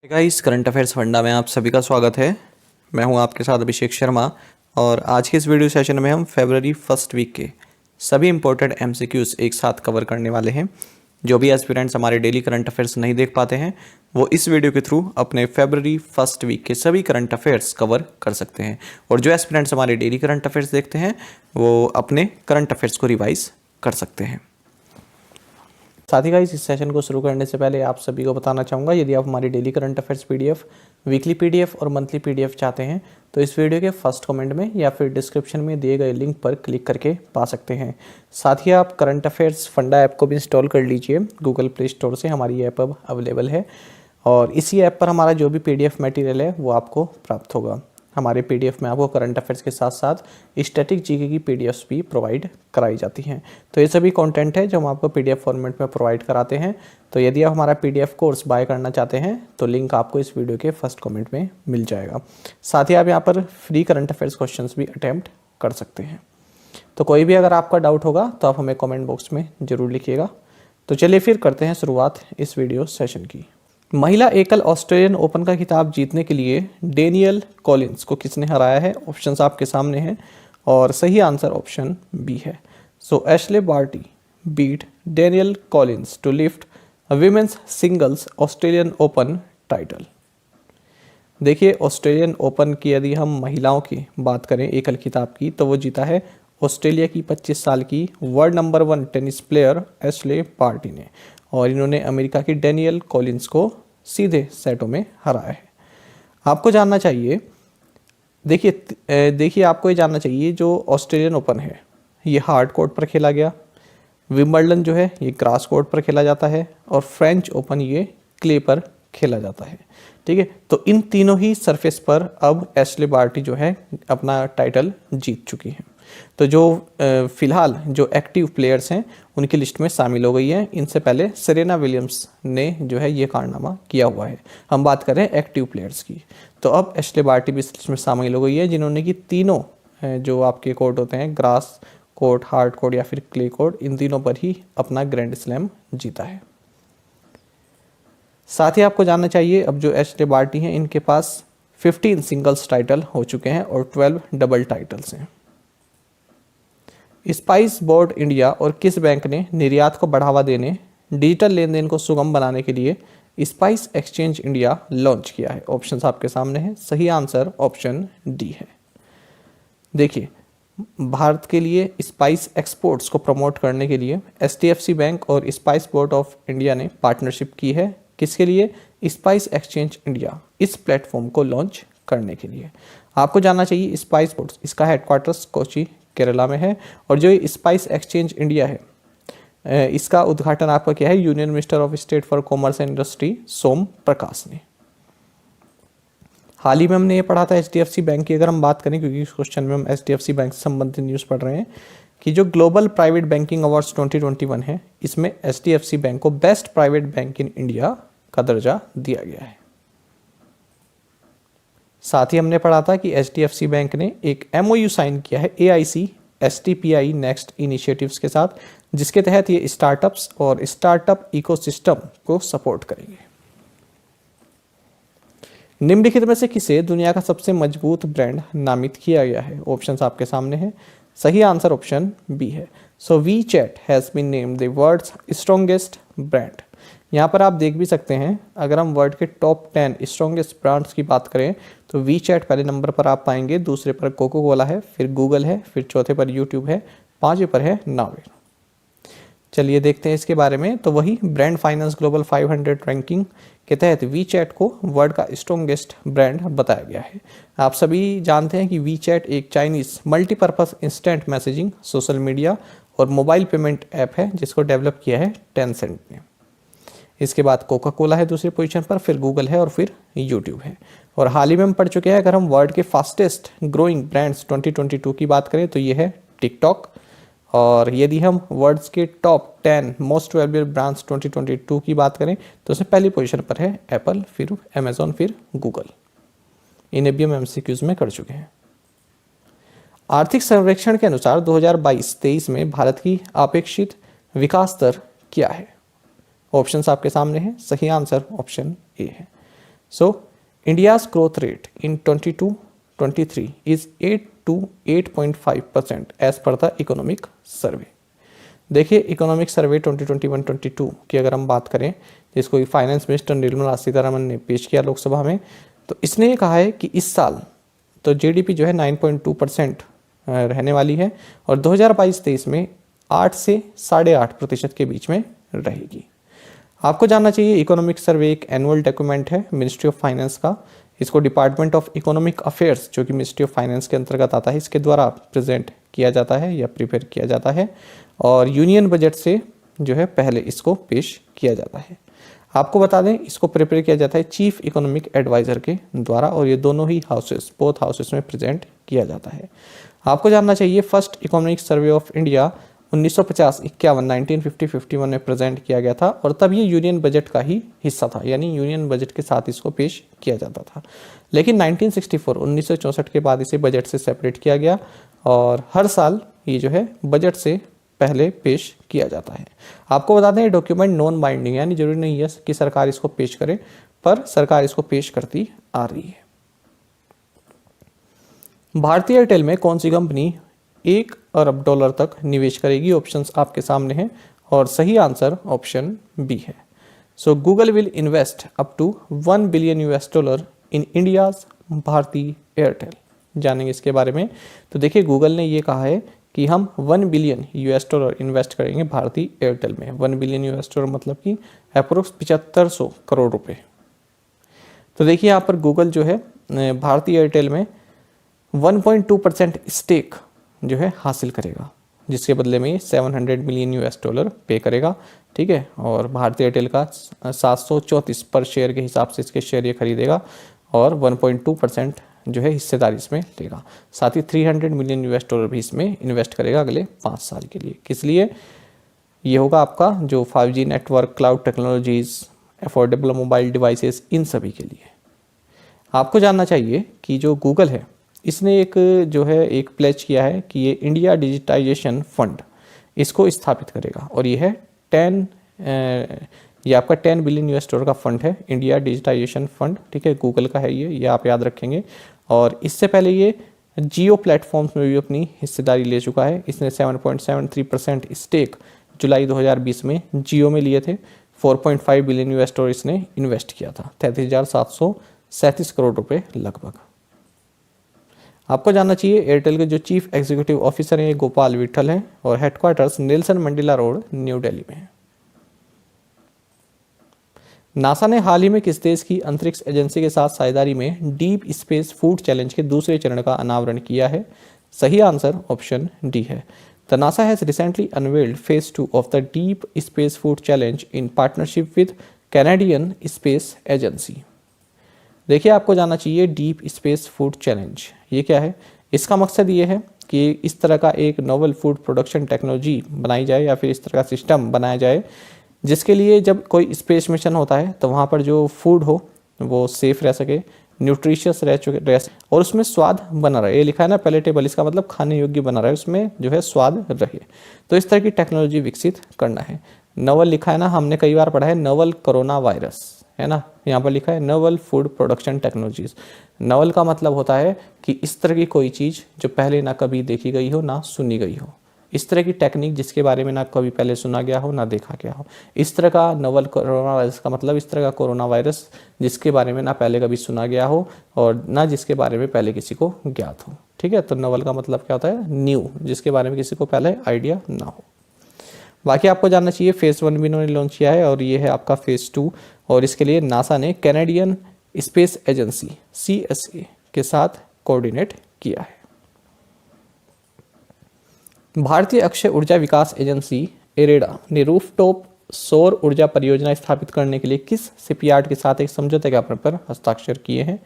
Guys, current affairs funda में आप सभी का स्वागत है। मैं हूं आपके साथ अभिषेक शर्मा और आज के इस वीडियो सेशन में हम फरवरी फर्स्ट वीक के सभी इंपॉर्टेंट एमसीक्यूज एक साथ कवर करने वाले हैं। जो भी एस्पिरेंट्स हमारे डेली करंट अफेयर्स नहीं देख पाते हैं वो इस वीडियो के थ्रू अपने फरवरी फर्स्ट वीक के सभी करंट अफेयर्स कवर कर सकते हैं और जो एस्पिरेंट्स हमारे डेली करंट अफेयर्स देखते हैं वो अपने करंट अफेयर्स को रिवाइज कर सकते हैं। साथ ही गाइस, इस सेशन को शुरू करने से पहले आप सभी को बताना चाहूँगा, यदि आप हमारी daily current affairs PDF, weekly PDF और मंथली पीडीएफ चाहते हैं तो इस वीडियो के फर्स्ट कमेंट में या फिर डिस्क्रिप्शन में दिए गए लिंक पर क्लिक करके पा सकते हैं। साथ ही आप करंट अफेयर्स फंडा ऐप को भी इंस्टॉल कर लीजिए गूगल प्ले स्टोर से। हमारी ऐप अब अवेलेबल है और इसी ऐप पर हमारा जो भी पीडीएफ मटेरियल है वो आपको प्राप्त होगा। हमारे पीडीएफ में आपको करंट अफेयर्स के साथ साथ स्टैटिक जीके की पीडीएफ्स भी प्रोवाइड कराई जाती हैं। तो ये सभी कंटेंट है जो हम आपको पीडीएफ फॉर्मेट में प्रोवाइड कराते हैं। तो यदि आप हमारा पीडीएफ कोर्स बाय करना चाहते हैं तो लिंक आपको इस वीडियो के फर्स्ट कमेंट में मिल जाएगा। साथ ही आप यहाँ पर फ्री करंट अफेयर्स क्वेश्चंस भी अटैम्प्ट कर सकते हैं। तो कोई भी अगर आपका डाउट होगा तो आप हमें कमेंट बॉक्स में ज़रूर लिखिएगा। तो चलिए फिर करते हैं शुरुआत इस वीडियो सेशन की। महिला एकल ऑस्ट्रेलियन ओपन का खिताब जीतने के लिए डेनियल कॉलिंस को किसने हराया है? ऑप्शंस आपके सामने हैं और सही आंसर ऑप्शन बी है। So Ashleigh Barty beat Danielle Collins to lift women's singles Australian Open title. देखिए, ऑस्ट्रेलियन ओपन की यदि हम महिलाओं की बात करें एकल खिताब की तो वो जीता है ऑस्ट्रेलिया की 25 साल की world number 1 tennis player Ashleigh Barty ने और इन्होंने अमेरिका की डेनियल कॉलिंस को सीधे सेटों में हराया है। आपको जानना चाहिए, देखिए आपको ये जानना चाहिए जो ऑस्ट्रेलियन ओपन है ये हार्ड कोर्ट पर खेला गया, विंबलडन जो है ये ग्रास कोर्ट पर खेला जाता है और फ्रेंच ओपन ये क्ले पर खेला जाता है। ठीक है, तो इन तीनों ही सरफेस पर अब एशले बार्टी जो है अपना टाइटल जीत चुकी हैं। तो जो फिलहाल जो एक्टिव प्लेयर्स हैं उनकी लिस्ट में शामिल हो गई है। इनसे पहले सेरेना विलियम्स ने जो है ये कारनामा किया हुआ है। हम बात कर रहे हैं एक्टिव प्लेयर्स की। तो अब एशले बार्टी भी इस लिस्ट में शामिल हो गई है जिन्होंने कि तीनों जो आपके कोर्ट होते हैं ग्रास कोर्ट, हार्ड कोर्ट या फिर क्ले कोर्ट, इन तीनों पर ही अपना ग्रैंड स्लैम जीता है। साथ ही आपको जानना चाहिए अब जो एशले बार्टी हैं इनके पास 15 सिंगल्स टाइटल हो चुके हैं और 12 डबल टाइटल्स हैं। स्पाइस बोर्ड इंडिया और किस बैंक ने निर्यात को बढ़ावा देने, डिजिटल लेन देन को सुगम बनाने के लिए स्पाइस एक्सचेंज इंडिया लॉन्च किया है? ऑप्शंस आपके सामने हैं। सही आंसर ऑप्शन डी है। देखिए, भारत के लिए स्पाइस एक्सपोर्ट्स को प्रमोट करने के लिए एचडीएफसी बैंक और स्पाइस बोर्ड ऑफ इंडिया ने पार्टनरशिप की है। किसके लिए? स्पाइस एक्सचेंज इंडिया, इस प्लेटफॉर्म को लॉन्च करने के लिए। आपको जानना चाहिए स्पाइस बोर्ड्स, इसका हेडक्वार्टर्स कोची केरला में है और जो स्पाइस एक्सचेंज इंडिया है इसका उद्घाटन आपका क्या है? Union minister of state for commerce and industry Som Prakash ने। हाल ही में हमने ये पढ़ा था एचडीएफसी बैंक की अगर हम बात करें, क्योंकि इस क्वेश्चन में हम एचडीएफसी बैंक से संबंधित न्यूज़ पढ़ रहे हैं, कि जो ग्लोबल प्राइवेट बैंकिंग अवार्ड्स 2021 है इसमें एचडीएफसी बैंक को best private bank in India का दर्जा दिया गया है। साथ ही हमने पढ़ा था कि एचडीएफसी बैंक ने एक एमओयू साइन किया है एआईसी एसटीपीआई नेक्स्ट इनिशिएटिव्स के साथ, जिसके तहत ये स्टार्टअप्स और स्टार्टअप इकोसिस्टम को सपोर्ट करेंगे। निम्नलिखित में से किसे दुनिया का सबसे मजबूत ब्रांड नामित किया गया है? ऑप्शंस आपके सामने हैं। सही आंसर ऑप्शन बी है। So WeChat has been named the world's strongest brand. यहाँ पर आप देख भी सकते हैं, अगर हम वर्ल्ड के टॉप 10 स्ट्रॉन्गेस्ट ब्रांड्स की बात करें तो वी चैट पहले नंबर पर आप पाएंगे, दूसरे पर कोको कोला है, फिर गूगल है, फिर चौथे पर यूट्यूब है, पांचवें पर है नावे। चलिए देखते हैं इसके बारे में। तो वही ब्रांड फाइनेंस ग्लोबल 500 रैंकिंग के तहत वी चैट को वर्ल्ड का स्ट्रॉन्गेस्ट ब्रांड बताया गया है। आप सभी जानते हैं कि वी चैट एक Chinese multipurpose instant messaging, social media और मोबाइल पेमेंट ऐप है जिसको डेवलप किया है टेंसेंट ने। इसके बाद कोका कोला है दूसरी पोजीशन पर, फिर गूगल है और फिर यूट्यूब है। और हाल ही में हम पढ़ चुके हैं, अगर हम वर्ल्ड के फास्टेस्ट ग्रोइंग ब्रांड्स 2022 की बात करें तो ये है टिकटॉक। और यदि हम वर्ल्ड्स के टॉप 10 मोस्ट वैल्यूएबल ब्रांड्स 2022 की बात करें तो उसमें पहली पोजीशन पर है एप्पल, फिर अमेजोन, फिर गूगल। इन्हें भी हम एमसीक्यूज में कर चुके हैं। आर्थिक सर्वेक्षण के अनुसार 2022-23 में भारत की अपेक्षित विकास दर क्या है? ऑप्शंस आपके सामने हैं। सही आंसर ऑप्शन ए है। So India's growth rate in 22-23 is 8 to 8.5% as per the economic survey. देखिए इकोनॉमिक सर्वे 2021-22 की अगर हम बात करें, जिसको फाइनेंस मिनिस्टर निर्मला सीतारमन ने पेश किया लोकसभा में, तो इसने ये कहा है कि इस साल तो जीडीपी जो है 9.2% रहने वाली है और 2022-23 में 8 से 8.5% के बीच में रहेगी। आपको जानना चाहिए इकोनॉमिक सर्वे एक एनुअल डॉक्यूमेंट है मिनिस्ट्री ऑफ फाइनेंस का। इसको डिपार्टमेंट ऑफ इकोनॉमिक अफेयर्स, जो कि मिनिस्ट्री ऑफ फाइनेंस के अंतर्गत आता है, इसके द्वारा प्रेजेंट किया जाता है या प्रिपेयर किया जाता है और यूनियन बजट से जो है पहले इसको पेश किया जाता है। आपको बता दें इसको प्रिपेयर किया जाता है चीफ इकोनॉमिक एडवाइजर के द्वारा और ये दोनों ही हाउसेस, बोथ हाउसेस में प्रेजेंट किया जाता है। आपको जानना चाहिए first economic survey of India 1950-51 1950-51 में प्रेजेंट किया गया था और तब ये यूनियन बजट का ही हिस्सा था, यानी यूनियन बजट के साथ इसको पेश किया जाता था। लेकिन 1964 के बाद इसे बजट से सेपरेट किया गया और हर साल ये जो है बजट से पहले पेश किया जाता है। आपको बता दें ये डॉक्यूमेंट नॉन बाइंडिंग, यानी जरूरी नहीं है कि सरकार इसको पेश करे, पर सरकार इसको पेश करती आ रही है। भारतीय एयरटेल में कौन सी कंपनी $1 अरब तक निवेश करेगी? ऑप्शंस आपके सामने हैं और सही आंसर ऑप्शन बी है। So Google will invest up to $1 billion in India's Bharti Airtel. जानेंगे इसके बारे में। तो देखिए गूगल ने ये कहा है कि हम $1 बिलियन इन्वेस्ट करेंगे भारती एयरटेल में। $1 बिलियन मतलब कि अप्रोक्स 7500 करोड़ रुपए। तो देखिए यहाँ पर गूगल जो है भारती एयरटेल में 1.2% स्टेक जो है हासिल करेगा, जिसके बदले में $700 मिलियन पे करेगा। ठीक है, और भारतीय एयरटेल का 734 पर शेयर के हिसाब से इसके शेयर ये खरीदेगा और 1.2% जो है हिस्सेदारी इसमें लेगा। साथ ही $300 मिलियन भी इसमें इन्वेस्ट करेगा अगले 5 साल के लिए। किस लिए? ये होगा आपका जो 5G network, cloud technologies, affordable mobile devices, इन सभी के लिए। आपको जानना चाहिए कि जो गूगल है इसने एक जो है एक प्लेज किया है कि ये इंडिया डिजिटाइजेशन फंड इसको स्थापित करेगा और ये है ये आपका $10 बिलियन का फंड है, इंडिया डिजिटाइजेशन फंड। ठीक है, गूगल का है ये आप याद रखेंगे। और इससे पहले ये जियो प्लेटफॉर्म्स में भी अपनी हिस्सेदारी ले चुका है। इसने 7.73% स्टेक जुलाई 2020 में जियो में लिए थे। $4.5 बिलियन इसने इन्वेस्ट किया था, 33,737 करोड़ रुपए लगभग। आपको जानना चाहिए एयरटेल के जो चीफ एग्जीक्यूटिव ऑफिसर हैं ये गोपाल विट्ठल हैं और headquarters Nelson Mandela road, new Delhi में है। नासा ने हाल ही में किस देश की अंतरिक्ष एजेंसी के साथ साझेदारी में डीप स्पेस फूड चैलेंज के दूसरे चरण का अनावरण किया है? सही आंसर ऑप्शन डी है। The NASA has recently unveiled phase 2 of the deep space food challenge in partnership with Canadian space agency. देखिए आपको जानना चाहिए डीप स्पेस फूड चैलेंज ये क्या है। इसका मकसद ये है कि इस तरह का एक नोवेल फूड प्रोडक्शन टेक्नोलॉजी बनाई जाए या फिर इस तरह का सिस्टम बनाया जाए जिसके लिए जब कोई स्पेस मिशन होता है तो वहाँ पर जो फूड हो वो सेफ रह सके, न्यूट्रिशियस रह और उसमें स्वाद बना रहे। ये लिखा है ना पैलेटेबल, इसका मतलब खाने योग्य बना रहे, उसमें जो है स्वाद रहे। तो इस तरह की टेक्नोलॉजी विकसित करना है। नोवेल लिखा है ना, हमने कई बार पढ़ा है नोवेल कोरोना वायरस, है ना। यहाँ पर लिखा है novel food production technologies. Novel का मतलब होता है कि इस तरह की कोई चीज़ जो पहले ना कभी देखी गई हो ना सुनी गई हो, इस तरह की टेक्निक जिसके बारे में ना कभी पहले सुना गया हो ना देखा गया हो। इस तरह का नोवेल कोरोना वायरस का मतलब इस तरह का कोरोना वायरस जिसके बारे में ना पहले कभी सुना गया हो और ना जिसके बारे में पहले किसी को ज्ञात हो। ठीक है, तो नोवेल का मतलब क्या होता है? न्यू, जिसके बारे में किसी को पहले आइडिया ना हो। बाकी आपको जानना चाहिए फेज़ 1 भी इन्होंने लॉन्च किया है और ये है आपका फेज़ 2 और इसके लिए नासा ने कैनेडियन स्पेस एजेंसी CSA के साथ कोऑर्डिनेट किया है। भारतीय अक्षय ऊर्जा विकास एजेंसी इरेडा ने रूफटॉप सौर ऊर्जा परियोजना स्थापित करने के लिए किस शिपयार्ड के साथ एक समझौते ज्ञापन पर हस्ताक्षर किए हैं?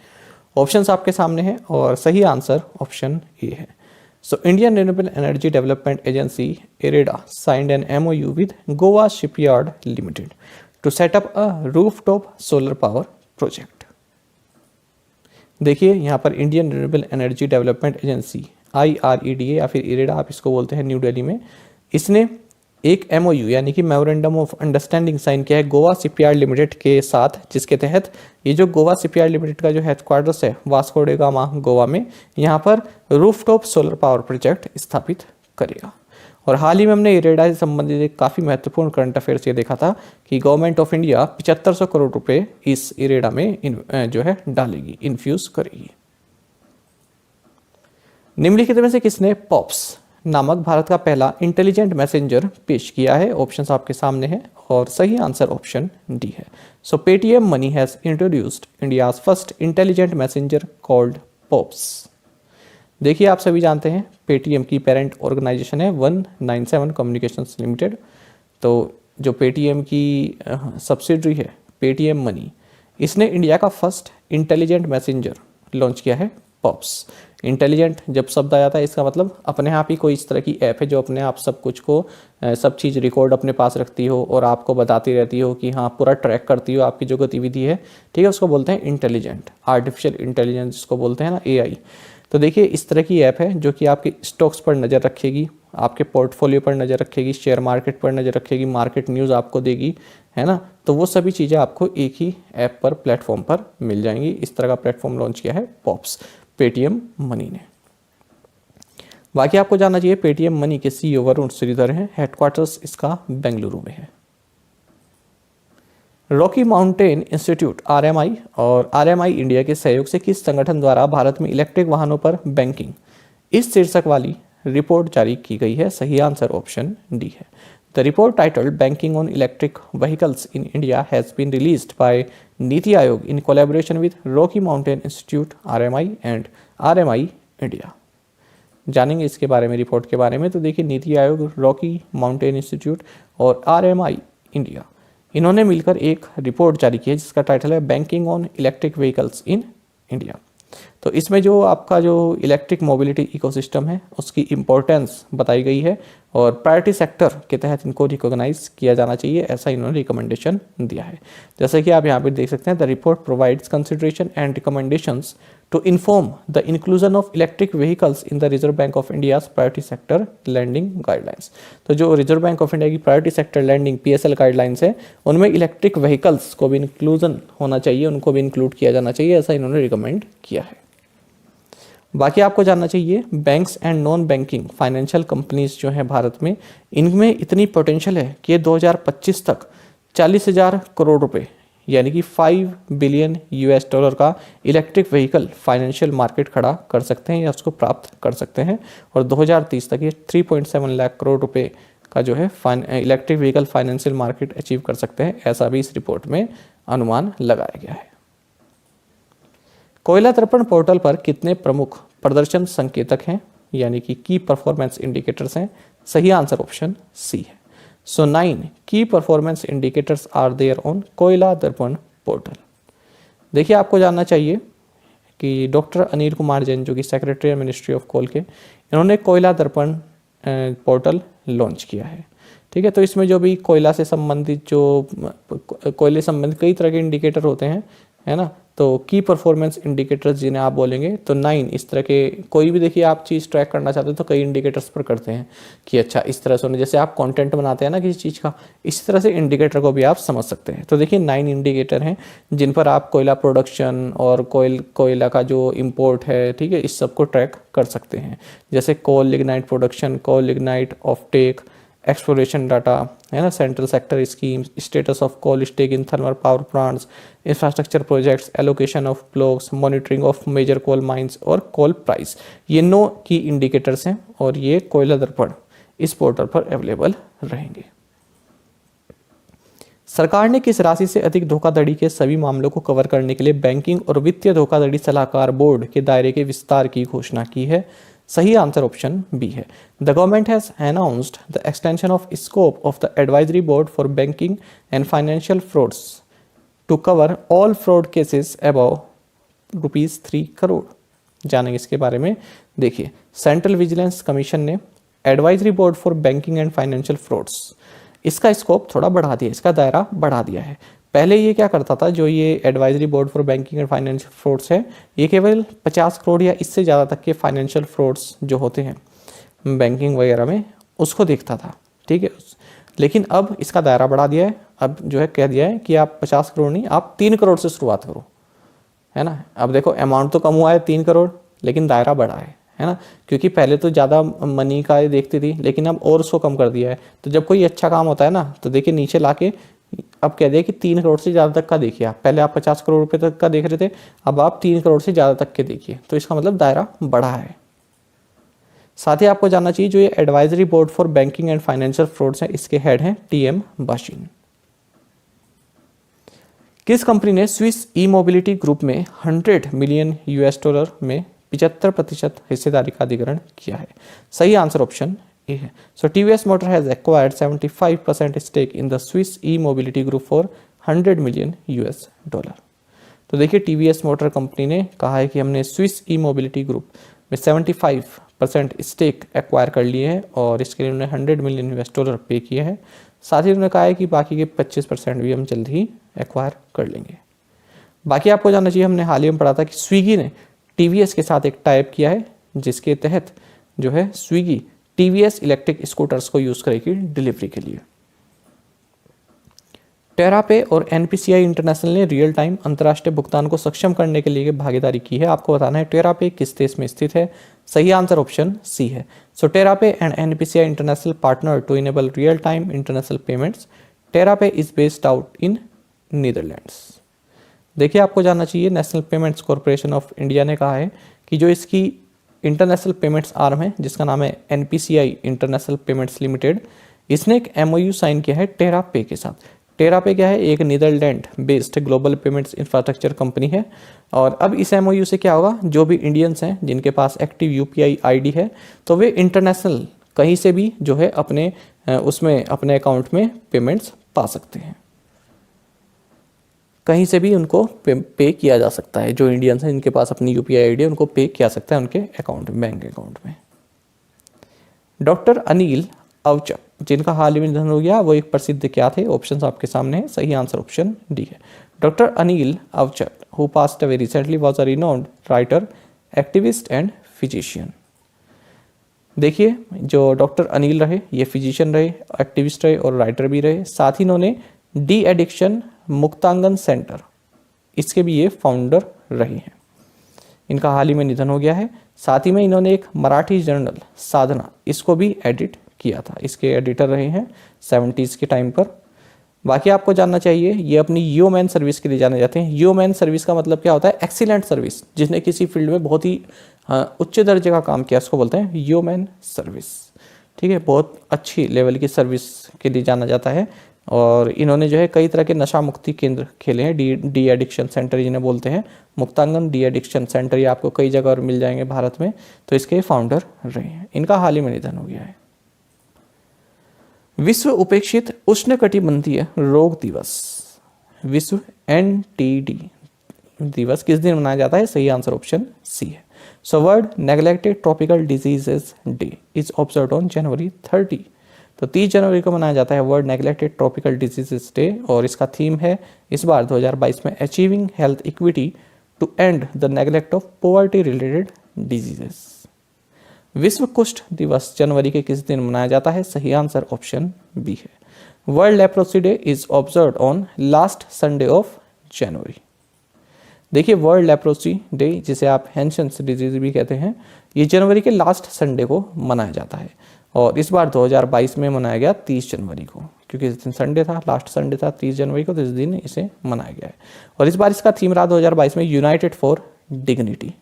ऑप्शंस आपके सामने हैं और सही आंसर ऑप्शन ए है। So Indian renewable energy development agency IREDA signed an MOU with Goa shipyard limited to set up a rooftop solar power project. देखिए यहाँ पर Indian renewable energy development agency IREDA या फिर इरेडा आप इसको बोलते हैं, न्यू दिल्ली में इसने एक MOU यानी कि मेमोरेंडम ऑफ अंडरस्टैंडिंग साइन किया है गोवा शिपयार्ड लिमिटेड के साथ, जिसके तहत ये जो गोवा शिपयार्ड लिमिटेड का जो हेडक्वार्टर्स है वास्को डे गामा गोवा में, यहाँ पर रूफटॉप सोलर पावर प्रोजेक्ट स्थापित करेगा। और हाल ही में हमने इरेडा से संबंधित एक काफ़ी महत्वपूर्ण करंट अफेयर्स ये देखा था कि गवर्नमेंट ऑफ इंडिया 7500 करोड़ रुपए इस इरेडा में जो है डालेगी, इन्फ्यूज करेगी। निम्नलिखित में से किसने पॉप्स नामक भारत का पहला इंटेलिजेंट मैसेंजर पेश किया है? ऑप्शंस आपके सामने हैं और सही आंसर ऑप्शन डी है। So Paytm Money has introduced India's first intelligent messenger called Pops. देखिए आप सभी जानते हैं पेटीएम की पेरेंट ऑर्गेनाइजेशन है 197 कम्युनिकेशंस लिमिटेड। तो जो पेटीएम की सब्सिडरी है पेटीएम मनी, इसने इंडिया का फर्स्ट इंटेलिजेंट मैसेंजर लॉन्च किया है पॉप्स। इंटेलिजेंट जब शब्द आया था इसका मतलब अपने आप ही कोई इस तरह की ऐप है जो अपने आप सब कुछ को सब चीज़ रिकॉर्ड अपने पास रखती हो और आपको बताती रहती हो कि हाँ पूरा ट्रैक करती हो आपकी जो गतिविधि है, ठीक है, उसको बोलते हैं इंटेलिजेंट। आर्टिफिशियल इंटेलिजेंस जिसको बोलते हैं ना, AI। तो देखिए इस तरह की ऐप है जो कि आपके स्टॉक्स पर नज़र रखेगी, आपके पोर्टफोलियो पर नज़र रखेगी, शेयर मार्केट पर नज़र रखेगी, मार्केट न्यूज़ आपको देगी, है ना। तो वो सभी चीज़ें आपको एक ही ऐप पर प्लेटफॉर्म पर मिल जाएंगी। इस तरह का प्लेटफॉर्म लॉन्च किया है पॉप्स, पेटीएम मनी ने। बाकी आपको जानना चाहिए पेटीएम मनी के CEO वरुण श्रीधर हैं, हेडक्वार्टर्स इसका बेंगलुरु में है। रॉकी माउंटेन इंस्टीट्यूट RMI और RMI इंडिया के सहयोग से किस संगठन द्वारा भारत में इलेक्ट्रिक वाहनों पर बैंकिंग, इस शीर्षक वाली रिपोर्ट जारी की गई है? सही आंसर ऑप्शन डी है। The report titled banking on electric vehicles in India has been released by Niti Aayog in collaboration with Rocky Mountain Institute RMI and RMI India. जानेंगे इसके बारे में, रिपोर्ट के बारे में। तो देखिए NITI Aayog, Rocky Mountain institute और RMI इंडिया, इन्होंने मिलकर एक रिपोर्ट जारी की है जिसका टाइटल है banking on electric vehicles in India. तो इसमें जो आपका जो इलेक्ट्रिक मोबिलिटी इकोसिस्टम है उसकी इम्पोर्टेंस बताई गई है और प्रायोरिटी सेक्टर के तहत इनको रिकॉग्नाइज किया जाना चाहिए, ऐसा इन्होंने रिकमेंडेशन दिया है। जैसे कि आप यहाँ पे देख सकते हैं, the report provides consideration and recommendations to inform the inclusion of electric vehicles in the Reserve Bank of India's priority sector lending guidelines. तो जो रिजर्व बैंक ऑफ इंडिया की priority sector lending PSL guidelines है उनमें electric vehicles को भी inclusion होना चाहिए, उनको भी इंक्लूड किया जाना चाहिए, ऐसा इन्होंने रिकमेंड किया है। बाकी आपको जानना चाहिए banks and non banking financial companies जो हैं भारत में, इनमें इतनी पोटेंशियल है कि 2025 तक 40,000 करोड़ रुपए यानी कि $5 बिलियन का इलेक्ट्रिक व्हीकल फाइनेंशियल मार्केट खड़ा कर सकते हैं या उसको प्राप्त कर सकते हैं। और 2030 तक ये 3.7 लाख करोड़ रुपए का जो है electric vehicle financial market achieve कर सकते हैं, ऐसा भी इस रिपोर्ट में अनुमान लगाया गया है। कोयला दर्पण पोर्टल पर कितने प्रमुख प्रदर्शन संकेतक हैं यानी कि की परफॉर्मेंस इंडिकेटर्स हैं? सही आंसर ऑप्शन सी है। सो 9 की performance indicators are there on Koyla Darpan portal. देखिए आपको जानना चाहिए कि डॉक्टर अनिल कुमार जैन जो कि सेक्रेटरी मिनिस्ट्री ऑफ कोल के, इन्होंने कोयला दर्पण पोर्टल लॉन्च किया है, ठीक है। तो इसमें जो भी कोयला से संबंधित जो कोयले संबंधित कई तरह के इंडिकेटर होते हैं, है ना, तो की परफॉर्मेंस इंडिकेटर्स जिन्हें आप बोलेंगे तो 9 इस तरह के, कोई भी देखिए आप चीज़ ट्रैक करना चाहते हो तो कई इंडिकेटर्स पर करते हैं कि अच्छा इस तरह से होने, जैसे आप कंटेंट बनाते हैं ना किसी चीज़ का, इसी तरह से इंडिकेटर को भी आप समझ सकते हैं। तो देखिए 9 इंडिकेटर हैं जिन पर आप कोयला प्रोडक्शन और कोयला का जो इम्पोर्ट है, ठीक है, इस सब को ट्रैक कर सकते हैं। जैसे coal lignite production, coal lignite offtake, exploration data, है ना, central sector scheme, status of coal stock in thermal power plants, infrastructure projects, allocation of blocks, monitoring of major coal mines और coal price, ये 9 की indicators हैं और ये कोयला दर्पण इस पोर्टल पर अवेलेबल रहेंगे। सरकार ने किस राशि से अधिक धोखाधड़ी के सभी मामलों को कवर करने के लिए बैंकिंग और वित्तीय धोखाधड़ी सलाहकार बोर्ड के दायरे के विस्तार की घोषणा की है? सही आंसर ऑप्शन बी है। The government has announced the extension of scope of the advisory board for banking and financial frauds to cover all fraud cases above ₹3 crore. जानेंगे इसके बारे में। देखिए सेंट्रल विजिलेंस कमीशन ने advisory board for banking and financial frauds, इसका scope थोड़ा बढ़ा दिया, इसका दायरा बढ़ा दिया है। पहले ये क्या करता था, जो ये advisory board for banking and financial frauds है, ये केवल 50 करोड़ या इससे ज़्यादा तक के फाइनेंशियल फ्रॉड्स जो होते हैं बैंकिंग वगैरह में, उसको देखता था, ठीक है। लेकिन अब इसका दायरा बढ़ा दिया है। अब जो है कह दिया है कि आप 50 करोड़ नहीं, आप 3 करोड़ से शुरुआत करो, है ना। अब देखो अमाउंट तो कम हुआ है 3 करोड़, लेकिन दायरा बढ़ा है ना, क्योंकि पहले तो ज़्यादा मनी का ये देखती थी, लेकिन अब और उसको कम कर दिया है। तो जब कोई अच्छा काम होता है ना, तो देखिए नीचे लाके अब कह दिया कि 3 करोड़ से ज़्यादा तक का देखिए। आप पहले आप 50 करोड़ रुपए तक का देख रहे थे, अब आप 3 करोड़ से ज़्यादा तक के देखिए, तो इसका मतलब दायरा बढ़ा है। साथ ही आपको जानना चाहिए जो ये advisory board for banking and financial frauds है, इसके हेड हैं टीएम बाशिन। किस कंपनी ने स्विस ई मोबिलिटी ग्रुप में $100 मिलियन में 75% हिस्सेदारी का अधिग्रहण किया है? सही आंसर ऑप्शन ए है। So TVS Motor has acquired 75% stake in the Swiss e mobility group for $100 million. तो देखिए टीवीएस मोटर कंपनी ने कहा है कि हमने स्विस ई मोबिलिटी ग्रुप में 75% स्टेक एक्वायर कर लिए हैं और इसके लिए उन्होंने $100 मिलियन पे किए हैं। साथ ही उन्होंने कहा है कि बाकी के 25% भी हम जल्द ही एक्वायर कर लेंगे। बाकी आपको जानना चाहिए, हमने हाल ही में पढ़ा था कि स्विगी ने टीवीएस के साथ एक टाइप किया है, जिसके तहत जो है स्विगी टीवीएस इलेक्ट्रिक स्कूटर्स को यूज़ करेगी डिलीवरी के लिए। टेरापे और एनपीसीआई इंटरनेशनल ने रियल टाइम अंतर्राष्ट्रीय भुगतान को सक्षम करने के लिए भागीदारी की है। आपको बताना है टेरापे किस देश में स्थित है। सही आंसर ऑप्शन सी है। So TerraPay and NPCI international partner to enable real time international payments. TerraPay is based out in Netherlands. देखिए आपको जानना चाहिए, national payments corporation of India ने कहा है कि जो इसकी इंटरनेशनल पेमेंट्स आर्म है, जिसका नाम है एनपीसीआई इंटरनेशनल पेमेंट्स लिमिटेड, इसने एक एमओयू साइन किया है टेरापे के साथ। टेरापे क्या है? एक Netherland based global payments infrastructure company है। और अब इस एमओयू से क्या होगा, जो भी इंडियंस हैं जिनके पास एक्टिव यूपीआई आईडी है, तो वे इंटरनेशनल कहीं से भी जो है अपने उसमें अपने अकाउंट में पेमेंट्स पा सकते हैं। कहीं से भी उनको पे किया जा सकता है। जो इंडियंस हैं जिनके पास अपनी यूपीआई आईडी है, उनको पे किया सकता है उनके अकाउंट में, बैंक अकाउंट में। डॉक्टर अनिल अवचक, जिनका हाल ही में निधन हो गया, वो एक प्रसिद्ध क्या थे? ऑप्शंस आपके सामने है। सही आंसर ऑप्शन डी है। Doctor Anil Awachat who passed away recently was a renowned writer, activist and physician. देखिए जो डॉक्टर अनिल रहे, ये फिजिशियन रहे, एक्टिविस्ट रहे और राइटर भी रहे। साथ ही इन्होंने डी एडिक्शन मुक्तांगन सेंटर, इसके भी ये फाउंडर रहे हैं। इनका हाल ही में निधन हो गया है। साथ ही में इन्होंने एक मराठी जर्नल साधना, इसको भी एडिट किया था। इसके एडिटर रहे हैं 70s के टाइम पर। बाकी आपको जानना चाहिए, ये अपनी यूमैन सर्विस के लिए जाने जाते हैं। यूमैन सर्विस का मतलब क्या होता है? Excellent service. जिसने किसी फील्ड में बहुत ही उच्च दर्जे का काम किया, उसको बोलते हैं यूमैन सर्विस। ठीक है, बहुत अच्छी लेवल की सर्विस के लिए जाना जाता है। और इन्होंने जो है कई तरह के नशा मुक्ति केंद्र खेले हैं। डी एडिक्शन सेंटर जिन्हें बोलते हैं, मुक्तांगन डी एडिक्शन सेंटर, ये आपको कई जगह और मिल जाएंगे भारत में। तो इसके फाउंडर रहे हैं। इनका हाल ही में निधन हो गया है। विश्व उपेक्षित उष्णकटिबंधीय रोग दिवस, विश्व एनटीडी दिवस किस दिन मनाया जाता है? सही आंसर ऑप्शन सी है। So world neglected tropical diseases day is observed on January 30। तो 30 जनवरी को मनाया जाता है world neglected tropical diseases day. और इसका थीम है इस बार 2022 में achieving health equity to end the neglect of poverty related diseases. विश्व कुष्ठ दिवस जनवरी के किस दिन मनाया जाता है? सही आंसर ऑप्शन बी है। World leprosy day is observed on last Sunday of January. देखिए वर्ल्ड लेप्रोसी डे, जिसे आप हैंसेंस डिजीज भी कहते हैं, ये जनवरी के लास्ट संडे को मनाया जाता है। और इस बार 2022 में मनाया गया 30 जनवरी को, क्योंकि इस दिन संडे था, लास्ट संडे था 30 जनवरी को, तो इस दिन इसे मनाया गया है। और इस बार इसका थीम रहा 2022 में यूनाइटेड फॉर डिग्निटी।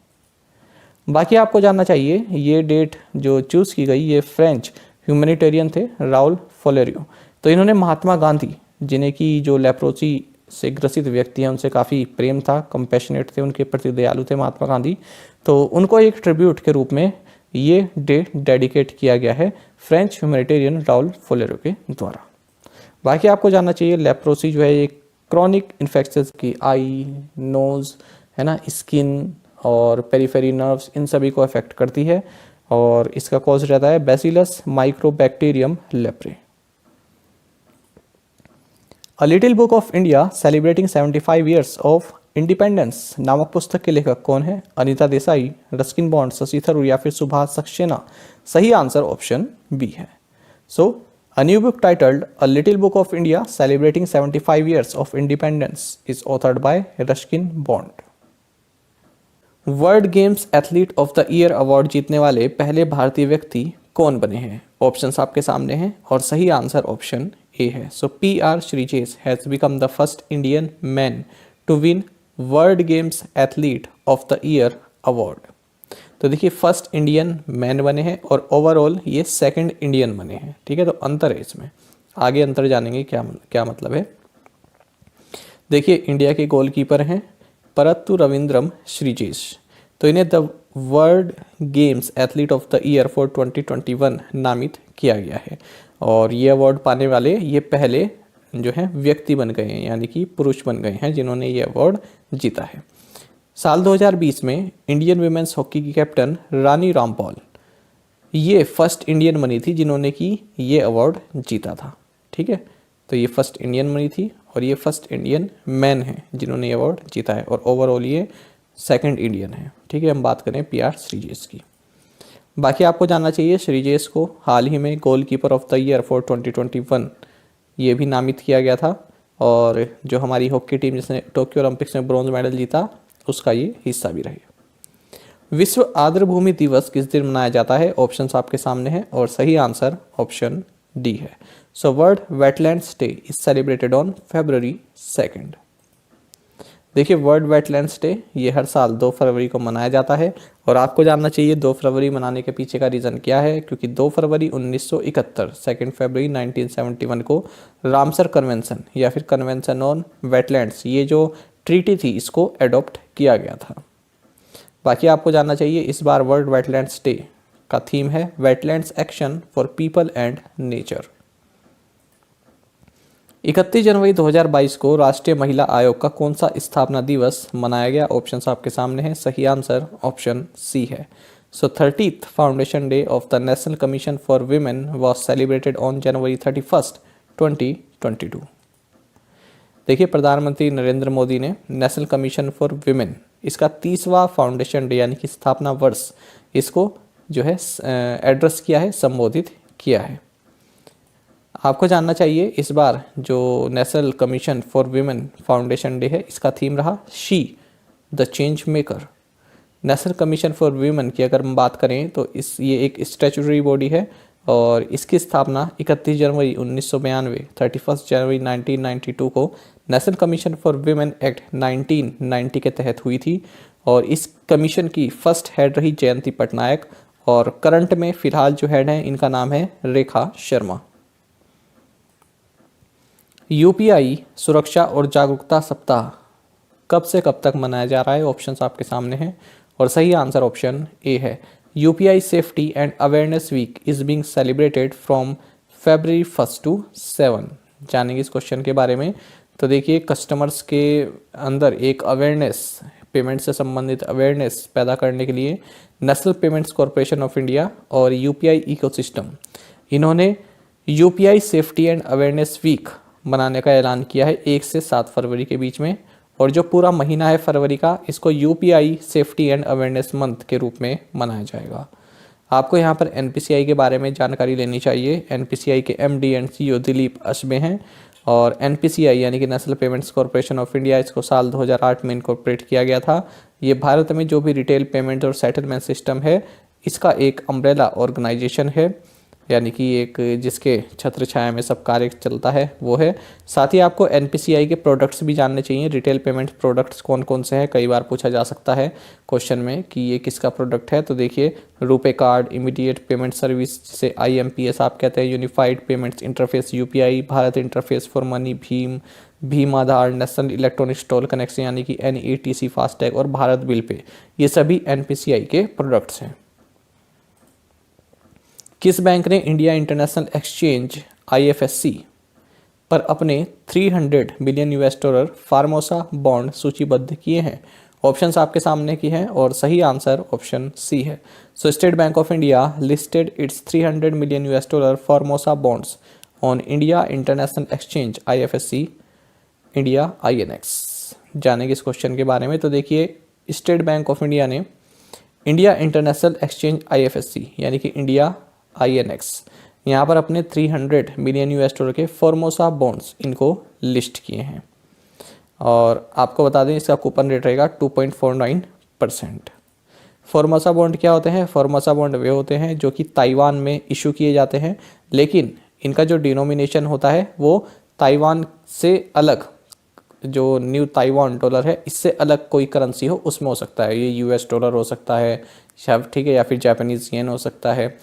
बाकी आपको जानना चाहिए, ये डेट जो चूज़ की गई, ये फ्रेंच ह्यूमैनिटेरियन थे राउल फोलेरियो। तो इन्होंने महात्मा गांधी, जिन्हें की जो लेप्रोसी से ग्रसित व्यक्ति हैं उनसे काफ़ी प्रेम था, कंपैशनेट थे, उनके प्रति दयालु थे महात्मा गांधी। तो उनको एक ट्रिब्यूट के रूप में ये डे डेडिकेट किया गया है फ्रेंच ह्यूमैनिटेरियन राउल फोलेरो के द्वारा। बाकी आपको जानना चाहिए, लेप्रोसी जो है एक क्रॉनिक इन्फेक्शंस की आई, नोज़, है ना, स्किन और पेरिफेरी नर्व्स, इन सभी को अफेक्ट करती है। और इसका कॉज रहता है bacillus mycobacterium leprae. A little book of India celebrating 75 years of independence नामक पुस्तक के लेखक कौन है? अनीता देसाई, रस्किन बॉन्ड, शशि थरूर या फिर सुभाष सक्सेना। सही आंसर ऑप्शन बी है। सो A new book titled A Little Book of India Celebrating 75 Years of Independence is authored by Ruskin Bond. World Games athlete of the year award जीतने वाले पहले भारतीय व्यक्ति कौन बने हैं? ऑप्शंस आपके सामने हैं और सही आंसर ऑप्शन ए है। So PR Sreejesh has become the first Indian man to win World Games athlete of the year award. तो देखिए फर्स्ट इंडियन मैन बने हैं और ओवरऑल ये सेकंड इंडियन बने हैं। ठीक है, तो अंतर है इसमें, आगे अंतर जानेंगे क्या क्या मतलब है। देखिए इंडिया के गोलकीपर हैं परत्तु रविंद्रम श्रीजेश, तो इन्हें the world Games athlete of the year for 2021 नामित किया गया है और ये अवार्ड पाने वाले ये पहले जो है व्यक्ति बन गए हैं, यानी कि पुरुष बन गए हैं जिन्होंने ये अवार्ड जीता है। साल 2020 में इंडियन वुमेन्स हॉकी की कैप्टन रानी रामपाल ये फर्स्ट इंडियन बनी थी जिन्होंने कि ये अवार्ड जीता था। ठीक है, तो ये फर्स्ट इंडियन बनी थी और ये फर्स्ट इंडियन मैन है जिन्होंने ये अवार्ड जीता है और ओवरऑल ये सेकंड इंडियन है। ठीक है, हम बात करें PR श्रीजेश की। बाकी आपको जानना चाहिए श्रीजेश को हाल ही में goalkeeper of the year for 2021 ये भी नामित किया गया था और जो हमारी हॉकी टीम जिसने टोक्यो ओलंपिक्स में ब्रॉन्ज मेडल जीता उसका ये हिस्सा भी रहे। विश्व आर्द्रभूमि दिवस किस दिन मनाया जाता है? ऑप्शंस आपके सामने हैं और सही आंसर ऑप्शन डी है। So world wetlands day is celebrated on February 2। देखिए वर्ल्ड वेटलैंड्स डे ये हर साल 2 फरवरी को मनाया जाता है और आपको जानना चाहिए 2 फरवरी मनाने के पीछे का रीज़न क्या है, क्योंकि 2 फरवरी 1971 2 फरवरी 1971 को रामसर कन्वेंशन या फिर कन्वेंशन ऑन वेटलैंड्स ये जो ट्रीटी थी इसको एडॉप्ट किया गया था। बाकी आपको जानना चाहिए इस बार वर्ल्ड वेटलैंड्स डे का थीम है wetlands action for people and nature. 31 जनवरी 2022 को राष्ट्रीय महिला आयोग का कौन सा स्थापना दिवस मनाया गया? ऑप्शंस आपके सामने हैं, सही आंसर ऑप्शन सी है। सो 30th foundation day of the national commission for women was celebrated on January 31, 2022। देखिए प्रधानमंत्री नरेंद्र मोदी ने नेशनल कमीशन फॉर वीमेन इसका 30वां फाउंडेशन डे यानी कि स्थापना वर्ष इसको जो है एड्रेस किया है, संबोधित किया है। आपको जानना चाहिए इस बार जो national commission for women foundation day है इसका थीम रहा she the change maker. National commission for women की अगर हम बात करें तो ये एक स्टैट्यूटरी बॉडी है और इसकी स्थापना 31 जनवरी 1992 31 जनवरी 1992 को national commission for women act 1990 के तहत हुई थी और इस कमीशन की फर्स्ट हेड रही जयंती पटनायक और करंट में फिलहाल जो हेड हैं इनका नाम है रेखा शर्मा। UPI सुरक्षा और जागरूकता सप्ताह कब से कब तक मनाया जा रहा है? ऑप्शंस आपके सामने हैं और सही आंसर ऑप्शन ए है। UPI safety and awareness week is being celebrated from February 1 to 7। जानेंगे इस क्वेश्चन के बारे में। तो देखिए कस्टमर्स के अंदर एक अवेयरनेस पेमेंट से संबंधित अवेयरनेस पैदा करने के लिए national payments corporation of India और UPI इकोसिस्टम इन्होंने UPI safety and awareness week मनाने का ऐलान किया है 1 से 7 फरवरी के बीच में और जो पूरा महीना है फरवरी का इसको UPI safety and awareness month के रूप में मनाया जाएगा। आपको यहाँ पर NPCI के बारे में जानकारी लेनी चाहिए। NPCI के MD एंड CEO दिलीप अश्बे हैं और NPCI यानी कि national payments corporation of India इसको साल 2008 में इनकॉर्पोरेट किया गया था। ये भारत में जो भी रिटेल पेमेंट और सेटलमेंट सिस्टम है इसका एक अम्ब्रेला ऑर्गेनाइजेशन है, यानी कि एक जिसके छत्र छाया में सब कार्य चलता है वो है। साथ ही आपको NPCI के प्रोडक्ट्स भी जानने चाहिए। रिटेल पेमेंट प्रोडक्ट्स कौन कौन से हैं, कई बार पूछा जा सकता है क्वेश्चन में कि ये किसका प्रोडक्ट है। तो देखिए RuPay card, immediate payment service जिसे IMPS आप कहते हैं, unified payments interface UPI, Bharat interface for money, Bhim Aadhaar, national electronic toll connection यानी कि NETC, फास्टैग और भारत बिल पे, ये सभी NPCI के प्रोडक्ट्स हैं। किस बैंक ने इंडिया इंटरनेशनल एक्सचेंज IFSC पर अपने 300 मिलियन $, फार्मोसा बॉन्ड सूचीबद्ध किए हैं? ऑप्शंस आपके सामने की हैं और सही आंसर ऑप्शन सी है। So State Bank of India listed its 300 million $, Formosa bonds on India International Exchange IFSC India INX। जानेंगे इस क्वेश्चन के बारे में। तो देखिए स्टेट बैंक ऑफ इंडिया ने इंडिया इंटरनेशनल एक्सचेंज IFSC यानी कि इंडिया INX यहाँ पर अपने 300 मिलियन यूएस डॉलर के फॉर्मोसा बॉन्ड्स इनको लिस्ट किए हैं। और आपको बता दें इसका कूपन रेट रहेगा 2.49%। फॉर्मोसा बॉन्ड क्या होते हैं? फॉर्मोसा बॉन्ड वे होते हैं जो कि ताइवान में इशू किए जाते हैं, लेकिन इनका जो डिनोमिनेशन होता है वो ताइवान से अलग, जो न्यू ताइवान डॉलर है इससे अलग कोई करेंसी हो उसमें हो सकता है। ये यूएस डॉलर हो सकता है, ठीक है, या फिर जापानीज येन हो सकता है,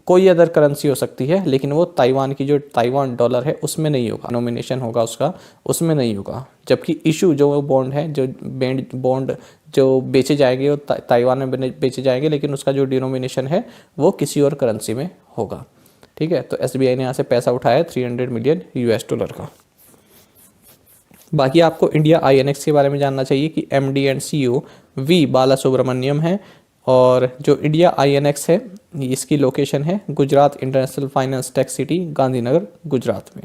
कोई अदर करेंसी हो सकती है, लेकिन वो ताइवान की जो ताइवान डॉलर है उसमें नहीं होगा, नॉमिनेशन होगा उसका उसमें नहीं होगा। जबकि इशू जो वो बॉन्ड है, जो बॉन्ड जो बेचे जाएंगे वो ताइवान में बेचे जाएंगे, लेकिन उसका जो डिनोमिनेशन है वो किसी और करेंसी में होगा। ठीक है, तो एसबीआई ने यहाँ से पैसा उठाया 300 मिलियन यूएस डॉलर का। बाकी आपको इंडिया INX के बारे में जानना चाहिए कि MD एंड CEO वी बाला सुब्रमण्यम है, और जो इंडिया INX है इसकी लोकेशन है Gujarat international finance tech city Gandhinagar Gujarat में।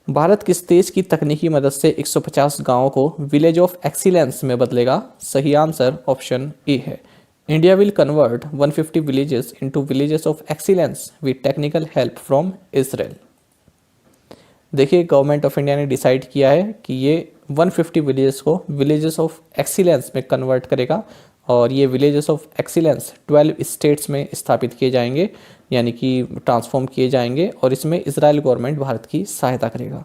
भारत किस देश की तकनीकी मदद से 150 गांवों को विलेज ऑफ एक्सीलेंस में बदलेगा? सही आंसर ऑप्शन ए है। India will convert 150 villages into villages of excellence with technical help from Israel. देखिए, गवर्नमेंट ऑफ इंडिया ने डिसाइड किया है कि ये 150 विलेजेस को विलेजेस ऑफ एक्सीलेंस में कन्वर्ट करेगा, और ये विलेजेस ऑफ एक्सीलेंस 12 स्टेट्स में स्थापित किए जाएंगे, यानी कि ट्रांसफॉर्म किए जाएंगे, और इसमें इजराइल गवर्नमेंट भारत की सहायता करेगा।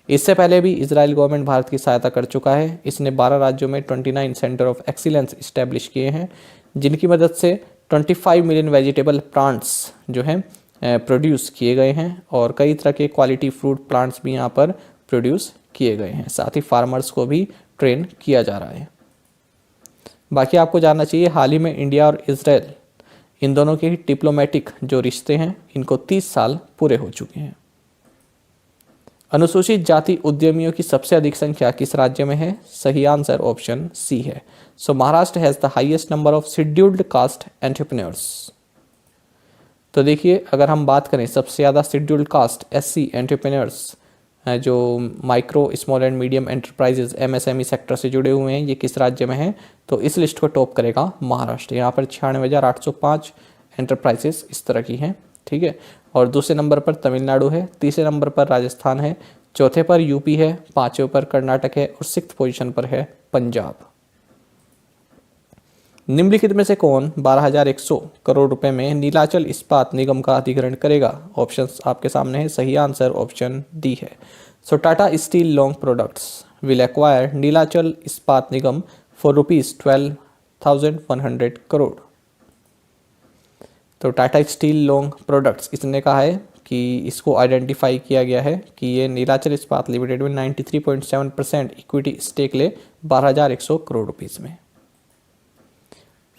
इससे पहले भी इजराइल गवर्नमेंट भारत की सहायता कर चुका है। इसने 12 राज्यों में 29 सेंटर ऑफ एक्सीलेंस इस्टेब्लिश किए हैं, जिनकी मदद से 25 मिलियन वेजिटेबल प्लांट्स जो हैं प्रोड्यूस किए गए हैं, और कई तरह के क्वालिटी फ्रूट प्लांट्स भी यहाँ पर प्रोड्यूस किए गए हैं। साथ ही फार्मर्स को भी ट्रेन किया जा रहा है। बाकी आपको जानना चाहिए, हाल ही में इंडिया और इजराइल इन दोनों के डिप्लोमेटिक जो रिश्ते हैं इनको 30 साल पूरे हो चुके हैं। अनुसूचित जाति उद्यमियों की सबसे अधिक संख्या किस राज्य में है? सही आंसर ऑप्शन सी है। So Maharashtra has the highest number of scheduled caste entrepreneurs. तो देखिए, अगर हम बात करें सबसे ज़्यादा शेड्यूल्ड कास्ट SC एंटरप्रेन्योर्स जो micro small and medium enterprises MSME sector से जुड़े हुए हैं, ये किस राज्य में हैं? तो इस लिस्ट को टॉप करेगा महाराष्ट्र। यहाँ पर 96,805 एंटरप्राइजेस इस तरह की हैं। ठीक है, और दूसरे नंबर पर तमिलनाडु है, तीसरे नंबर पर राजस्थान है, चौथे पर UP है, पाँचवें पर कर्नाटक है, और 6th पोजीशन पर है पंजाब। निम्नलिखित में से कौन 12,100 करोड़ रुपए में नीलाचल इस्पात निगम का अधिग्रहण करेगा? ऑप्शंस आपके सामने है। सही आंसर ऑप्शन डी है। So Tata Steel Long Products will acquire Nilachal Ispat Nigam for ₹12,100 crore. तो टाटा स्टील लॉन्ग प्रोडक्ट्स इसने कहा है कि इसको आइडेंटिफाई किया गया है कि ये नीलाचल इस्पात लिमिटेड में 93.7% इक्विटी स्टेक ले 12,100 करोड़ रुपीज़ में।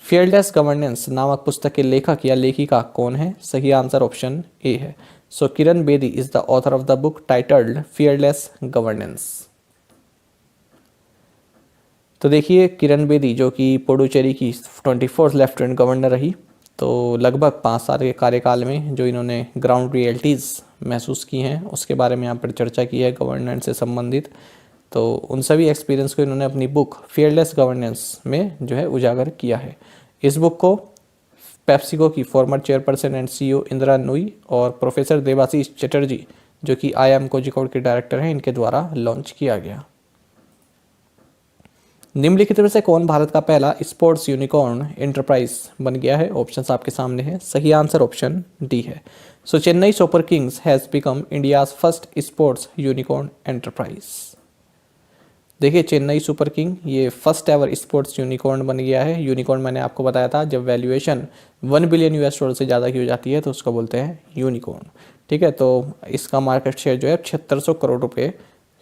फियरलेस गवर्नेंस नामक पुस्तक के लेखक या लेखिका कौन है? सही आंसर ऑप्शन ए है। So Kiran Bedi is the author of the book titled fearless governance. तो देखिए, किरण बेदी जो कि पुडुचेरी की 24th लेफ्टिनेंट गवर्नर रही, तो लगभग 5 साल के कार्यकाल में जो इन्होंने ग्राउंड रियलिटीज़ महसूस की हैं उसके बारे में यहाँ पर चर्चा की है गवर्नेंस से संबंधित। तो उन सभी एक्सपीरियंस को इन्होंने अपनी बुक फियरलेस गवर्नेंस में जो है उजागर किया है। इस बुक को पेप्सिको की farmer chairperson and CEO Indira Nooyi और प्रोफेसर देवाशीष चटर्जी जो कि IIM कोझिकोड के डायरेक्टर हैं, इनके द्वारा लॉन्च किया गया। निम्नलिखित में से कौन भारत का पहला स्पोर्ट्स यूनिकॉर्न एंटरप्राइज बन गया है? ऑप्शंस आपके सामने है। सही आंसर ऑप्शन डी है। So Chennai Super Kings has become India's first sports unicorn enterprise. देखिए, चेन्नई सुपर किंग ये फर्स्ट एवर स्पोर्ट्स यूनिकॉर्न बन गया है। यूनिकॉर्न मैंने आपको बताया था, जब वैल्यूएशन 1 बिलियन US डॉलर से ज़्यादा की हो जाती है तो उसको बोलते हैं यूनिकॉर्न। ठीक है, तो इसका मार्केट शेयर जो है 7600 करोड़ रुपये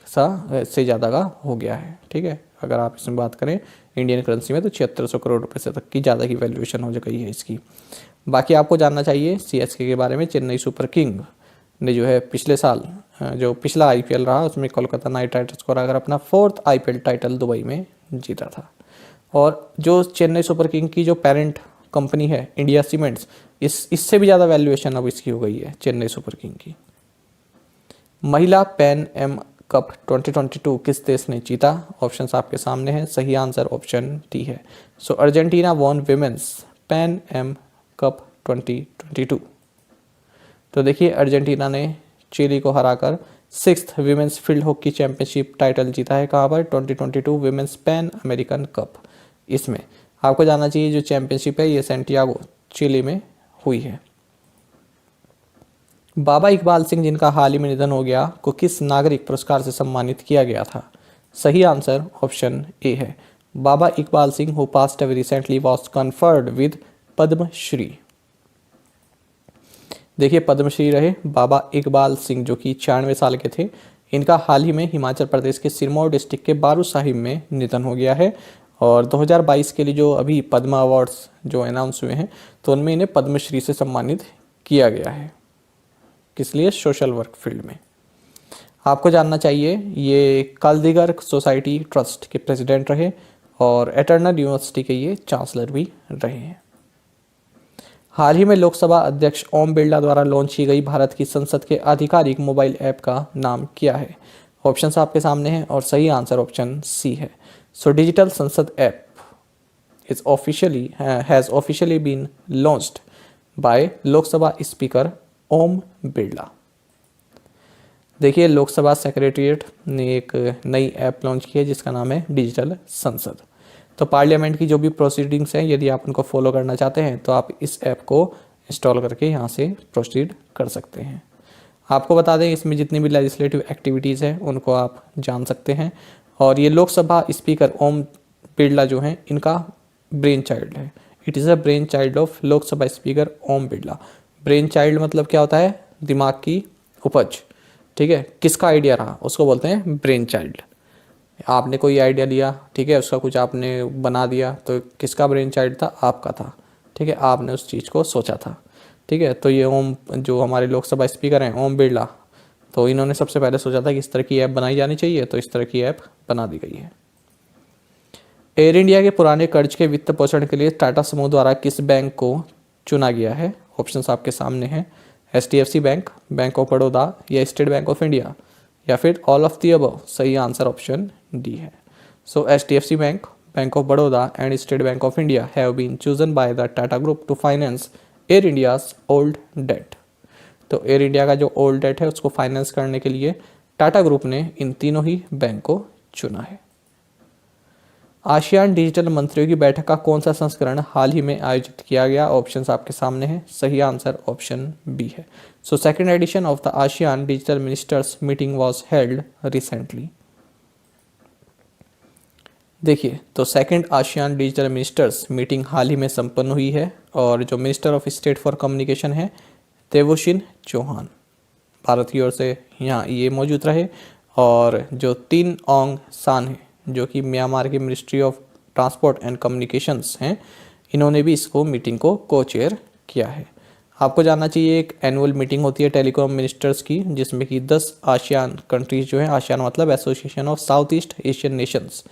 से ज़्यादा का हो गया है। ठीक है, अगर आप इसमें बात करें इंडियन करेंसी में तो 7600 करोड़ रुपये से तक की ज़्यादा की वैल्यूएशन हो गई है इसकी। बाकी आपको जानना चाहिए CSK के बारे में। चेन्नई सुपर किंग ने जो है पिछले साल जो पिछला IPL रहा उसमें कोलकाता नाइट राइडर्स को हराकर अपना 4th IPL टाइटल दुबई में जीता था। और जो चेन्नई सुपर किंग की जो पेरेंट कंपनी है इंडिया सीमेंट्स, इससे भी ज़्यादा वैल्यूएशन अब इसकी हो गई है चेन्नई सुपर किंग की। महिला पैन एम कप 2022 किस देश ने जीता? ऑप्शंस आपके सामने हैं। सही आंसर ऑप्शन डी है। So Argentina won women's Pan Am cup 2022। तो देखिए अर्जेंटीना ने चिली को हराकर 6th women's field hockey championship title जीता है। कहाँ पर? 2022 विमेंस पैन अमेरिकन कप। इसमें आपको जानना चाहिए जो चैंपियनशिप है ये सैंटियागो चिली में हुई है। बाबा इकबाल सिंह जिनका हाल ही में निधन हो गया को किस नागरिक पुरस्कार से सम्मानित किया गया था? सही आंसर ऑप्शन ए है। Baba Iqbal Singh who passed away recently was conferred with Padma Shri. देखिए पद्मश्री रहे बाबा इकबाल सिंह जो कि 96 साल के थे। इनका हाल ही में हिमाचल प्रदेश के सिरमौर डिस्ट्रिक्ट के बारू साहिब में निधन हो गया है। और 2022 के लिए जो अभी पद्मा अवार्ड्स जो अनाउंस हुए हैं तो उनमें इन्हें पद्मश्री से सम्मानित किया गया है। किस लिए? सोशल वर्क फील्ड में। आपको जानना चाहिए ये कलदीगर सोसाइटी ट्रस्ट के प्रेसिडेंट रहे और एटर्नल यूनिवर्सिटी के ये चांसलर भी रहे हैं। हाल ही में लोकसभा अध्यक्ष ओम बिरला द्वारा लॉन्च की गई भारत की संसद के आधिकारिक मोबाइल ऐप का नाम क्या है? ऑप्शंस आपके सामने हैं और सही आंसर ऑप्शन सी है। So digital Sansad app is officially has officially been launched by Lok Sabha speaker Om Birla. देखिए लोकसभा सेक्रेटरीट ने एक नई ऐप लॉन्च की है जिसका नाम है डिजिटल संसद। तो पार्लियामेंट की जो भी प्रोसीडिंग्स हैं यदि आप उनको फॉलो करना चाहते हैं तो आप इस ऐप को इंस्टॉल करके यहाँ से प्रोसीड कर सकते हैं। आपको बता दें इसमें जितनी भी लेजिस्लेटिव एक्टिविटीज़ हैं उनको आप जान सकते हैं। और ये लोकसभा स्पीकर ओम बिरला जो हैं इनका ब्रेन चाइल्ड है। It is a brain child of Lok Sabha speaker Om Birla. Brain child मतलब क्या होता है? दिमाग की उपज। ठीक है, किसका आइडिया रहा उसको बोलते हैं ब्रेन चाइल्ड। आपने कोई आइडिया लिया, ठीक है, उसका कुछ आपने बना दिया तो किसका ब्रेन चाइल्ड था? आपका था। ठीक है, आपने उस चीज़ को सोचा था। ठीक है, तो ये ओम जो हमारे लोकसभा स्पीकर हैं ओम बिरला, तो इन्होंने सबसे पहले सोचा था कि इस तरह की ऐप बनाई जानी चाहिए, तो इस तरह की ऐप बना दी गई है। एयर इंडिया के पुराने कर्ज के वित्त पोषण के लिए टाटा समूह द्वारा किस बैंक को चुना गया है? ऑप्शंस आपके सामने हैं। HDFC Bank, Bank of Baroda या स्टेट बैंक ऑफ इंडिया या फिर ऑल ऑफ द अबव। सही आंसर ऑप्शन डी है। So HDFC Bank, Bank of Baroda and State Bank of India have been chosen by the Tata group to finance Air India's old debt. तो Air India का जो old date है उसको finance करने के लिए टाटा ग्रुप ने इन तीनों ही बैंक को चुना है। आसियान डिजिटल मंत्रियों की बैठक का कौन सा संस्करण हाल ही में आयोजित किया गया? ऑप्शंस आपके सामने हैं। सही आंसर ऑप्शन बी है। So second edition of the ASEAN digital ministers meeting was held recently. देखिए तो second ASEAN digital ministers meeting हाल ही में संपन्न हुई है और जो minister of state for communication है तेवोशिन चौहान, भारत की ओर से यहाँ ये मौजूद रहे। और जो तीन ओंग सान है जो कि म्यांमार की ministry of transport and communications हैं, इन्होंने भी इसको मीटिंग को को चेयर किया है। आपको जानना चाहिए एक एनुअल मीटिंग होती है टेलीकॉम मिनिस्टर्स की जिसमें कि 10 आसियान कंट्रीज जो हैं, आसियान मतलब association of south east Asian Nations,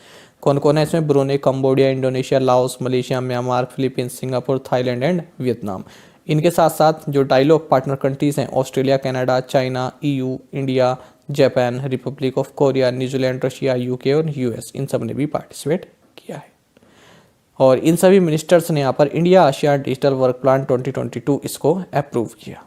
कौन कौन है इसमें? Brunei, Cambodia, Indonesia, Laos, Malaysia, Myanmar, Philippines, Singapore, Thailand and Vietnam. इनके साथ साथ जो डायलॉग पार्टनर कंट्रीज़ हैं Australia, Canada, China, EU, India, Japan, Republic of Korea, New Zealand, Russia, UK और US, इन सब ने भी पार्टिसिपेट किया है। और इन सभी मिनिस्टर्स ने यहाँ पर India ASEAN digital work plan 2022 इसको अप्रूव किया।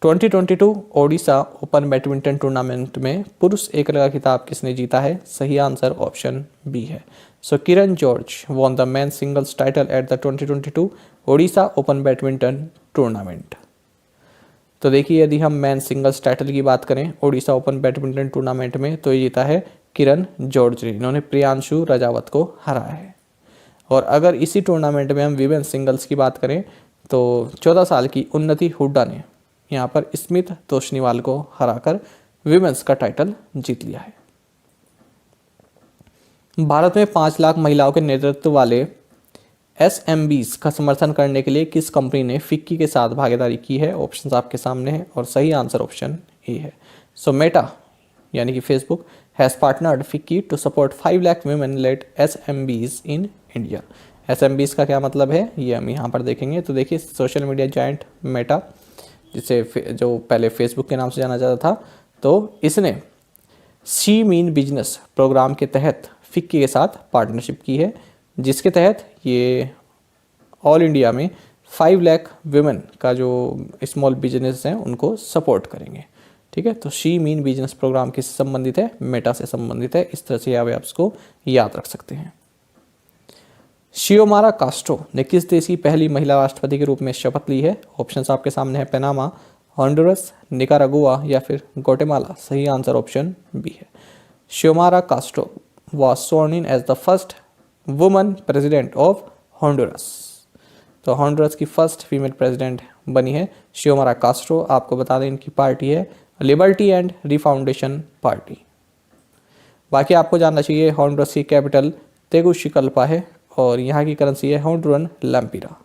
2022 ओडिशा ओपन बैडमिंटन टूर्नामेंट में पुरुष एकल का खिताब किसने जीता है? सही आंसर ऑप्शन बी है। So Kiran George won the man singles title at the 2022 Odisha open badminton tournament. तो देखिए यदि हम मैन सिंगल्स टाइटल की बात करें ओडिशा ओपन बैडमिंटन टूर्नामेंट में तो ये जीता है किरण जॉर्ज ने। इन्होंने प्रियांशु राजावत को हराया है। और अगर इसी टूर्नामेंट में हम वीमेन सिंगल्स की बात करें तो 14 साल की उन्नति हुड्डा ने यहाँ पर स्मिथ तोशनीवाल को हराकर विमेंस का टाइटल जीत लिया है। भारत में 5 लाख महिलाओं के नेतृत्व वाले SMBs का समर्थन करने के लिए किस कंपनी ने फिक्की के साथ भागीदारी की है? ऑप्शंस आपके सामने हैं और सही आंसर ऑप्शन ए है। सो मेटा यानी कि Facebook has partnered FICCI to support 5 lakh women led SMBs in India. SMBs का क्या मतलब है ये हम यहाँ पर देखेंगे। तो देखिए सोशल मीडिया जायंट मेटा जिसे जो पहले फेसबुक के नाम से जाना जाता था, तो इसने शी मीन बिजनेस प्रोग्राम के तहत फिक्की के साथ पार्टनरशिप की है जिसके तहत ये ऑल इंडिया में 5 लाख वुमेन का जो स्मॉल बिजनेस हैं उनको सपोर्ट करेंगे। ठीक है, तो शी मीन बिजनेस प्रोग्राम किससे संबंधित है? मेटा से संबंधित है। इस तरह से आप इसको याद रख सकते हैं। शियोमारा कास्ट्रो ने किस देश की पहली महिला राष्ट्रपति के रूप में शपथ ली है? ऑप्शंस आपके सामने है, पनामा, हॉन्डुरस, निकारागुआ या फिर ग्वाटेमाला। सही आंसर ऑप्शन बी है। शियोमारा Castro was sworn in as the first woman president of Honduras। तो हॉन्डुरस की फर्स्ट फीमेल प्रेसिडेंट बनी है शियोमारा कास्ट्रो। आपको बता दें इनकी पार्टी है लिबर्टी एंड रिफाउंडेशन पार्टी। बाकी आपको जानना चाहिए हॉन्डुरस की कैपिटल तेगुशिकल्पा है और यहाँ की करेंसी है हॉन्डुरन लैम्पिरा।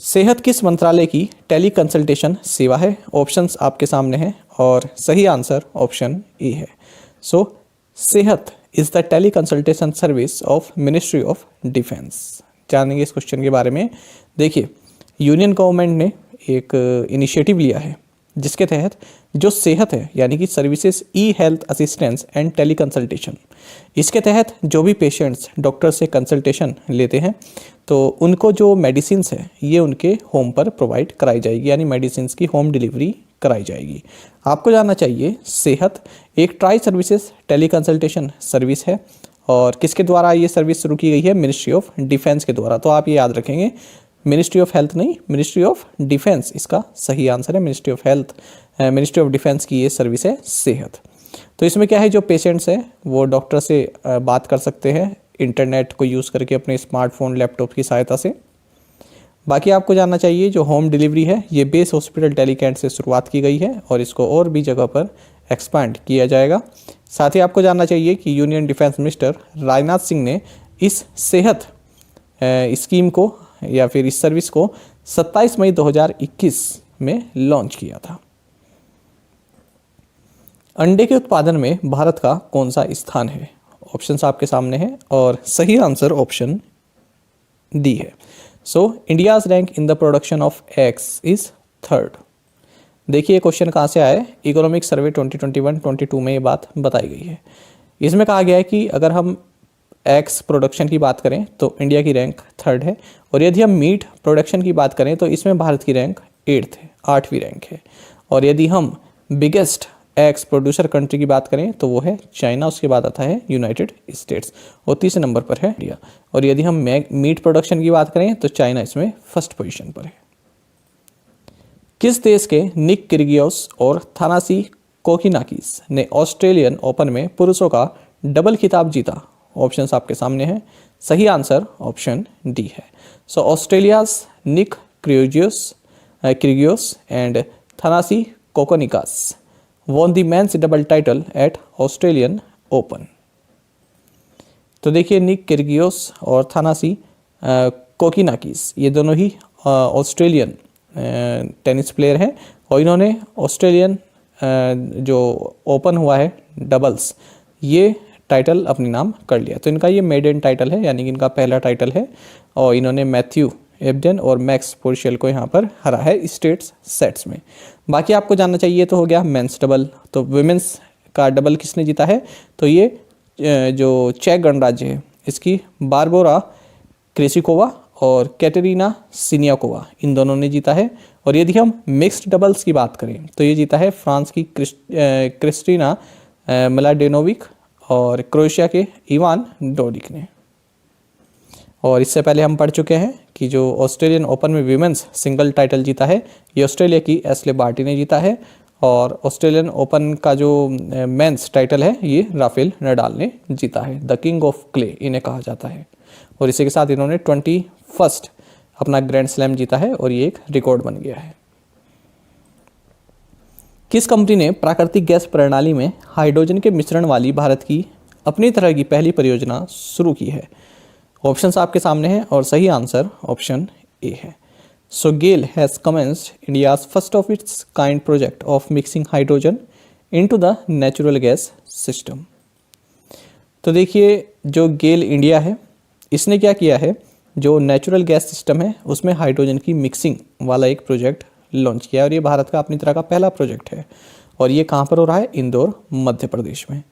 सेहत किस मंत्रालय की टेली कंसल्टेशन सेवा है? ऑप्शंस आपके सामने हैं और सही आंसर ऑप्शन ए है। So Sehat is the teleconsultation service of Ministry of Defence. जानेंगे इस क्वेश्चन के बारे में। देखिए, यूनियन गवर्नमेंट ने एक इनिशिएटिव लिया है जिसके तहत जो सेहत है यानी कि services e health assistance and teleconsultation, इसके तहत जो भी पेशेंट्स डॉक्टर से कंसल्टेशन लेते हैं तो उनको जो मेडिसिन्स है ये उनके होम पर प्रोवाइड कराई जाएगी, यानी मेडिसिन्स की होम डिलीवरी कराई जाएगी। आपको जानना चाहिए सेहत एक tri services teleconsultation service है और किसके द्वारा ये सर्विस शुरू की गई है? मिनिस्ट्री ऑफ डिफेंस के द्वारा। तो आप ये याद रखेंगे, मिनिस्ट्री ऑफ हेल्थ नहीं, मिनिस्ट्री ऑफ डिफेंस इसका सही आंसर है। Ministry of health, ministry of defence की ये सर्विस है सेहत। तो इसमें क्या है, जो पेशेंट्स हैं वो डॉक्टर से बात कर सकते हैं इंटरनेट को यूज़ करके अपने स्मार्टफोन लैपटॉप की सहायता से। बाकी आपको जानना चाहिए जो होम डिलीवरी है ये बेस हॉस्पिटल टेलीकैंट से शुरुआत की गई है और इसको और भी जगह पर एक्सपैंड किया जाएगा। साथ ही आपको जानना चाहिए कि union defence minister Rajnath Singh ने इस सेहत स्कीम को या फिर इस सर्विस को 27 मई 2021 में लॉन्च किया था। अंडे के उत्पादन में भारत का कौन सा स्थान है? ऑप्शंस आपके सामने हैं और सही आंसर ऑप्शन डी है। So India's rank in the production of eggs is 3rd। देखिए क्वेश्चन कहाँ से आया है, इकोनॉमिक सर्वे 2021-22 में ये बात बताई गई है। इसमें कहा गया है कि अगर हम एग्स प्रोडक्शन की बात करें तो इंडिया की रैंक 3rd है और यदि हम मीट प्रोडक्शन की बात करें तो इसमें भारत की रैंक 8th है, 8वीं रैंक है। और यदि हम बिगेस्ट एग्स प्रोड्यूसर कंट्री की बात करें तो वो है चाइना, उसके बाद आता है यूनाइटेड स्टेट्स और तीसरे नंबर पर है इंडिया। और यदि हम मीट प्रोडक्शन की बात करें तो चाइना इसमें फर्स्ट पोजीशन पर है। किस देश के निक किर्गियोस और थानासी कोकिनाकिस ने ऑस्ट्रेलियन ओपन में पुरुषों का डबल खिताब जीता? ऑप्शंस आपके सामने हैं। सही आंसर ऑप्शन डी है। So Australia's Nick Kyrgios and Thanasi Kokkinakis won the men's double title at Australian Open। तो देखिए निक किर्गियोस और थानासी कोकिनाकिस ये दोनों ही ऑस्ट्रेलियन टेनिस प्लेयर हैं और इन्होंने ऑस्ट्रेलियन जो ओपन हुआ है डबल्स ये टाइटल अपने नाम कर लिया। तो इनका ये मेडन टाइटल है, यानी कि इनका पहला टाइटल है और इन्होंने मैथ्यू एब्डन और मैक्स पोर्शियल को यहाँ पर हरा है स्टेट्स सेट्स में। बाकी आपको जानना चाहिए तो हो गया मेंस डबल। तो वुमेंस का डबल किसने जीता है? तो ये जो चेक गणराज्य है इसकी बारबोरा क्रेसिकोवा और कैटरीना सिनियाकोवा इन दोनों ने जीता है। और यदि हम मिक्स्ड डबल्स की बात करें तो ये जीता है फ्रांस की क्रिस्टीना मिलाडेनोविक और क्रोएशिया के इवान डोडिक ने। और इससे पहले हम पढ़ चुके हैं कि जो ऑस्ट्रेलियन ओपन में विमेंस सिंगल टाइटल जीता है ये ऑस्ट्रेलिया की एशले बार्टी ने जीता है और ऑस्ट्रेलियन ओपन का जो मेंस टाइटल है ये राफेल नडाल ने जीता है। द किंग ऑफ क्ले इन्हें कहा जाता है और इसी के साथ इन्होंने 21st अपना ग्रैंड स्लैम जीता है और ये एक रिकॉर्ड बन गया है। किस कंपनी ने प्राकृतिक गैस प्रणाली में हाइड्रोजन के मिश्रण वाली भारत की अपनी तरह की पहली परियोजना शुरू की है? ऑप्शंस आपके सामने हैं और सही आंसर ऑप्शन ए है। So GAIL has commenced India's first of its kind project of mixing hydrogen into the natural gas system. तो देखिए जो गेल इंडिया है इसने क्या किया है, जो नेचुरल गैस सिस्टम है उसमें हाइड्रोजन की मिक्सिंग वाला एक प्रोजेक्ट लॉन्च किया और ये भारत का अपनी तरह का पहला प्रोजेक्ट है और ये कहाँ पर हो रहा है? इंदौर मध्य प्रदेश में।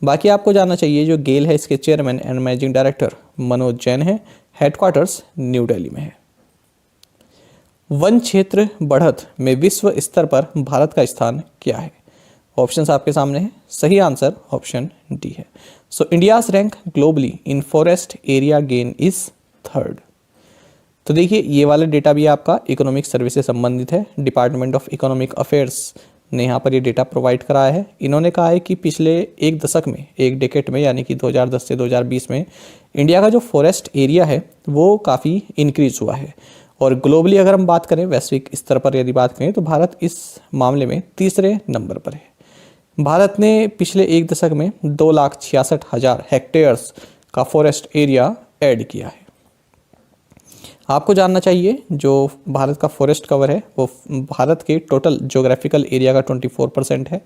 बाकी आपको जानना चाहिए जो गेल है इसके chairman and managing director Manoj Jain है, हेडक्वार्टर्स न्यू दिल्ली में है। वन क्षेत्र बढ़त में विश्व स्तर पर भारत का स्थान क्या है? ऑप्शंस आपके सामने है। सही आंसर ऑप्शन डी है। So India's rank globally in forest area gain is third. तो देखिए ये वाला डेटा भी आपका इकोनॉमिक सर्वे से संबंधित है। डिपार्टमेंट ऑफ इकोनॉमिक अफेयर्स ने यहाँ पर ये डेटा प्रोवाइड कराया है। इन्होंने कहा है कि पिछले एक दशक में, एक डेकेड में, यानी कि 2010 से 2020 में इंडिया का जो फॉरेस्ट एरिया है वो काफ़ी इंक्रीज हुआ है। और ग्लोबली अगर हम बात करें, वैश्विक स्तर पर यदि बात करें, तो भारत इस मामले में तीसरे नंबर पर है। भारत ने पिछले एक दशक में 2,66,000 हेक्टेयर्स का फॉरेस्ट एरिया ऐड किया है। आपको जानना चाहिए जो भारत का फॉरेस्ट कवर है वो भारत के टोटल ज्योग्राफिकल एरिया का 24% है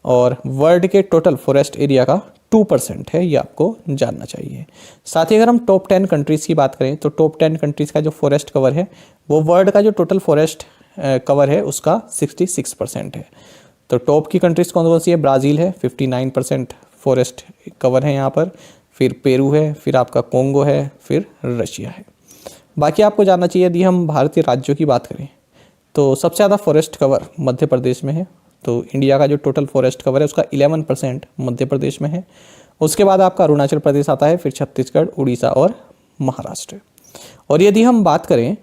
और वर्ल्ड के टोटल फॉरेस्ट एरिया का 2% है। ये आपको जानना चाहिए। साथ ही अगर हम टॉप 10 कंट्रीज़ की बात करें तो टॉप 10 कंट्रीज़ का जो फॉरेस्ट कवर है वो वर्ल्ड का जो टोटल फॉरेस्ट कवर है उसका 66% है। तो टॉप की कंट्रीज़ कौन कौन सी है? ब्राज़ील है, 59% फॉरेस्ट कवर है यहाँ पर, फिर पेरू है, फिर आपका कोंगो है, फिर रशिया है। बाकी आपको जानना चाहिए, यदि हम भारतीय राज्यों की बात करें तो सबसे ज़्यादा फॉरेस्ट कवर मध्य प्रदेश में है। तो इंडिया का जो टोटल फॉरेस्ट कवर है उसका 11% मध्य प्रदेश में है। उसके बाद आपका अरुणाचल प्रदेश आता है, फिर छत्तीसगढ़, उड़ीसा और महाराष्ट्र। और यदि हम बात करें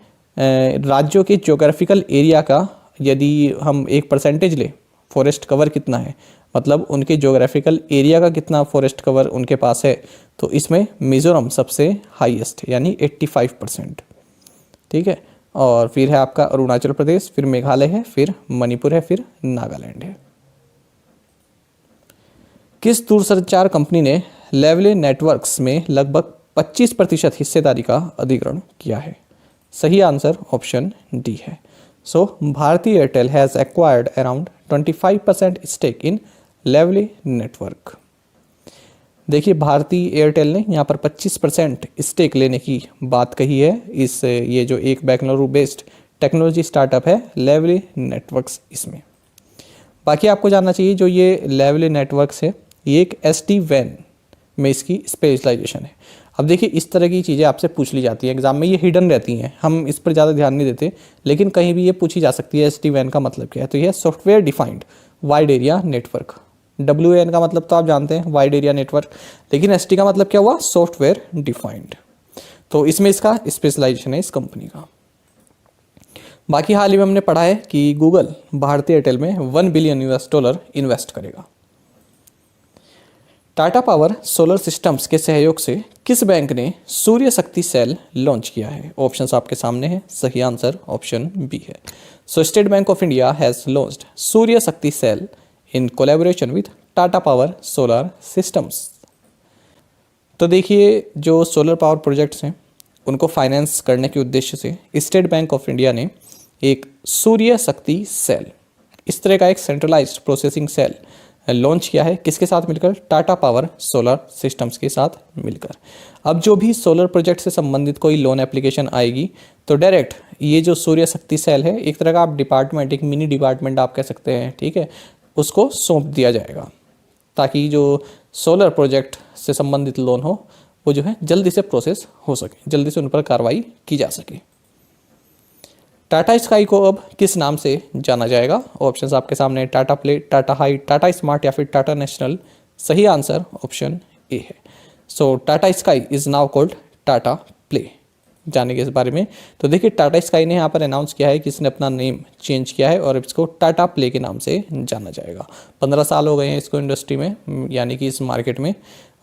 राज्यों के ज्योग्राफिकल एरिया का, यदि हम एक परसेंटेज ले, फॉरेस्ट कवर कितना है, मतलब उनके ज्योग्राफिकल एरिया का कितना फॉरेस्ट कवर उनके पास है, तो इसमें मिज़ोरम सबसे हाईएस्ट है, यानी 85%। ठीक है। और फिर है आपका अरुणाचल प्रदेश, फिर मेघालय है, फिर मणिपुर है, फिर नागालैंड है। किस दूरसंचार कंपनी ने लेवले नेटवर्क्स में लगभग 25% हिस्सेदारी का अधिग्रहण किया है? सही आंसर ऑप्शन डी है। So Bharti Airtel has acquired around 25% stake in Lavelle network. देखिए भारती एयरटेल ने यहाँ पर 25% स्टेक लेने की बात कही है इस ये जो एक बेंगलुरु बेस्ड टेक्नोलॉजी स्टार्टअप है लेवली नेटवर्क्स इसमें। बाकी आपको जानना चाहिए जो ये लेवली नेटवर्क्स है ये एक SD-WAN में इसकी स्पेशलाइजेशन है। अब देखिए इस तरह की चीज़ें आपसे पूछ ली जाती हैं एग्जाम में, ये हिडन रहती हैं, हम इस पर ज़्यादा ध्यान नहीं देते, लेकिन कहीं भी ये पूछी जा सकती है SD-WAN का मतलब क्या है। तो यह software defined wide area network. WAN का मतलब तो आप जानते हैं वाइड एरिया नेटवर्क, लेकिन SD का मतलब क्या हुआ? Software defined. तो इसमें इसका स्पेशलाइजेशन है इस कंपनी का। बाकी हाल ही में हमने पढ़ा है कि गूगल भारती एयरटेल में $1 बिलियन इन्वेस्ट करेगा। टाटा पावर सोलर सिस्टम्स के सहयोग से किस बैंक ने सूर्य शक्ति सेल लॉन्च किया है? ऑप्शंस आपके सामने हैं। सही आंसर ऑप्शन बी है। So State Bank of India has launched Surya Shakti cell in collaboration with Tata power solar systems. तो देखिए जो सोलर पावर प्रोजेक्ट्स हैं उनको फाइनेंस करने के उद्देश्य से स्टेट बैंक ऑफ इंडिया ने एक सूर्य शक्ति सेल, इस तरह का एक सेंट्रलाइज्ड प्रोसेसिंग सेल लॉन्च किया है। किसके साथ मिलकर? टाटा पावर सोलर सिस्टम्स के साथ मिलकर। अब जो भी सोलर प्रोजेक्ट से संबंधित कोई लोन एप्लीकेशन आएगी तो डायरेक्ट ये जो सूर्य शक्ति सेल है, एक तरह का आप डिपार्टमेंट, एक मिनी डिपार्टमेंट आप कह सकते हैं, ठीक है, उसको सौंप दिया जाएगा ताकि जो सोलर प्रोजेक्ट से संबंधित लोन हो वो जो है जल्दी से प्रोसेस हो सके, जल्दी से उन पर कार्रवाई की जा सके। टाटा स्काई को अब किस नाम से जाना जाएगा? ऑप्शंस आपके सामने, Tata play, Tata high, Tata smart या फिर टाटा नेशनल। सही आंसर ऑप्शन ए है। So Tata sky is now called Tata play. जानेंगे इस बारे में। तो देखिए टाटा स्काई ने यहाँ पर अनाउंस किया है कि इसने अपना नेम चेंज किया है और इसको टाटा प्ले के नाम से जाना जाएगा। 15 साल हो गए हैं इसको इंडस्ट्री में, यानी कि इस मार्केट में,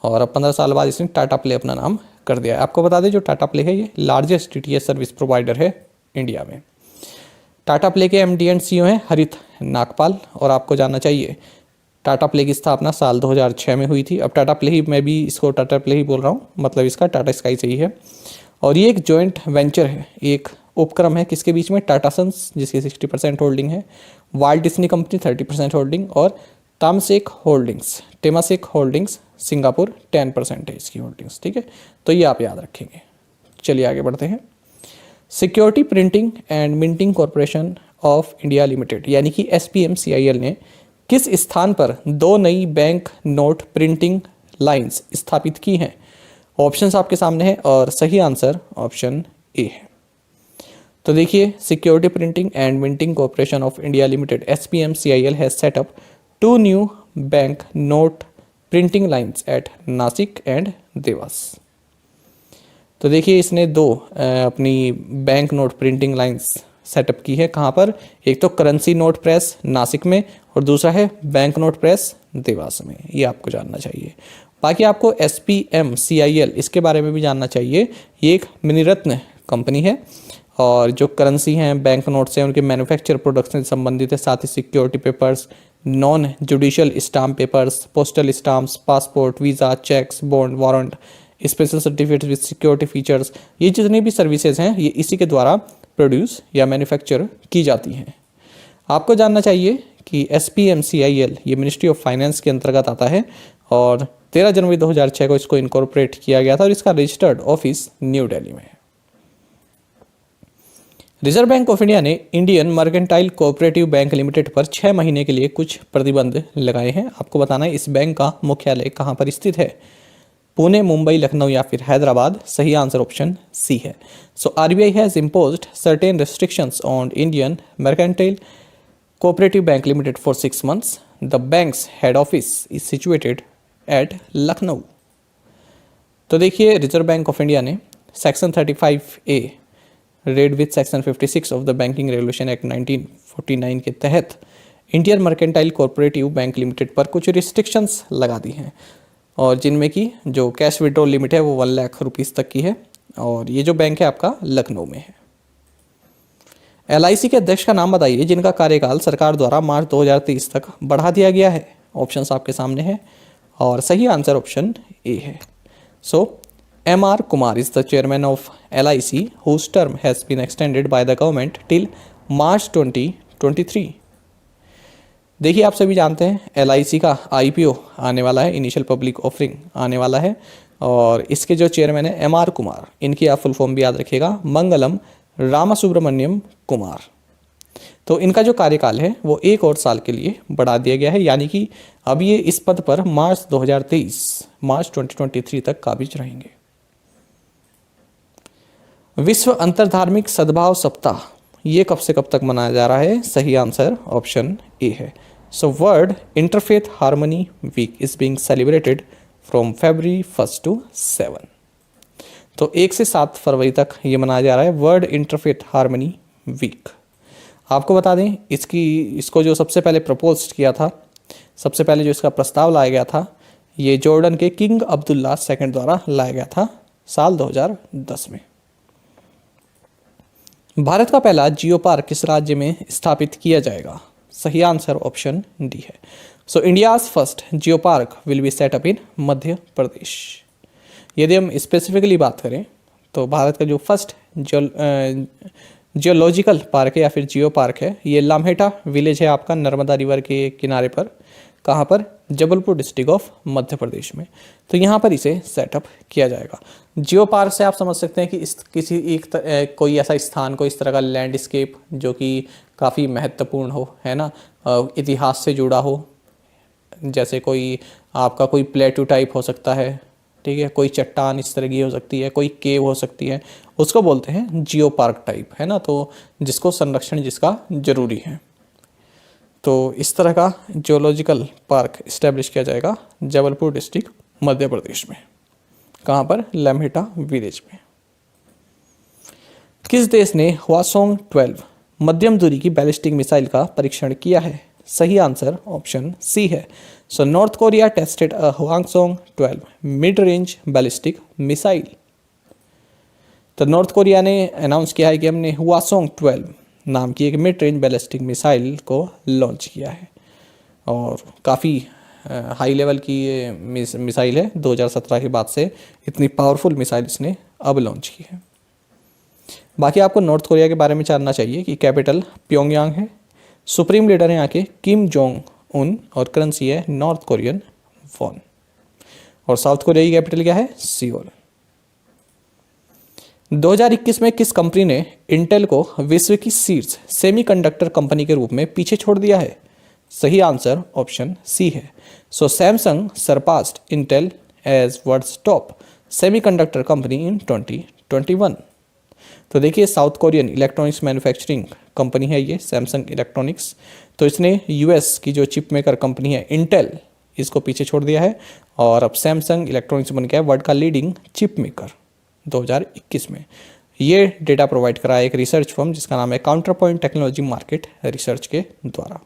और अब 15 साल बाद इसने टाटा प्ले अपना नाम कर दिया है। आपको बता दें जो टाटा प्ले है ये लार्जेस्ट DTH सर्विस प्रोवाइडर है इंडिया में। टाटा प्ले के MD एंड CEO हैं हरित नागपाल। और आपको जानना चाहिए टाटा प्ले की स्थापना साल 2006 में हुई थी। अब टाटा प्ले ही, मैं भी इसको टाटा प्ले ही बोल रहा हूँ, मतलब इसका टाटा स्काई से ही है। और ये एक जॉइंट वेंचर है, एक उपक्रम है किसके बीच में? टाटा सन्स जिसकी 60% होल्डिंग है, वाल्ट डिज्नी कंपनी 30% होल्डिंग, और टेमासेक होल्डिंग्स सिंगापुर 10% है इसकी होल्डिंग्स। ठीक है, तो ये आप याद रखेंगे। चलिए आगे बढ़ते हैं। Security printing and minting corporation of India limited यानी कि SPMCIL ने किस स्थान पर 2 नई बैंक नोट प्रिंटिंग लाइंस स्थापित की हैं? ऑप्शंस आपके सामने है और सही आंसर ऑप्शन ए है। तो देखिए, security printing and minting corporation of India limited SPMCIL has set up 2 new bank note printing lines at Nashik and Dewas. तो देखिए, इसने दो अपनी bank note printing lines setup की है। कहाँ पर? एक तो करेंसी नोट प्रेस नासिक में और दूसरा है बैंक नोट प्रेस देवास में। ये आपको जानना चाहिए। बाकी आपको SPMCIL इसके बारे में भी जानना चाहिए। ये एक मिनीरत्न कंपनी है और जो करेंसी हैं, बैंक नोट्स हैं, उनके मैन्युफैक्चर प्रोडक्शन से संबंधित है। साथ ही security papers, non judicial stamp papers, postal stamps, passport, visa, cheques, bond, warrant, special certificate with security features, ये जितनी भी सर्विसेज हैं ये इसी के द्वारा प्रोड्यूस या मैन्युफैक्चर की जाती हैं। आपको जानना चाहिए कि SPMCIL ये मिनिस्ट्री ऑफ फाइनेंस के अंतर्गत आता है और 13 जनवरी 2006 को इसको इनकॉर्पोरेट किया गया था और इसका रजिस्टर्ड ऑफिस न्यू दिल्ली में है। रिजर्व बैंक ऑफ इंडिया ने Indian mercantile cooperative bank limited पर 6 महीने के लिए कुछ प्रतिबंध लगाए हैं। आपको बताना है इस बैंक का मुख्यालय कहाँ पर स्थित है? पुणे, मुंबई, लखनऊ या फिर हैदराबाद। सही आंसर ऑप्शन सी है। सो RBI has imposed certain restrictions on Indian mercantile cooperative bank limited for 6 months. The banks head office is situated at Lucknow. तो देखिए, रिजर्व बैंक ऑफ इंडिया ने section 35A red with section 56 of the banking regulation act 1949 के तहत Indian mercantile corporative bank limited पर कुछ restrictions लगा दी हैं और जिनमें कि जो कैश विड्रॉल लिमिट है वो 1 लाख रुपीज़ तक की है और ये जो बैंक है आपका लखनऊ में है। LIC के अध्यक्ष का नाम बताइए जिनका कार्यकाल सरकार द्वारा मार्च 2023 तक बढ़ा दिया गया है। ऑप्शंस आपके सामने है और सही आंसर ऑप्शन ए है। सो MR Kumar is the chairman of LIC whose term has been extended by the government till March 2023. देखिए, आप सभी जानते हैं LIC का IPO आने वाला है, इनिशियल पब्लिक ऑफरिंग आने वाला है और इसके जो चेयरमैन है MR कुमार, इनकी आप फुल फॉर्म भी याद रखिएगा, मंगलम रामासुब्रमण्यम कुमार। तो इनका जो कार्यकाल है वो 1 और साल के लिए बढ़ा दिया गया है, यानी कि अब ये इस पद पर मार्च 2023 तक काबिज रहेंगे। विश्व अंतरधार्मिक सद्भाव सप्ताह ये कब से कब तक मनाया जा रहा है? सही आंसर ऑप्शन ए है। So World Interfaith Harmony Week is being celebrated from February 1 to 7। तो 1 से 7 फरवरी तक ये मनाया जा रहा है वर्ल्ड इंटरफेथ हार्मनी वीक। आपको बता दें इसको जो सबसे पहले प्रपोज किया था, सबसे पहले जो इसका प्रस्ताव लाया गया था, ये जॉर्डन के किंग अब्दुल्ला II द्वारा लाया गया था साल 2010 में। भारत का पहला जियो पार्क किस राज्य में स्थापित किया जाएगा? सही आंसर ऑप्शन डी है। So India's first geo park will be set up in Madhya Pradesh. यदि हम स्पेसिफिकली बात करें तो भारत का जो फर्स्ट जियोलॉजिकल पार्क है या फिर जियो पार्क है, ये लामहेटा विलेज है आपका नर्मदा रिवर के किनारे पर। कहाँ पर? जबलपुर डिस्ट्रिक्ट ऑफ मध्य प्रदेश में। तो यहाँ पर इसे सेटअप किया जाएगा। जियो पार्क से आप समझ सकते हैं कि कोई ऐसा स्थान, कोई इस तरह का लैंडस्केप जो कि काफ़ी महत्वपूर्ण हो, है ना, इतिहास से जुड़ा हो, जैसे कोई आपका कोई प्लेटू टाइप हो सकता है, ठीक है, कोई चट्टान इस तरह की हो सकती है, कोई केव हो सकती है, उसको बोलते हैं जियो पार्क टाइप, है ना, तो जिसको संरक्षण जिसका जरूरी है। तो इस तरह का जियोलॉजिकल पार्क इस्टेब्लिश किया जाएगा जबलपुर डिस्ट्रिक्ट मध्य प्रदेश में। कहाँ पर? लामहेटा विलेज में। किस देश ने हवासोंग 12 मध्यम दूरी की बैलिस्टिक मिसाइल का परीक्षण किया है? सही आंसर ऑप्शन सी है। So North Korea tested a Hwasong 12 mid range ballistic missile. तो नॉर्थ कोरिया ने अनाउंस किया है कि हमने हवासोंग 12 नाम की एक मिड रेंज बैलिस्टिक मिसाइल को लॉन्च किया है और काफ़ी हाई लेवल की ये मिसाइल है। 2017 के बाद से इतनी पावरफुल मिसाइल इसने अब लॉन्च की है। बाकी आपको नॉर्थ कोरिया के बारे में जानना चाहिए कि कैपिटल प्योंगयांग है, सुप्रीम लीडर है यहाँ के किम जोंग उन और करेंसी है नॉर्थ कोरियन वॉन, और साउथ कोरिया की कैपिटल क्या है? सियोल। 2021 में किस कंपनी ने इंटेल को विश्व की शीर्ष सेमीकंडक्टर कंपनी के रूप में पीछे छोड़ दिया है? सही आंसर ऑप्शन सी है। So Samsung surpassed Intel as world's top semiconductor company in 2021। तो देखिए South Korean electronics manufacturing company है ये सैमसंग इलेक्ट्रॉनिक्स। तो इसने यूएस की जो चिप मेकर कंपनी है इंटेल, इसको पीछे छोड़ दिया है और अब सैमसंग इलेक्ट्रॉनिक्स बन गया है वर्ल्ड का लीडिंग चिप मेकर 2021 में। ये डेटा प्रोवाइड करा है एक रिसर्च फर्म जिसका नाम है counter point technology market research के द्वारा।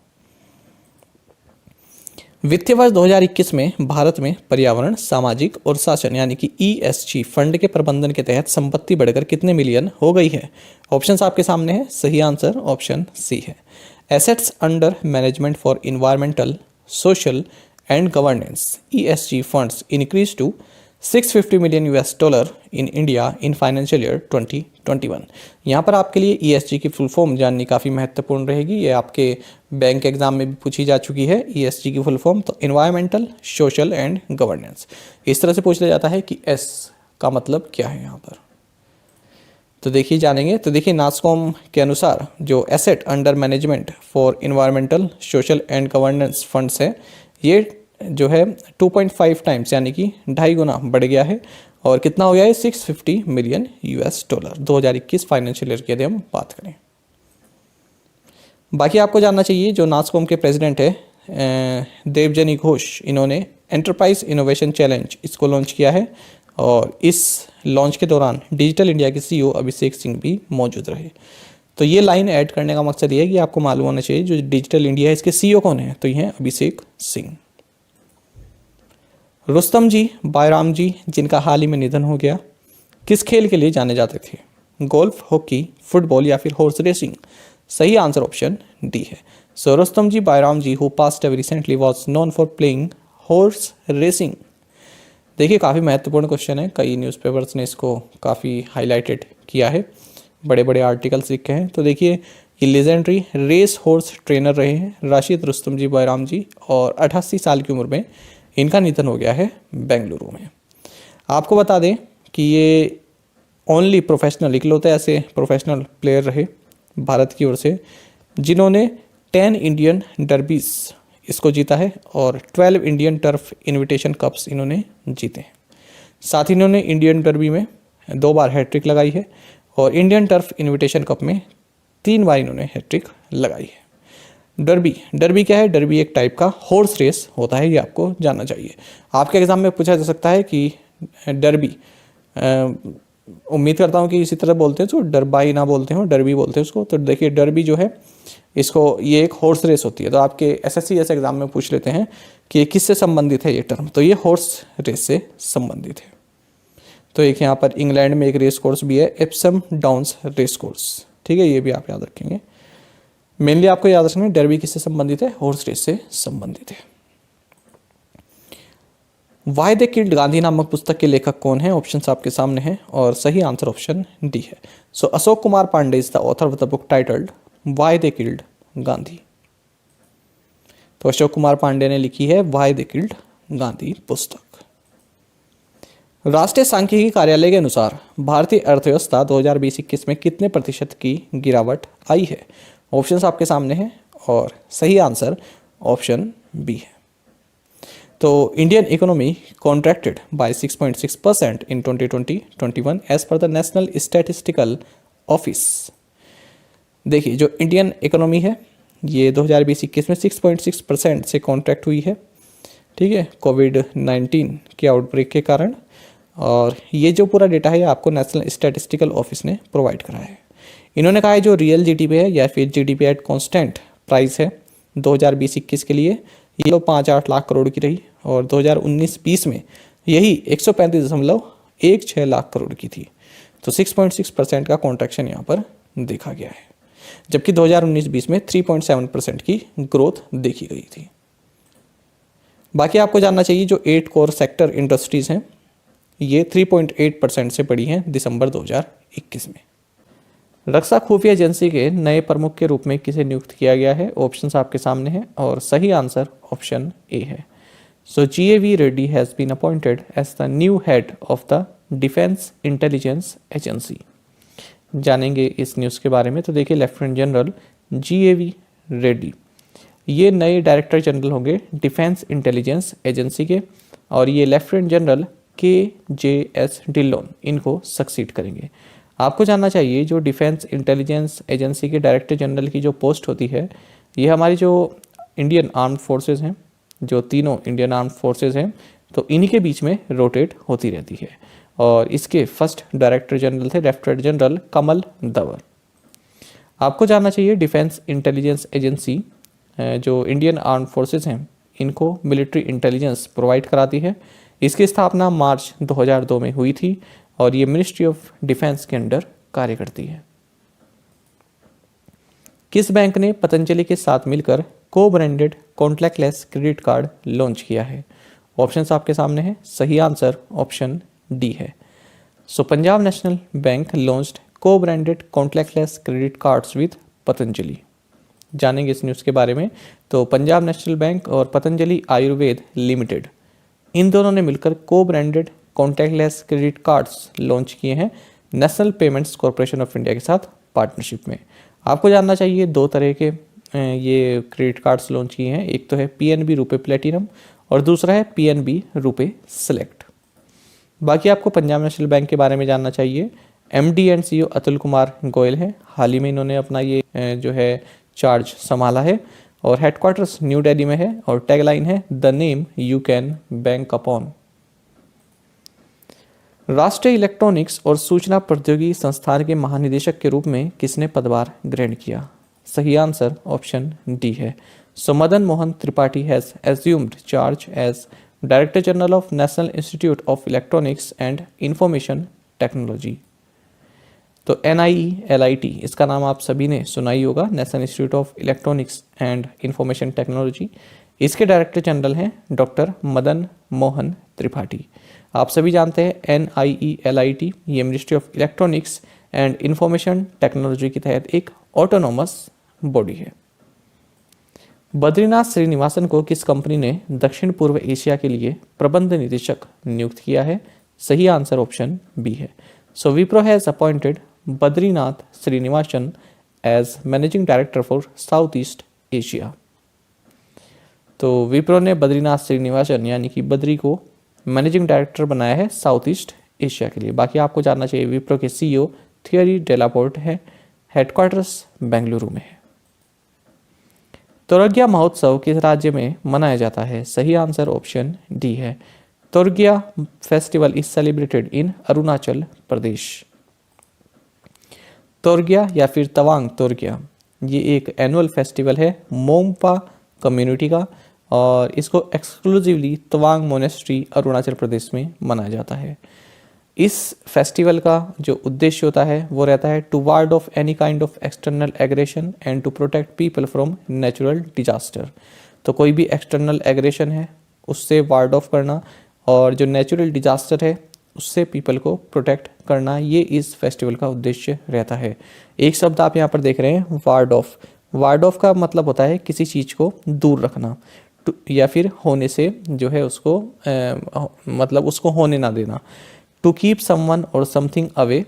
वित्तीय वर्ष 2021 में भारत में पर्यावरण, सामाजिक और शासन यानी कि ESG फंड के प्रबंधन के तहत संपत्ति बढ़कर कितने मिलियन हो गई है? ऑप्शंस आपके सामने है। सही आंसर ऑप्शन सी है। Assets under management for environmental, social and governance ESG funds increase to $650 million in India in financial year 2021। यहाँ पर आपके लिए ESG की फुल फॉर्म जाननी काफ़ी महत्वपूर्ण रहेगी। ये आपके बैंक एग्जाम में भी पूछी जा चुकी है ESG की फुल फॉर्म। तो इन्वायरमेंटल, सोशल एंड गवर्नेंस इस तरह से पूछ लिया जाता है कि S का मतलब क्या है यहाँ पर। तो देखिए जानेंगे। तो देखिए नास्कॉम के अनुसार जो asset under management for environmental, social and governance funds है ये जो है 2.5 टाइम्स यानी कि 2.5 गुना बढ़ गया है और कितना हो गया है $650 मिलियन 2021 फाइनेंशियल ईयर की यदि हम बात करें। बाकी आपको जानना चाहिए जो नास्कॉम के प्रेसिडेंट है देवजनी घोष, इन्होंने एंटरप्राइज इनोवेशन चैलेंज इसको लॉन्च किया है और इस लॉन्च के दौरान डिजिटल इंडिया के CEO अभिषेक सिंह भी मौजूद रहे। तो ये लाइन ऐड करने का मकसद ये है कि आपको मालूम होना चाहिए जो डिजिटल इंडिया है इसके CEO कौन है, तो ये हैं अभिषेक सिंह। रुस्तम जी बायराम जी जिनका हाल ही में निधन हो गया, किस खेल के लिए जाने जाते थे? गोल्फ, हॉकी, फुटबॉल या फिर हॉर्स रेसिंग? सही आंसर ऑप्शन डी है। So Rustom ji Byram ji who passed away recently was known for playing horse racing. देखिए काफ़ी महत्वपूर्ण क्वेश्चन है, कई न्यूज़पेपर्स ने इसको काफ़ी हाईलाइटेड किया है, बड़े बड़े आर्टिकल्स लिखे हैं। तो देखिए ये लेजेंडरी रेस हॉर्स ट्रेनर रहे हैं राशिद रुस्तम जी बायराम जी और 88 साल की उम्र में इनका निधन हो गया है बेंगलुरु में। आपको बता दें कि ये ओनली प्रोफेशनल इकलौते ऐसे प्रोफेशनल प्लेयर रहे भारत की ओर से जिन्होंने 10 इंडियन डर्बीज इसको जीता है और 12 इंडियन टर्फ इनविटेशन कप्स इन्होंने जीते हैं। साथ ही इन्होंने इंडियन डर्बी में 2 बार हैट्रिक लगाई है और इंडियन टर्फ इनविटेशन कप में 3 बार इन्होंने हैट्रिक लगाई है। डर्बी क्या है? डर्बी एक टाइप का हॉर्स रेस होता है, ये आपको जानना चाहिए। आपके एग्जाम में पूछा जा सकता है कि डर्बी, उम्मीद करता हूँ कि इसी तरह बोलते हैं तो डरबाई ना बोलते हो, डर्बी बोलते हैं उसको। तो देखिए डर्बी जो है इसको ये एक हॉर्स रेस होती है। तो आपके SSC जैसे एग्जाम में पूछ लेते हैं कि ये किससे संबंधित है ये टर्म, तो ये हॉर्स रेस से संबंधित है। तो एक यहाँ पर इंग्लैंड में एक रेस कोर्स भी है एप्सम डाउन्स रेस कोर्स, ठीक है, ये भी आप याद रखेंगे। मेनली आपको याद रखना है डर्बी किससे संबंधित है? हॉर्स रेस से संबंधित है। व्हाई दे किल्ड गांधी नामक पुस्तक के लेखक कौन है? ऑप्शंस आपके सामने हैं और सही आंसर ऑप्शन डी है। So Ashok Kumar Pandey is the author of the book titled why they killed Gandhi. तो अशोक कुमार पांडे ने लिखी है व्हाई दे किल्ड गांधी पुस्तक। राष्ट्रीय सांख्यिकी कार्यालय के अनुसार भारतीय अर्थव्यवस्था 2020-21 में कितने प्रतिशत की गिरावट आई है? ऑप्शंस आपके सामने हैं और सही आंसर ऑप्शन बी है। तो Indian economy contracted by 6.6% in 2020-21 as per the National Statistical Office. देखिए जो इंडियन इकोनॉमी है ये 2020-21 में 6.6% से कॉन्ट्रैक्ट हुई है, ठीक है, कोविड-19 के आउटब्रेक के कारण। और ये जो पूरा डेटा है आपको नेशनल स्टैटिस्टिकल ऑफिस ने प्रोवाइड कराया है। इन्होंने कहा है जो रियल GDP है या फिर GDP एट कांस्टेंट प्राइस है 2020-21 के लिए ये 5-8 लाख करोड़ की रही और 2019-20 में यही 135.16 लाख करोड़ की थी। तो 6.6% का कॉन्ट्रैक्शन यहाँ पर देखा गया है, जबकि 2019-20 में 3.7% की ग्रोथ देखी गई थी। बाकी आपको जानना चाहिए जो 8 कोर सेक्टर इंडस्ट्रीज़ हैं ये 3.8% से बढ़ी हैं दिसंबर 2021 में। रक्षा खुफिया एजेंसी के नए प्रमुख के रूप में किसे नियुक्त किया गया है? ऑप्शंस आपके सामने हैं और सही आंसर ऑप्शन ए है। So GAV Reddy has been appointed as the new head of the Defence Intelligence Agency. जानेंगे इस न्यूज़ के बारे में। तो देखिए लेफ्टिनेंट जनरल GAV रेड्डी ये नए डायरेक्टर जनरल होंगे डिफेंस इंटेलिजेंस एजेंसी के और ये लेफ्टिनेंट जनरल KJS ढिल्लोन इनको सक्सीड करेंगे। आपको जानना चाहिए जो डिफेंस इंटेलिजेंस एजेंसी के डायरेक्टर जनरल की जो पोस्ट होती है, ये हमारी जो इंडियन आर्म्ड फोर्सेस हैं, जो तीनों इंडियन आर्म्ड फोर्सेस हैं, तो इन्हीं के बीच में रोटेट होती रहती है। और इसके फर्स्ट डायरेक्टर जनरल थे लेफ्टिनेंट जनरल कमल दवर। आपको जानना चाहिए डिफेंस इंटेलिजेंस एजेंसी जो इंडियन आर्म्ड फोर्सेस हैं, इनको मिलिट्री इंटेलिजेंस प्रोवाइड कराती है। इसकी स्थापना मार्च 2002 में हुई थी और ये मिनिस्ट्री ऑफ डिफेंस के अंडर कार्य करती है। किस बैंक ने पतंजलि के साथ मिलकर को branded contactless credit card launch किया है? ऑप्शंस आपके सामने हैं। सही आंसर ऑप्शन डी है। So Punjab national bank launched को branded contactless credit cards with Patanjali. जानेंगे इस न्यूज़ के बारे में। तो पंजाब नेशनल बैंक और पतंजलि आयुर्वेद लिमिटेड, इन दोनों ने मिलकर को branded contactless credit cards launch किए हैं national payments corporation of India के साथ पार्टनरशिप में। आपको जानना चाहिए दो तरह के ये क्रेडिट कार्ड्स लॉन्च किए हैं। एक तो है पीएनबी रुपे प्लेटिनम और दूसरा है पीएनबी रुपे सेलेक्ट। बाकी आपको पंजाब नेशनल बैंक के बारे में जानना चाहिए। MD and CEO Atul Kumar Goyal है। हाल ही में इन्होंने अपना ये जो है चार्ज संभाला है और हेडक्वार्टर्स न्यू दिल्ली में है और टैगलाइन है the name you can bank upon. राष्ट्रीय इलेक्ट्रॉनिक्स और सूचना प्रौद्योगिकी संस्थान के महानिदेशक के रूप में किसने पदभार ग्रहण किया? सही आंसर ऑप्शन डी है। So Madan Mohan Tripathi has assumed charge as director general of national institute of electronics and information technology. तो NIELIT, इसका नाम आप सभी ने सुना ही होगा, national institute of electronics and information technology. इसके डायरेक्टर जनरल हैं डॉक्टर मदन मोहन त्रिपाठी। आप सभी जानते हैं NIELIT ये ministry of electronics and information technology के तहत एक ऑटोनोमस बॉडी है। बद्रीनाथ श्रीनिवासन को किस कंपनी ने दक्षिण पूर्व एशिया के लिए प्रबंध निदेशक नियुक्त किया है? सही आंसर ऑप्शन बी है। So Wipro has appointed Badrinath Srinivasan as managing director for South East Asia. तो विप्रो ने बद्रीनाथ श्रीनिवासन यानी कि बद्री को मैनेजिंग डायरेक्टर बनाया है साउथ ईस्ट एशिया के लिए। बाकी आपको जानना चाहिए विप्रो के CEO थियरी डेलापोर्ट है, हेडक्वार्टर्स बेंगलुरु में है। तोरगिया महोत्सव किस राज्य में मनाया जाता है? सही आंसर ऑप्शन डी है। Torgya festival is celebrated in Arunachal Pradesh. Torgya या फिर तवांग तोरगिया ये एक एनुअल फेस्टिवल है मोंगपा कम्युनिटी का और इसको एक्सक्लूसिवली तवांग मोनेस्ट्री अरुणाचल प्रदेश में मनाया जाता है। इस फेस्टिवल का जो उद्देश्य होता है वो रहता है to ward off any kind of external aggression and to protect people from natural disaster. तो कोई भी एक्सटर्नल एग्रेशन है उससे वार्ड ऑफ करना और जो नेचुरल डिजास्टर है उससे पीपल को प्रोटेक्ट करना, ये इस फेस्टिवल का उद्देश्य रहता है। एक शब्द आप यहाँ पर देख रहे हैं वार्ड ऑफ। वार्ड ऑफ का मतलब होता है किसी चीज़ को दूर रखना या फिर होने से जो है उसको मतलब उसको होने ना देना। टू कीप समवन और समथिंग अवे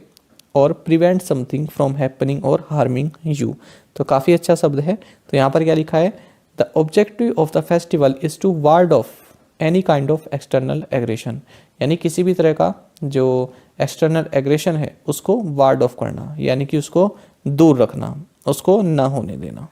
और प्रिवेंट समथिंग फ्रॉम हैपनिंग और हार्मिंग यू। तो काफ़ी अच्छा शब्द है। तो यहाँ पर क्या लिखा है? The objective of the festival is to ward off any kind of external aggression, यानी किसी भी तरह का जो एक्सटर्नल एग्रेशन है उसको वार्ड ऑफ करना, यानी कि उसको दूर रखना, उसको ना होने देना।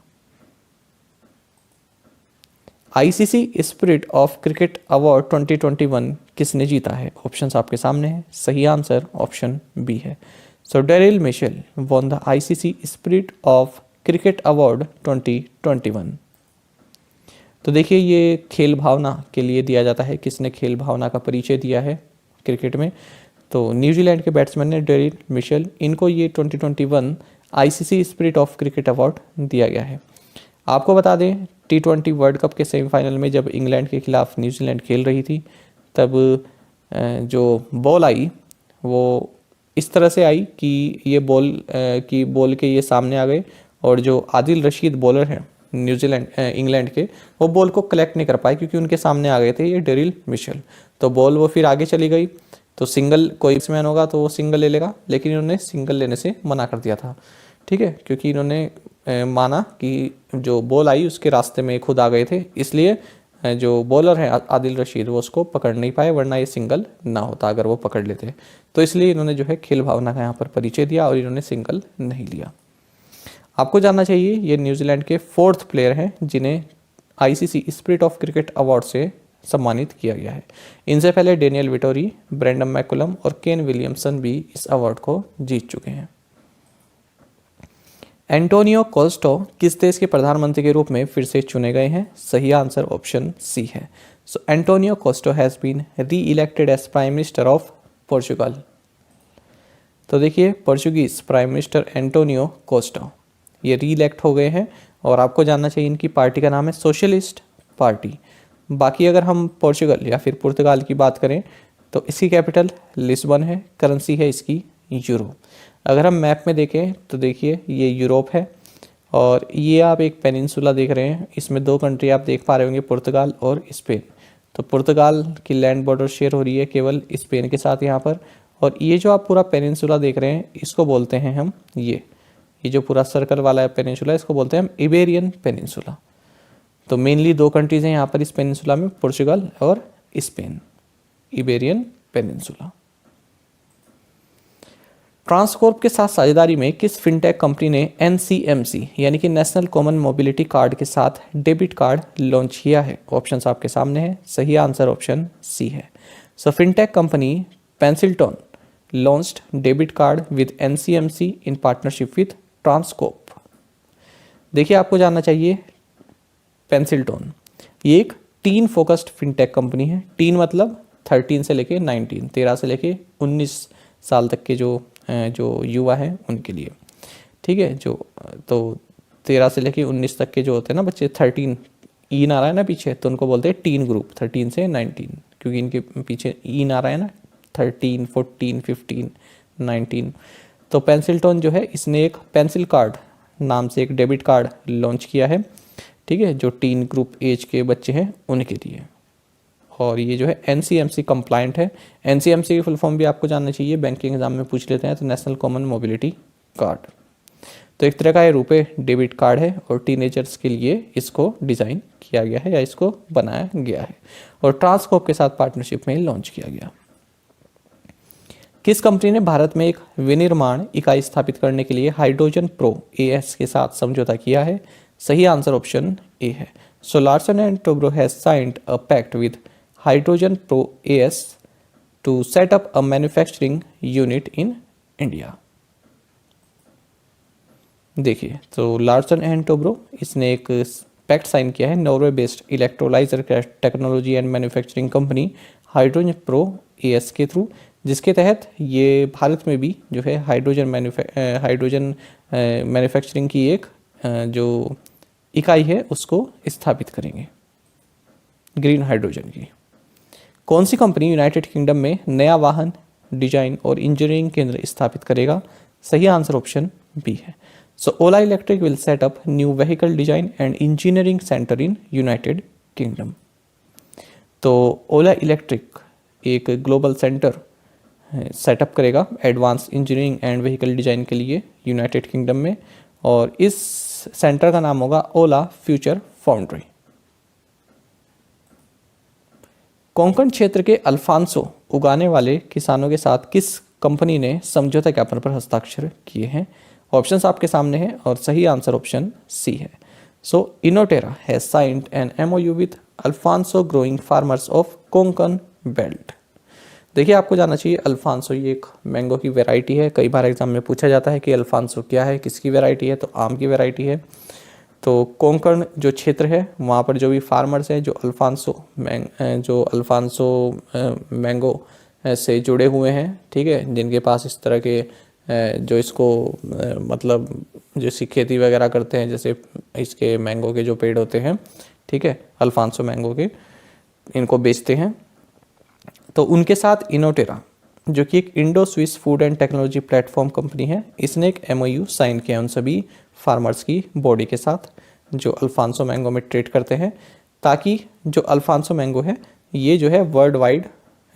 ICC spirit of cricket award 2021 किसने जीता है? ऑप्शंस आपके सामने हैं। सही आंसर ऑप्शन बी है। So Daryl Mitchell won the ICC spirit of cricket award 2021। तो देखिए ये खेल भावना के लिए दिया जाता है। किसने खेल भावना का परिचय दिया है क्रिकेट में? तो न्यूजीलैंड के बैट्समैन ने डेरिल मिशेल, इनको ये 2021 ICC spirit of cricket award दिया गया है। आपको बता दें T20 वर्ल्ड कप के सेमीफाइनल में जब इंग्लैंड के खिलाफ न्यूजीलैंड खेल रही थी तब जो बॉल आई वो इस तरह से आई कि ये बॉल के ये सामने आ गए और जो आदिल रशीद बॉलर हैं इंग्लैंड के, वो बॉल को कलेक्ट नहीं कर पाए क्योंकि उनके सामने आ गए थे ये डेरिल मिशेल। तो बॉल वो फिर आगे चली गई। तो सिंगल कोई बैट्समैन होगा तो वो सिंगल ले लेगा, लेकिन इन्होंने सिंगल लेने से मना कर दिया था, ठीक है, क्योंकि इन्होंने माना कि जो बॉल आई उसके रास्ते में खुद आ गए थे, इसलिए जो बॉलर है आदिल रशीद वो उसको पकड़ नहीं पाए, वरना ये सिंगल ना होता अगर वो पकड़ लेते। तो इसलिए इन्होंने जो है खेल भावना का यहाँ पर परिचय दिया और इन्होंने सिंगल नहीं लिया। आपको जानना चाहिए ये न्यूजीलैंड के 4th प्लेयर हैं जिन्हें ICC spirit of cricket award से सम्मानित किया गया है। इनसे पहले डेनियल विटोरी, ब्रेंडन मैकुलम और केन विलियमसन भी इस अवार्ड को जीत चुके हैं। एंटोनियो कोस्टो किस देश के प्रधानमंत्री के रूप में फिर से चुने गए हैं? सही आंसर ऑप्शन सी है। So Antonio Costa has been re elected as prime minister of Portugal. तो देखिए Portuguese prime minister Antonio Costa ये री इलेक्ट हो गए हैं और आपको जानना चाहिए इनकी पार्टी का नाम है सोशलिस्ट पार्टी। बाकी अगर हम पोर्चुगल या फिर पुर्तगाल की बात करें तो इसकी कैपिटल लिस्बन है, करेंसी है इसकी यूरो। अगर हम मैप में देखें तो देखिए ये यूरोप है और ये आप एक पेनिनसुला देख रहे हैं, इसमें 2 कंट्री आप देख पा रहे होंगे, पुर्तगाल और स्पेन। तो पुर्तगाल की लैंड बॉर्डर शेयर हो रही है केवल स्पेन के साथ यहाँ पर, और ये जो आप पूरा पेनिनसुला देख रहे हैं इसको बोलते हैं हम ये जो पूरा सर्कल वाला है पेनिनसुला इसको बोलते हैं हम इबेरियन पेनिनसुला। तो मेनली 2 कंट्रीज हैं यहाँ पर इस पेनिनसुला में, पुर्तगाल और स्पेन, इबेरियन पेनिनसुला। ट्रांसकॉर्प के साथ साझेदारी में किस फिनटेक कंपनी ने एनसीएमसी यानी कि नेशनल कॉमन मोबिलिटी कार्ड के साथ डेबिट कार्ड लॉन्च किया है? ऑप्शंस आपके सामने हैं, सही आंसर ऑप्शन सी है। So fintech company Pencilton launched debit card with NCMC in partnership with Transcorp. देखिए आपको जानना चाहिए पेंसिल्टन ये एक टीन फोकस्ड फिनटेक कंपनी है। टीन मतलब 13 से लेके 19, 13 से लेके 19 साल तक के जो युवा हैं उनके लिए, ठीक है। जो तो 13 से लेके 19 तक के जो होते हैं ना बच्चे, 13 ईन आ रहा है ना पीछे, तो उनको बोलते हैं टीन ग्रुप, 13 से 19, क्योंकि इनके पीछे ईन आ रहा है ना, 13, 14, 15, 19। तो पेंसिल्टन जो है इसने एक पेंसिल कार्ड नाम से एक डेबिट कार्ड लॉन्च किया है, ठीक है, जो टीन ग्रुप एज के बच्चे हैं उनके लिए। और ये जो है एनसीएमसी कंप्लाइंट है। एनसीएमसी की फुल फॉर्म भी आपको जानना चाहिए, बैंकिंग एग्जाम में पूछ लेते हैं, तो नेशनल कॉमन मोबिलिटी कार्ड। तो एक तरह का ये रुपए डेबिट कार्ड है और टीनेजर्स के लिए इसको डिज़ाइन किया गया है या इसको बनाया गया है और ट्रांसकॉर्प के साथ पार्टनरशिप में लॉन्च किया गया। किस कंपनी ने भारत में एक विनिर्माण इकाई स्थापित करने के लिए हाइड्रोजन प्रो एएस के साथ समझौता किया है? सही आंसर ऑप्शन ए है। So Larsen and Toubro has signed a pact with hydrogen pro AS to set up a manufacturing unit in India. देखिए तो लार्सन एंड टोब्रो इसने एक पैक्ट साइन किया है Norway based electrolyser technology and manufacturing company hydrogen pro as के through, जिसके तहत ये भारत में भी जो है हाइड्रोजन मैन्युफैक्चरिंग की एक जो इकाई है उसको स्थापित करेंगे, ग्रीन हाइड्रोजन की। कौन सी कंपनी यूनाइटेड किंगडम में नया वाहन डिजाइन और इंजीनियरिंग केंद्र स्थापित करेगा? सही आंसर ऑप्शन बी है। So Ola electric will set up new vehicle design and engineering centre in United Kingdom. तो ओला इलेक्ट्रिक एक ग्लोबल सेंटर सेटअप करेगा advance engineering and vehicle design के लिए यूनाइटेड किंगडम में, और इस सेंटर का नाम होगा ओला फ्यूचर फाउंड्री। कोंकण क्षेत्र के अल्फांसो उगाने वाले किसानों के साथ किस कंपनी ने समझौता ज्ञापन पर हस्ताक्षर किए हैं? ऑप्शंस आपके सामने हैं और सही आंसर ऑप्शन सी है। So Innoterra has signed an MoU with Alphonso growing farmers of Konkan belt. देखिए आपको जानना चाहिए अल्फांसो ये एक मैंगो की वैरायटी है। कई बार एग्जाम में पूछा जाता है कि अल्फांसो क्या है, किसकी वैरायटी है, तो आम की वैरायटी है। तो कोंकण जो क्षेत्र है वहाँ पर जो भी फार्मर्स हैं जो अल्फांसो मैंगो से जुड़े हुए हैं, ठीक है, जिनके पास इस तरह के जो इसको मतलब जो इसकी खेती वगैरह करते हैं, जैसे इसके मैंगो के जो पेड़ होते हैं, ठीक है, अल्फांसो मैंगो के, इनको बेचते हैं। तो उनके साथ इनोटेरा जो कि एक Indo Swiss food and technology platform company है, इसने एक एमओयू साइन किया उन सभी फार्मर्स की बॉडी के साथ जो अल्फांसो मैंगो में ट्रेड करते हैं, ताकि जो अल्फांसो मैंगो है ये जो है वर्ल्ड वाइड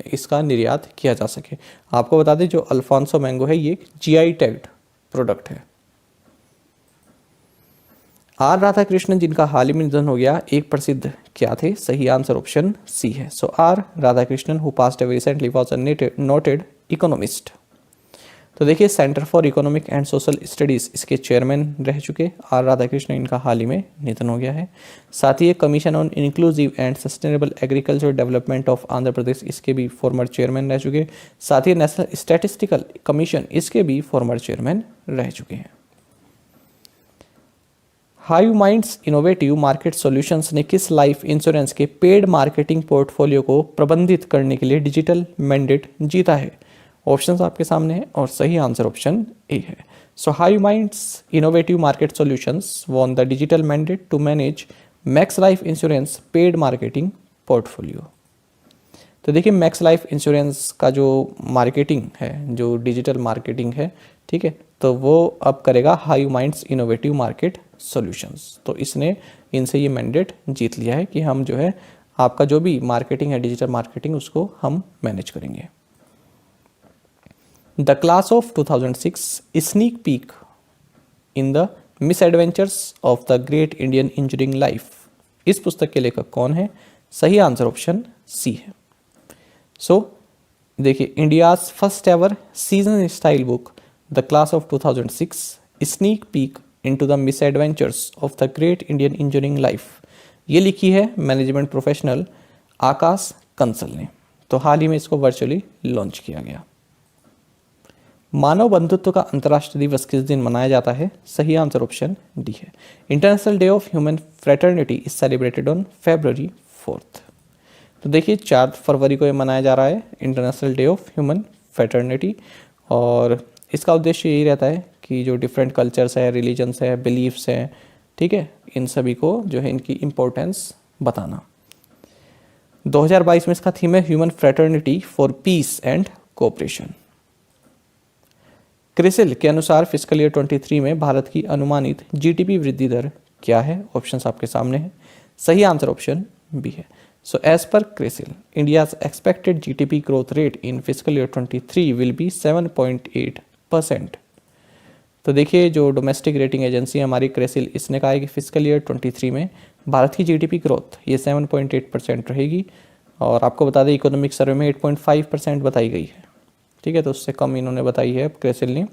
इसका निर्यात किया जा सके। आपको बता दें जो अल्फांसो मैंगो है ये जीआई टैग्ड प्रोडक्ट है। आर राधाकृष्णन जिनका हाल ही में निधन हो गया, एक प्रसिद्ध क्या थे? सही आंसर ऑप्शन सी है। So R Radhakrishnan who passed away recently was a noted economist. तो देखिए centre for economic and social studies इसके चेयरमैन रह चुके आर राधाकृष्णन, इनका हाल ही में निधन हो गया है। साथ ही commission on inclusive and sustainable agriculture development of Andhra Pradesh, इसके भी फॉर्मर चेयरमैन रह चुके। साथ ही नेशनल स्टैटिस्टिकल कमीशन, इसके भी फॉर्मर चेयरमैन रह चुके हैं। Hive minds innovative market solutions ने किस लाइफ इंश्योरेंस के पेड मार्केटिंग पोर्टफोलियो को प्रबंधित करने के लिए डिजिटल मैंडेट जीता है? ऑप्शंस आपके सामने हैं और सही आंसर ऑप्शन ए है। So hive minds innovative market solutions won the digital mandate to manage Max Life insurance paid marketing portfolio. तो देखिए मैक्स लाइफ इंश्योरेंस का जो मार्केटिंग है, जो डिजिटल मार्केटिंग है, ठीक है, तो वो अब करेगा hive minds innovative market solutions. तो इसने इनसे ये मैंडेट जीत लिया है कि हम जो है आपका जो भी मार्केटिंग है, डिजिटल मार्केटिंग, उसको हम मैनेज करेंगे। The class of 2006 sneak peek in the misadventures of the great Indian engineering life, इस पुस्तक के लेखक कौन है? सही आंसर ऑप्शन सी है। सो देखिए India's first ever season style book the class of 2006 sneak peek into the misadventures of the great Indian engineering life, ये लिखी है मैनेजमेंट प्रोफेशनल आकाश कंसल ने। तो हाल ही में इसको वर्चुअली लॉन्च किया गया। मानव बंधुत्व का अंतर्राष्ट्रीय दिवस किस दिन मनाया जाता है? सही आंसर ऑप्शन डी है। International day of human fraternity is celebrated on February 4th। तो देखिए 4 फरवरी को ये मनाया जा रहा है international day of human fraternity, और इसका उद्देश्य यही रहता है कि जो डिफरेंट कल्चर्स है, रिलीजन्स है, बिलीफ्स हैं, ठीक है, इन सभी को जो है इनकी इम्पोर्टेंस बताना। 2022 में इसका थीम है human fraternity for piece and cooperation. CRISIL के अनुसार फिस्कल ईयर 23 में भारत की अनुमानित जीडीपी वृद्धि दर क्या है? ऑप्शंस आपके सामने हैं। सही आंसर ऑप्शन बी है। So as per CRISIL, India's expected GDP growth rate in fiscal year 23 will be 7.8%। तो देखिए जो डोमेस्टिक रेटिंग एजेंसी है हमारी क्रिसिल, इसने कहा है कि फिस्कल ईयर 23 में भारत की जीडीपी ग्रोथ ये 7.8% रहेगी, और आपको बता दें इकोनॉमिक सर्वे में 8.5% बताई गई है, ठीक है, तो उससे कम इन्होंने बताई है क्रिसिल ने।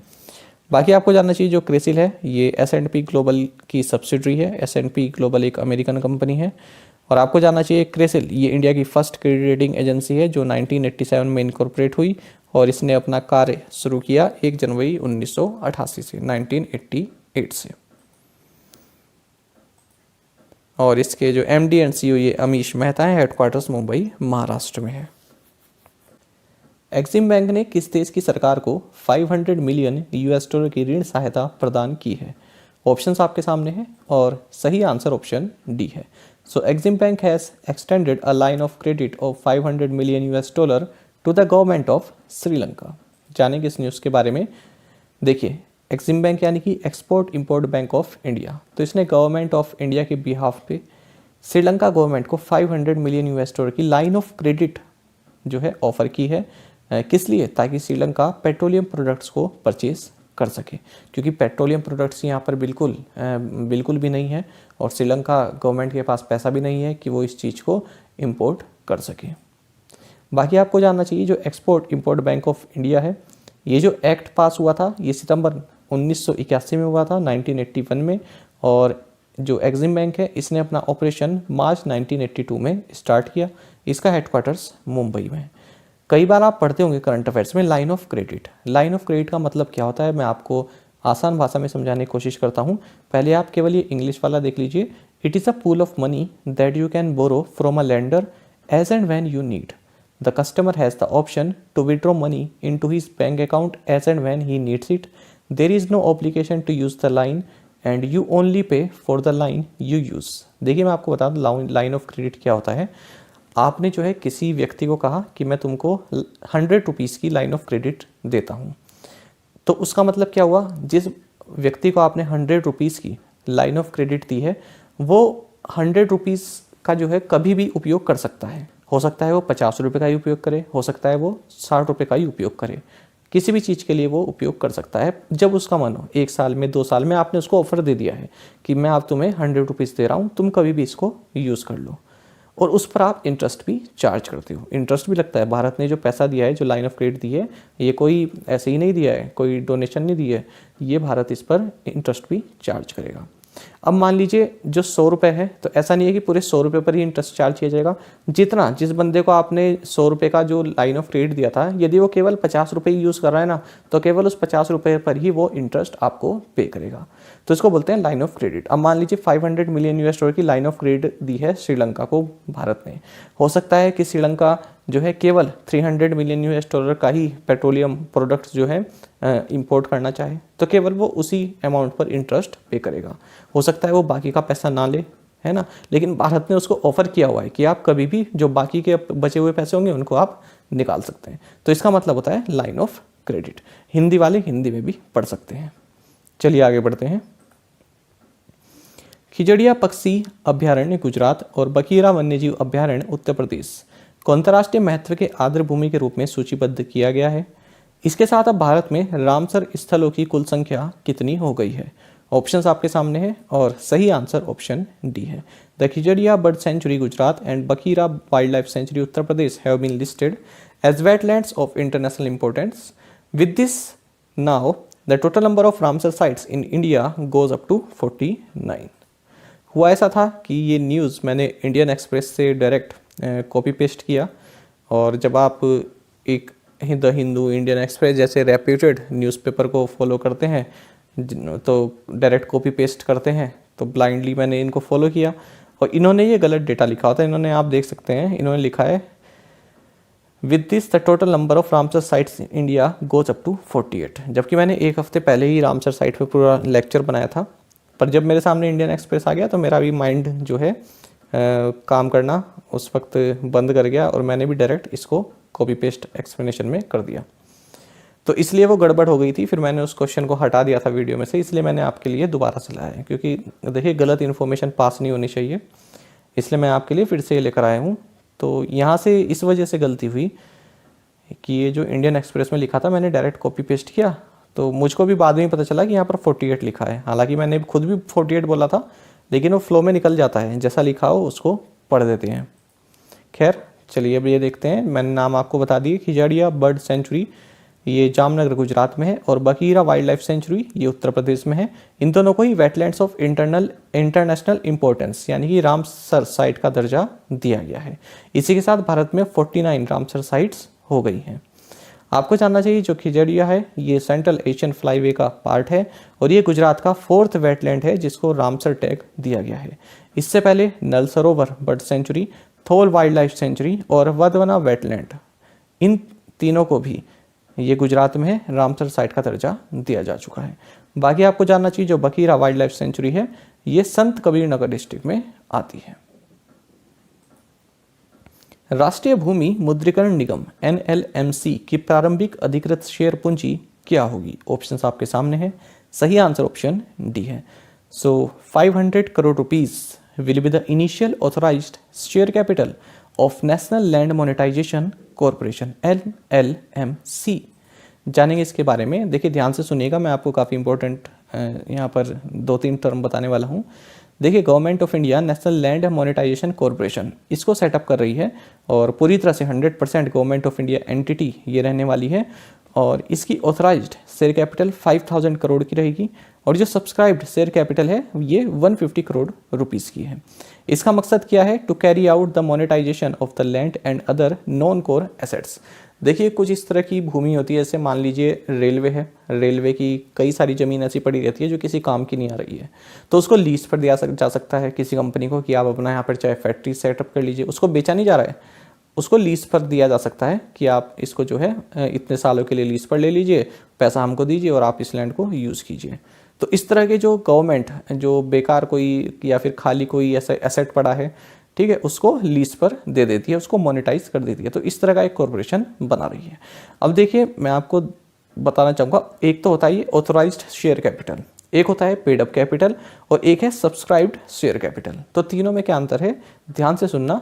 बाकी आपको जानना चाहिए जो क्रिसिल है ये S&P ग्लोबल की सब्सिडरी है। S&P ग्लोबल एक अमेरिकन कंपनी है। और आपको जानना चाहिए क्रिसिल ये इंडिया की फर्स्ट क्रेडिट रेटिंग एजेंसी है जो 1987 में इनकॉर्पोरेट हुई, और इसने अपना कार्य शुरू किया 1 जनवरी 1988 से, 1988 से। और इसके जो MD एंड CEO ये अमीश मेहता है, हेडक्वार्टर्स मुंबई महाराष्ट्र में है। एक्सिम बैंक ने किस देश की सरकार को 500 मिलियन US$ की ऋण सहायता प्रदान की है? ऑप्शंस आपके सामने हैं और सही आंसर ऑप्शन डी है। So EXIM bank has extended a line of credit of 500 million US$ to the government of Sri Lanka. जानेंगे इस न्यूज़ के बारे में। देखिए एक्सिम बैंक यानी कि export import bank of India, तो इसने गवर्नमेंट ऑफ इंडिया के बिहाफ पे श्रीलंका गवर्नमेंट को 500 मिलियन US$ की लाइन ऑफ क्रेडिट जो है ऑफर की है। किस लिए? ताकि श्रीलंका पेट्रोलियम प्रोडक्ट्स को परचेज कर सके, क्योंकि पेट्रोलियम प्रोडक्ट्स यहाँ पर बिल्कुल भी नहीं है, और श्रीलंका गवर्नमेंट के पास पैसा भी नहीं है कि वो इस चीज़ को इंपोर्ट कर सके। बाकी आपको जानना चाहिए जो export import bank of India है, ये जो एक्ट पास हुआ था ये सितंबर 1981 में हुआ था, 1981 में, और जो एक्सिम बैंक है इसने अपना ऑपरेशन मार्च 1982 में स्टार्ट किया। इसका हेडक्वार्टर्स मुंबई में है। कई बार आप पढ़ते होंगे करंट अफेयर्स में line of credit. Line of credit का मतलब क्या होता है, मैं आपको आसान भाषा में समझाने की कोशिश करता हूँ। पहले आप केवल ये इंग्लिश वाला देख लीजिए। It is a pool of money that you can borrow from a lender as and when you need. The customer has the option to withdraw money in to his bank account as and when he needs it. There is no obligation to use the line and you only pay for the line you use. देखिए मैं आपको बता दूँ line of credit क्या होता है। आपने जो है किसी व्यक्ति को कहा कि मैं तुमको 100 रुपीज़ की लाइन ऑफ क्रेडिट देता हूँ, तो उसका मतलब क्या हुआ, जिस व्यक्ति को आपने 100 रुपीज़ की लाइन ऑफ क्रेडिट दी है वो 100 रुपीज़ का जो है कभी भी उपयोग कर सकता है। हो सकता है वो 50 रुपये का ही उपयोग करे, हो सकता है वो 60 रुपये का ही उपयोग करे, किसी भी चीज़ के लिए वो उपयोग कर सकता है जब उसका मन हो। 1 साल में, 2 साल में आपने उसको ऑफर दे दिया है कि मैं आप तुम्हें 100 रुपीज़ दे रहा हूँ, तुम कभी भी इसको यूज़ कर लो, और उस पर आप इंटरेस्ट भी चार्ज करते हो। इंटरेस्ट भी लगता है। भारत ने जो पैसा दिया है, जो लाइन ऑफ क्रेडिट दी है, ये कोई ऐसे ही नहीं दिया है, कोई डोनेशन नहीं दी है, ये भारत इस पर इंटरेस्ट भी चार्ज करेगा। अब मान लीजिए जो 100 रुपये है, तो ऐसा नहीं है कि पूरे 100 रुपये पर ही इंटरेस्ट चार्ज किया जाएगा। जिस बंदे को आपने 100 रुपये का जो लाइन ऑफ क्रेडिट दिया था, यदि वो केवल 50 रुपये यूज़ कर रहा है ना, तो केवल उस 50 रुपये पर ही वो इंटरेस्ट आपको पे करेगा। तो इसको बोलते हैं लाइन ऑफ क्रेडिट। अब मान लीजिए $500 मिलियन की लाइन ऑफ क्रेडिट दी है श्रीलंका को भारत ने। हो सकता है कि श्रीलंका जो है केवल $300 मिलियन का ही पेट्रोलियम प्रोडक्ट्स जो है इंपोर्ट करना चाहे, तो केवल वो उसी अमाउंट पर इंटरेस्ट पे करेगा। हो सकता है वो बाकी का पैसा ना ले, है ना, लेकिन भारत ने उसको ऑफर किया हुआ है कि आप कभी भी जो बाकी के बचे हुए पैसे होंगे उनको आप निकाल सकते हैं। तो इसका मतलब होता है लाइन ऑफ क्रेडिट। हिंदी वाले हिंदी में भी पढ़ सकते हैं। चलिए आगे बढ़ते हैं। खिजड़िया पक्षी अभ्यारण्य गुजरात और बकीरा वन्यजीव अभ्यारण्य उत्तर प्रदेश को अंतर्राष्ट्रीय महत्व के आर्द्र भूमि के रूप में सूचीबद्ध किया गया है। इसके साथ अब भारत में रामसर स्थलों की कुल संख्या कितनी हो गई है? ऑप्शंस आपके सामने है और सही आंसर ऑप्शन डी है। The Khijadiya bird sanctuary Gujarat and Bakhira wildlife sanctuary Uttar Pradesh have been listed as wetlands of international importance. With this now the total number of Ramsar sites in India goes up to 49। हुआ ऐसा था कि ये news मैंने Indian express से direct copy paste किया, और जब आप एक द हिंदू, इंडियन एक्सप्रेस जैसे रेप्यूटेड न्यूज़पेपर को फॉलो करते हैं तो डायरेक्ट कॉपी पेस्ट करते हैं, तो ब्लाइंडली मैंने इनको फॉलो किया और इन्होंने ये गलत डेटा लिखा होता है। इन्होंने, आप देख सकते हैं, इन्होंने लिखा है with this the total number of Ramsar sites in India goes up to 48, जबकि मैंने 1 हफ्ते पहले ही रामसर साइट पर पूरा लेक्चर बनाया था। पर जब मेरे सामने इंडियन एक्सप्रेस आ गया तो मेरा भी माइंड जो है काम करना उस वक्त बंद कर गया, और मैंने भी डायरेक्ट इसको कॉपी पेस्ट एक्सप्लेनेशन में कर दिया। तो इसलिए वो गड़बड़ हो गई थी। फिर मैंने उस क्वेश्चन को हटा दिया था वीडियो में से, इसलिए मैंने आपके लिए दोबारा से लाया है, क्योंकि देखिए गलत इन्फॉर्मेशन पास नहीं होनी चाहिए, इसलिए मैं आपके लिए फिर से लेकर आया हूँ। तो यहाँ से इस वजह से गलती हुई कि ये जो इंडियन एक्सप्रेस में लिखा था मैंने डायरेक्ट कॉपी पेस्ट किया, तो मुझको भी बाद में पता चला कि यहाँ पर 48 लिखा है। हालांकि मैंने खुद भी 48 बोला था, लेकिन वो फ्लो में निकल जाता है, जैसा लिखा हो उसको पढ़ देते हैं। खैर चलिए अब ये देखते हैं। मैंने नाम आपको बता दिए, खिजड़िया बर्ड सेंचुरी ये जामनगर गुजरात में है, और बकीरा वाइल्ड लाइफ सेंचुरी ये उत्तर प्रदेश में है। इन दोनों को ही वेटलैंड्स ऑफ इंटरनेशनल इंपॉर्टेंस यानी कि रामसर साइट का दर्जा दिया गया है। इसी के साथ भारत में 49 रामसर साइट्स हो गई हैं। आपको जानना चाहिए जो खिजड़िया है ये सेंट्रल एशियन फ्लाईवे का पार्ट है, और ये गुजरात का 4th वेटलैंड है जिसको रामसर टैग दिया गया है। इससे पहले नल सरोवर बर्ड सेंचुरी, थोल वाइल्ड लाइफ सेंचुरी और वधवना वेटलैंड, इन तीनों को भी ये गुजरात में है रामसर साइट का दर्जा दिया जा चुका है। बाकी आपको जानना चाहिए जो बकीरा वाइल्ड लाइफ सेंचुरी है ये संत कबीर नगर डिस्ट्रिक्ट में आती है। राष्ट्रीय भूमि मुद्रीकरण निगम NLMC की प्रारंभिक अधिकृत शेयर पूंजी क्या होगी? ऑप्शंस आपके सामने है। सही आंसर ऑप्शन डी है। So 500 crore rupees will be the initial authorised share capital of National Land Monetisation Corporation NLMC। जानेंगे इसके बारे में। देखिए ध्यान से सुनिएगा, मैं आपको काफ़ी इंपॉर्टेंट यहाँ पर 2-3 टर्म बताने वाला हूँ। देखिए Government of India National Land Monetisation Corporation इसको सेटअप कर रही है, और पूरी तरह से 100% गवर्नमेंट ऑफ इंडिया एंटिटी ये रहने वाली है, और इसकी ऑथराइज्ड शेयर कैपिटल 5000 करोड़ की रहेगी, और जो सब्सक्राइब्ड शेयर कैपिटल है ये 150 करोड़ रुपीस की है। इसका मकसद क्या है? To carry out the monetisation of the land and other non core assets. देखिए कुछ इस तरह की भूमि होती है, जैसे मान लीजिए रेलवे है, रेलवे की कई सारी ज़मीन ऐसी पड़ी रहती है जो किसी काम की नहीं आ रही है, तो उसको लीज पर दिया जा सकता है किसी कंपनी को कि आप अपना यहाँ पर चाहे फैक्ट्री सेटअप कर लीजिए। उसको बेचा नहीं जा रहा है, उसको लीज पर दिया जा सकता है कि आप इसको जो है इतने सालों के लिए लीज पर ले लीजिए, पैसा हमको दीजिए और आप इस लैंड को यूज़ कीजिए। तो इस तरह के जो गवर्नमेंट जो बेकार कोई या फिर खाली कोई ऐसा एसेट पड़ा है, ठीक है, उसको लीज पर दे देती है, उसको मोनेटाइज कर देती है। तो इस तरह का एक कॉरपोरेशन बना रही है। अब देखिए मैं आपको बताना चाहूँगा, एक तो होता है ये ऑथोराइज्ड शेयर कैपिटल, एक होता है पेड अप कैपिटल, और एक है सब्सक्राइब्ड शेयर कैपिटल। तो तीनों में क्या अंतर है? ध्यान से सुनना।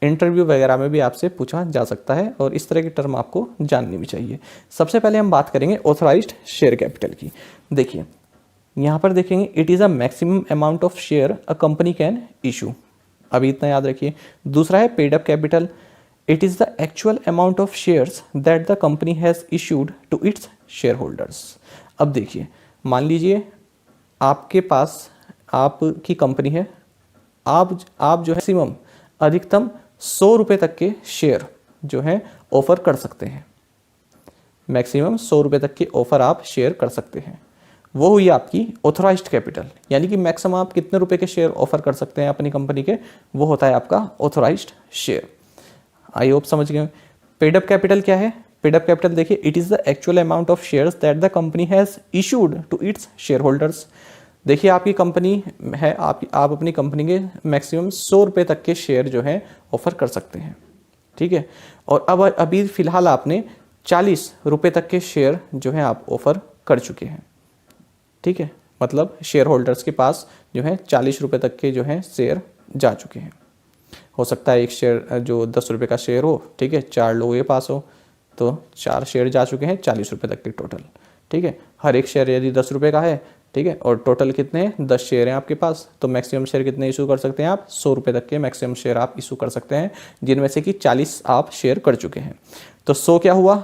इंटरव्यू वगैरह में भी आपसे पूछा जा सकता है और इस तरह की टर्म आपको जाननी भी चाहिए। सबसे पहले हम बात करेंगे ऑथराइज्ड शेयर कैपिटल की। देखिए यहाँ पर देखेंगे it is a maximum amount of share a company can issue, अभी इतना याद रखिए। दूसरा है paid up capital, it is the actual amount of shares that the company has issued to its shareholders. अब देखिए मान लीजिए आपके पास आपकी कंपनी है, आप जो है मैक्सिमम अधिकतम 100 रुपये तक के शेयर जो है ऑफर कर सकते हैं। मैक्सिमम 100 रुपये तक के ऑफर आप शेयर कर सकते हैं, वो हुई आपकी ऑथराइज्ड कैपिटल। यानी कि मैक्सिमम आप कितने रुपए के शेयर ऑफर कर सकते हैं अपनी कंपनी के, वो होता है आपका ऑथराइज्ड शेयर। आई होप समझ गए। पेड अप कैपिटल क्या है? पेड अप कैपिटल देखिए it is the actual amount of shares that the company has issued to its shareholders. देखिए आपकी कंपनी है, आप अपनी कंपनी के मैक्सिमम 100 रुपये तक के शेयर जो है ऑफर कर सकते हैं, ठीक है। और अब अभी फिलहाल आपने 40 रुपये तक के शेयर जो है आप ऑफर कर चुके हैं, ठीक है। मतलब शेयर होल्डर्स के पास जो है 40 रुपये तक के जो है शेयर जा चुके हैं। हो सकता है एक शेयर जो 10 रुपये का शेयर हो, ठीक है, 4 लोगों के पास हो तो 4 शेयर जा चुके हैं 40 रुपये तक के टोटल, ठीक है। हर एक शेयर यदि 10 रुपये का है, ठीक है, और टोटल कितने हैं 10 शेयर हैं आपके पास, तो मैक्सिमम शेयर कितने इशू कर सकते हैं आप? 100 रुपये तक के मैक्सिमम शेयर आप इशू कर सकते हैं, जिनमें से कि 40 आप शेयर कर चुके हैं। तो 100 क्या हुआ?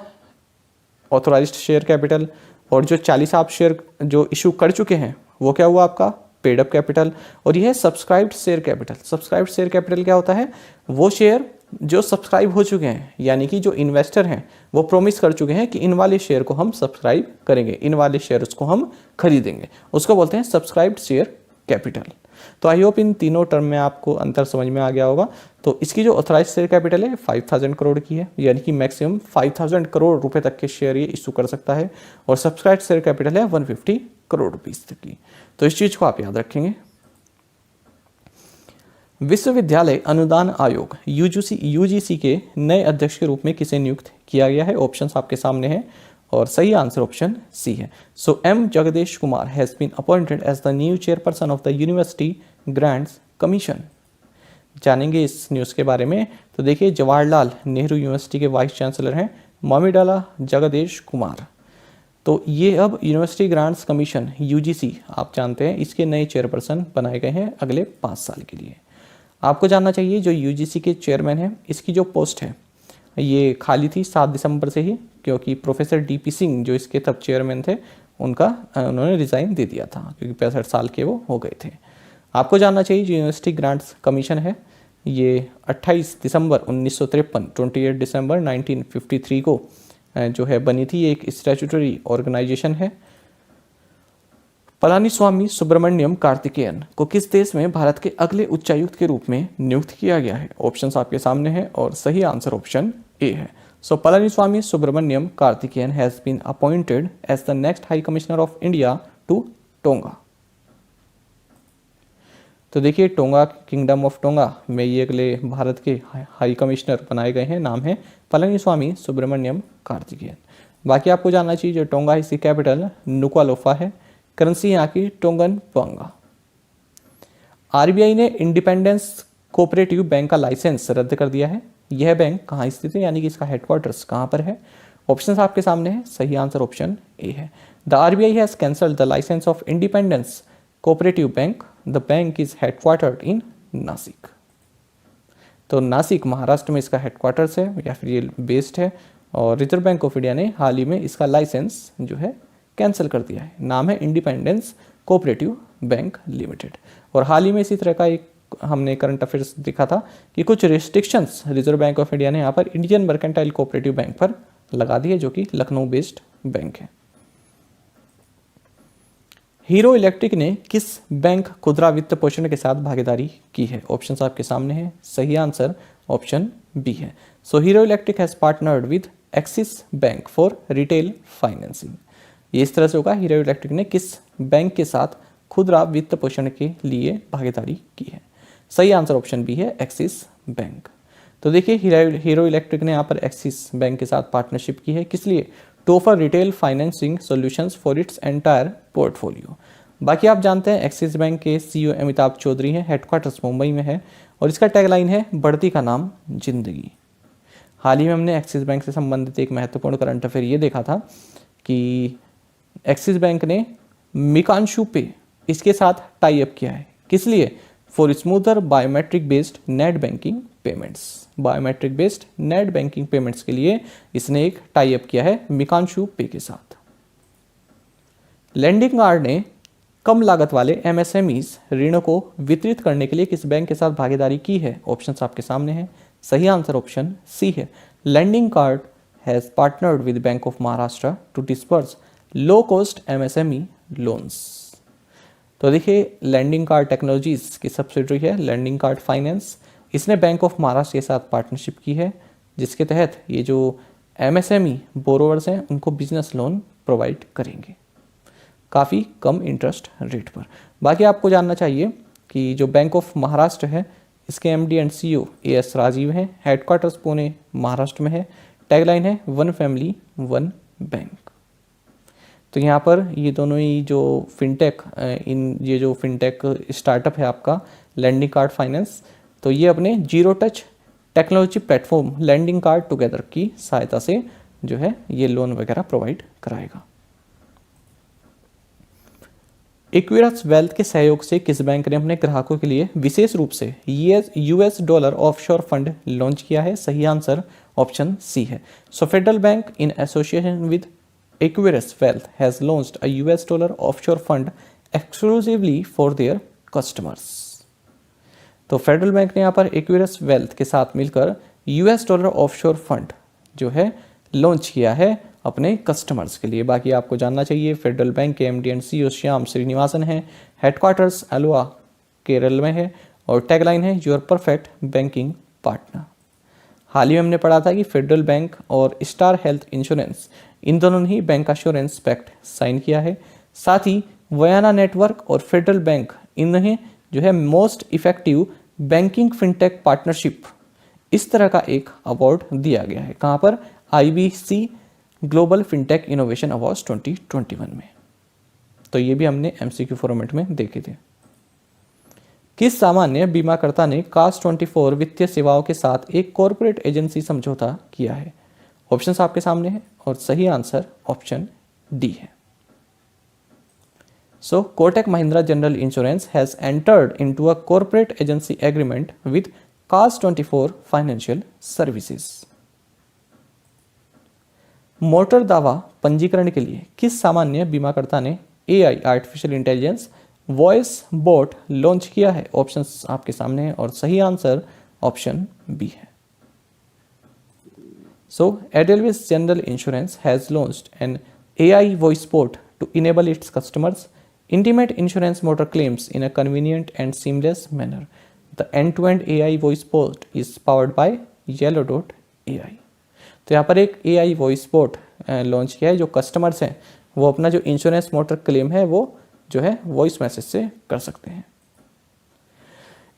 Authorised share capital. और जो 40 आप शेयर जो इशू कर चुके हैं वो क्या हुआ आपका? Paid up capital. और यह है subscribed share capital. Subscribed share capital क्या होता है? वो शेयर जो सब्सक्राइब हो चुके हैं, यानी कि जो इन्वेस्टर हैं वो प्रॉमिस कर चुके हैं कि इन वाले शेयर को हम सब्सक्राइब करेंगे, इन वाले शेयर्स को हम खरीदेंगे, उसको बोलते हैं सब्सक्राइब्ड शेयर कैपिटल। तो आई होप इन तीनों टर्म में आपको अंतर समझ में आ गया होगा। तो इसकी जो ऑथराइज शेयर कैपिटल है 5000 करोड़ की है, यानी कि मैक्सिमम 5000 करोड़ रुपए तक के शेयर ये इशू कर सकता है। और सब्सक्राइब्ड शेयर कैपिटल है 150 करोड़ रुपीस तक की। तो इस चीज़ को आप याद रखेंगे। विश्वविद्यालय अनुदान आयोग यूजीसी के नए अध्यक्ष के रूप में किसे नियुक्त किया गया है? ऑप्शंस आपके सामने हैं और सही आंसर ऑप्शन सी है। So M Jagadesh Kumar has been appointed as the new chairperson of the university grants commission. जानेंगे इस न्यूज़ के बारे में। तो देखिए जवाहरलाल नेहरू यूनिवर्सिटी के वाइस चांसलर हैं मामिडाला जगदेश कुमार। तो ये अब यूनिवर्सिटी ग्रांट्स कमीशन यूजीसी आप जानते हैं, इसके नए चेयरपर्सन बनाए गए हैं अगले 5 साल के लिए। आपको जानना चाहिए जो यूजीसी के चेयरमैन हैं इसकी जो पोस्ट है ये खाली थी 7 दिसंबर से ही, क्योंकि प्रोफेसर डीपी सिंह जो इसके तब चेयरमैन थे उन्होंने रिज़ाइन दे दिया था, क्योंकि 65 साल के वो हो गए थे। आपको जानना चाहिए जो यूनिवर्सिटी ग्रांट्स कमीशन है ये 28 दिसंबर 1953 28 दिसंबर 1953 को जो है बनी थी। ये एक स्टैट्यूटरी ऑर्गेनाइजेशन है। पलानीस्वामी सुब्रमण्यम कार्तिकेयन को किस देश में भारत के अगले उच्चायुक्त के रूप में नियुक्त किया गया है? ऑप्शंस आपके सामने हैं और सही आंसर ऑप्शन ए है। So Palaniswami Subramanyam Karthikeyan has been appointed as the next high commissioner of India to Tonga. तो देखिए टोंगा किंगडम ऑफ टोंगा में ये अगले भारत के हाई कमिश्नर बनाए गए हैं, नाम है पलानीस्वामी सुब्रमण्यम कार्तिकेयन। बाकी आपको जानना चाहिए जो टोंगा इसकी कैपिटल नुकुआलोफा है, करेंसी यहाँ की टोंगन पोंगा। आरबीआई ने इंडिपेंडेंस कोऑपरेटिव बैंक का लाइसेंस रद्द कर दिया है। यह बैंक कहाँ स्थित है, यानी कि इसका हेडक्वार्टर्स कहाँ पर है? ऑप्शंस आपके सामने है, सही आंसर ऑप्शन ए है। The RBI has cancelled the licence of Independence Cooperative Bank. The bank is headquartered in Nashik. तो नासिक महाराष्ट्र में इसका हेडक्वार्टर्स है या फिर ये बेस्ड है। और रिजर्व बैंक ऑफ इंडिया ने हाल ही में इसका लाइसेंस जो है कैंसिल कर दिया है। नाम है इंडिपेंडेंस कोऑपरेटिव बैंक लिमिटेड। और हाल ही में इसी तरह का एक हमने करंट अफेयर्स देखा था कि कुछ restrictions reserve Bank of India ने यहाँ पर इंडियन मर्केंटाइल कोऑपरेटिव बैंक पर लगा दी है, जो कि लखनऊ बेस्ड बैंक है। हीरो इलेक्ट्रिक ने किस बैंक खुदरा वित्त पोषण के साथ भागीदारी की है? ऑप्शंस आपके सामने हैं, सही आंसर ऑप्शन बी है। So Hero electric has partnered with Axis bank for retail financing. ये इस तरह से होगा, हीरो इलेक्ट्रिक ने किस बैंक के साथ खुदरा वित्त पोषण के लिए भागीदारी की है? सही आंसर ऑप्शन बी है, एक्सिस बैंक। तो देखिए हीरो इलेक्ट्रिक ने यहाँ पर एक्सिस बैंक के साथ पार्टनरशिप की है, किस लिए? To offer retail financing solutions for its entire portfolio. बाकी आप जानते हैं एक्सिस बैंक के CEO अमिताभ चौधरी हैं, हेडक्वार्टर्स मुंबई में है और इसका टैगलाइन है बढ़ती का नाम जिंदगी। हाल ही में हमने एक्सिस बैंक से संबंधित एक महत्वपूर्ण करंट अफेयर ये देखा था कि एक्सिस बैंक ने मिकांशु पे इसके साथ टाई अप किया है। किस लिए? For smoother biometric based net banking payments. Biometric based net banking payments के लिए इसने एक टाई अप किया है मिकांशु पे के साथ। लैंडिंग गार्ड ने कम लागत वाले MSMEs ऋणों को वितरित करने के लिए किस बैंक के साथ भागीदारी की है? ऑप्शंस आपके सामने हैं। सही आंसर ऑप्शन सी है। Lendingkart has partnered with Bank of Maharashtra to disperse low cost MSME loans. तो देखिए लैंडिंग कार्ड टेक्नोलॉजीज की सब्सिडरी है लैंडिंग कार्ड फाइनेंस। इसने बैंक ऑफ महाराष्ट्र के साथ पार्टनरशिप की है जिसके तहत ये जो MSME बोरोवर्स हैं उनको बिजनेस लोन प्रोवाइड करेंगे काफ़ी कम इंटरेस्ट रेट पर। बाकी आपको जानना चाहिए कि जो बैंक ऑफ महाराष्ट्र है इसके MD and CEO AS Rajeev हैं, हेडक्वार्टर्स पुणे महाराष्ट्र में है, टैगलाइन है वन फैमिली वन बैंक। तो यहाँ पर ये दोनों ही जो फिनटेक ये जो फिनटेक स्टार्टअप है आपका लैंडिंग कार्ड फाइनेंस, तो ये अपने zero touch technology platform Lendingkart together की सहायता से जो है ये लोन वगैरह प्रोवाइड कराएगा। इक्विरस वेल्थ के सहयोग से किस बैंक ने अपने ग्राहकों के लिए विशेष रूप से $US ऑफशोर फंड लॉन्च किया है? सही आंसर ऑप्शन सी है। So federal bank in association with Equirus wealth has launched a $US offshore fund exclusively for their customers. तो फेडरल बैंक ने यहाँ पर इक्विरस वेल्थ के साथ मिलकर $US ऑफशोर फंड जो है लॉन्च किया है अपने कस्टमर्स के लिए। बाकी आपको जानना चाहिए फेडरल बैंक के MD and CEO Shyam Srinivasan हैं, हेडक्वार्टर्स अलवा केरल में है और टैगलाइन है योर परफेक्ट बैंकिंग पार्टनर। हाल ही में हमने पढ़ा था कि फेडरल बैंक और स्टार हेल्थ इंश्योरेंस इन दोनों ने ही बैंक एश्योरेंस पैक्ट साइन किया है। साथ ही वयाना नेटवर्क और फेडरल बैंक इन्हें जो है most effective banking fintech partnership इस तरह का एक अवार्ड दिया गया है। कहाँ पर? IBC global fintech innovation awards 2021 में। तो ये भी हमने MCQ फॉर्मेट में देखे थे। किस सामान्य बीमाकर्ता ने कास्ट 24 वित्तीय सेवाओं के साथ एक कॉर्पोरेट एजेंसी समझौता किया है? ऑप्शंस आपके सामने हैं और सही आंसर ऑप्शन डी है। So Kotak Mahindra general insurance has entered into a corporate agency agreement with cast 24 financial services. मोटर दावा पंजीकरण के लिए किस सामान्य बीमाकर्ता ने AI artificial intelligence voice bot launch किया है? ऑप्शंस आपके सामने हैं और सही आंसर ऑप्शन बी है। So Edelweiss general insurance has launched an AI voice bot to enable its customers intimate insurance motor claims in a convenient and seamless manner. The end-to-end AI voice bot is powered by Yellow.ai. तो यहाँ पर एक AI voice bot launch किया है जो customers हैं वो अपना जो इंश्योरेंस मोटर क्लेम है वो जो है वॉइस मैसेज से कर सकते हैं।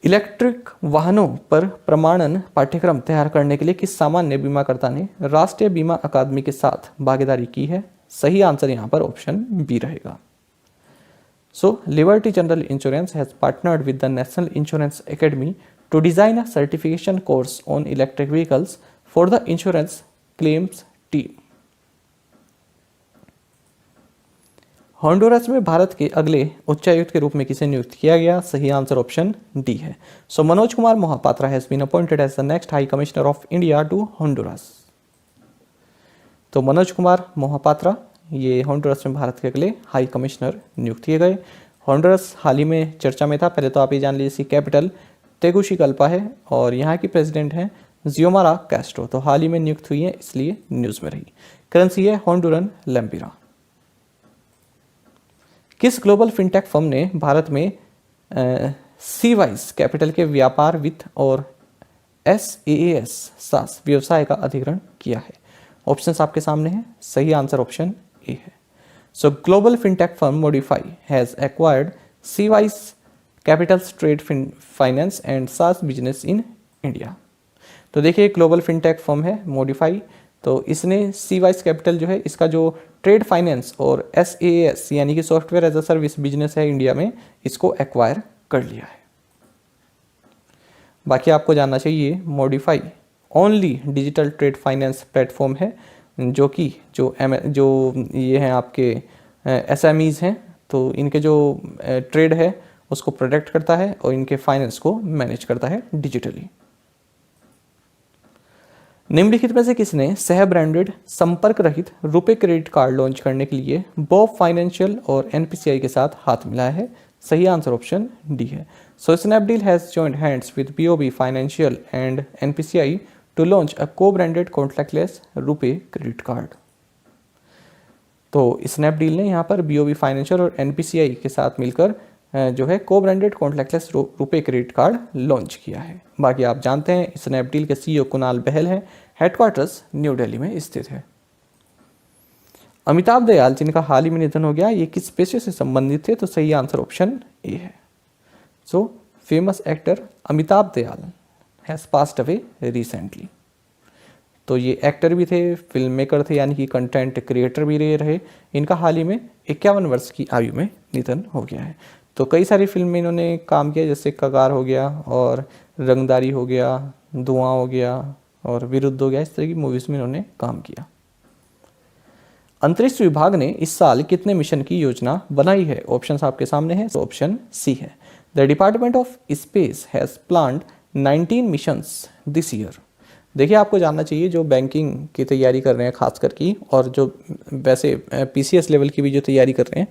इलेक्ट्रिक वाहनों पर प्रमाणन पाठ्यक्रम तैयार करने के लिए किस सामान्य बीमाकर्ता ने राष्ट्रीय बीमा अकादमी के साथ भागीदारी की है? सही आंसर यहाँ पर ऑप्शन बी रहेगा। So, Liberty General Insurance has partnered with the National Insurance Academy to design a certification course on electric vehicles for the insurance claims team. Honduras में भारत के अगले उच्चायुक्त के रूप में किसे नियुक्त किया गया? सही आंसर ऑप्शन डी है। So Manoj Kumar Mohapatra has been appointed as the next high commissioner of India to Honduras. तो मनोज कुमार मोहापात्रा ये होंडुरास में भारत के अगले हाई कमिश्नर नियुक्त किए गए। होंडुरास हाल ही में चर्चा में था। पहले तो आप ये जान लीजिए इसकी कैपिटल तेगुशिगल्पा है और यहाँ की प्रेसिडेंट हैं जियोमारा कैस्ट्रो। तो हाल ही में नियुक्त हुई है इसलिए न्यूज़ में रही। करेंसी है होंडुरन लेम्पिरा। किस ग्लोबल फिनटेक फर्म ने भारत में सीवाइस कैपिटल के व्यापार वित्त और SaaS सास व्यवसाय का अधिग्रहण किया है? ऑप्शंस आपके सामने हैं। सही आंसर ऑप्शन ए है। So global fintech firm Modifi has acquired Seawise capital's trade finance and SaaS business in India. तो देखिए ग्लोबल फिनटेक फर्म है मोडिफाई तो इसने सीवाइस कैपिटल जो है इसका जो ट्रेड फाइनेंस और SaaS यानी कि software as a service business है इंडिया में, इसको एक्वायर कर लिया है। बाकी आपको जानना चाहिए modify only digital trade finance platform है जो कि जो ये हैं आपके SMEs हैं, तो इनके जो ट्रेड है उसको प्रोटेक्ट करता है और इनके फाइनेंस को मैनेज करता है डिजिटली। निम्नलिखित में से किसने सह ब्रांडेड संपर्क रहित रुपए क्रेडिट कार्ड लॉन्च करने के लिए बॉब फाइनेंशियल और NPCI के साथ हाथ मिलाया है? सही आंसर ऑप्शन डी है। So Snapdeal has joined hands with BOB financial and NPCI to launch a co-branded contactless RuPay credit card. तो स्नैपडील ने यहाँ पर BOB फाइनेंशियल और NPCI के साथ मिलकर जो है को-ब्रांडेड contactless RuPay credit card launch किया है। बाकी आप जानते हैं स्नैपडील के CEO कुणाल बहल हैं, हेडक्वार्टर्स न्यू दिल्ली में स्थित है। अमिताभ दयाल जिनका हाल ही में निधन हो गया, ये किस पेशे से संबंधित थे? तो सही आंसर ऑप्शन ए है। So famous actor Amitabh Dayal has passed away recently. तो ये एक्टर भी थे, फिल्म मेकर थे, यानी कि कंटेंट क्रिएटर भी रहे। इनका हाल ही में 51 वर्ष की आयु में निधन हो गया है। तो कई सारी फिल्म में इन्होंने काम किया, जैसे कगार हो गया और रंगदारी हो गया, धुआं हो गया और विरुद्ध हो गया, इस तरह की मूवीज़ में इन्होंने काम किया। अंतरिक्ष विभाग ने इस साल कितने मिशन की योजना बनाई है? ऑप्शंस आपके सामने हैं। तो ऑप्शन सी है, the department of space has planned 19 missions this year. देखिए, आपको जानना चाहिए जो बैंकिंग की तैयारी कर रहे हैं खास कर की, और जो वैसे PCS लेवल की भी जो तैयारी कर रहे हैं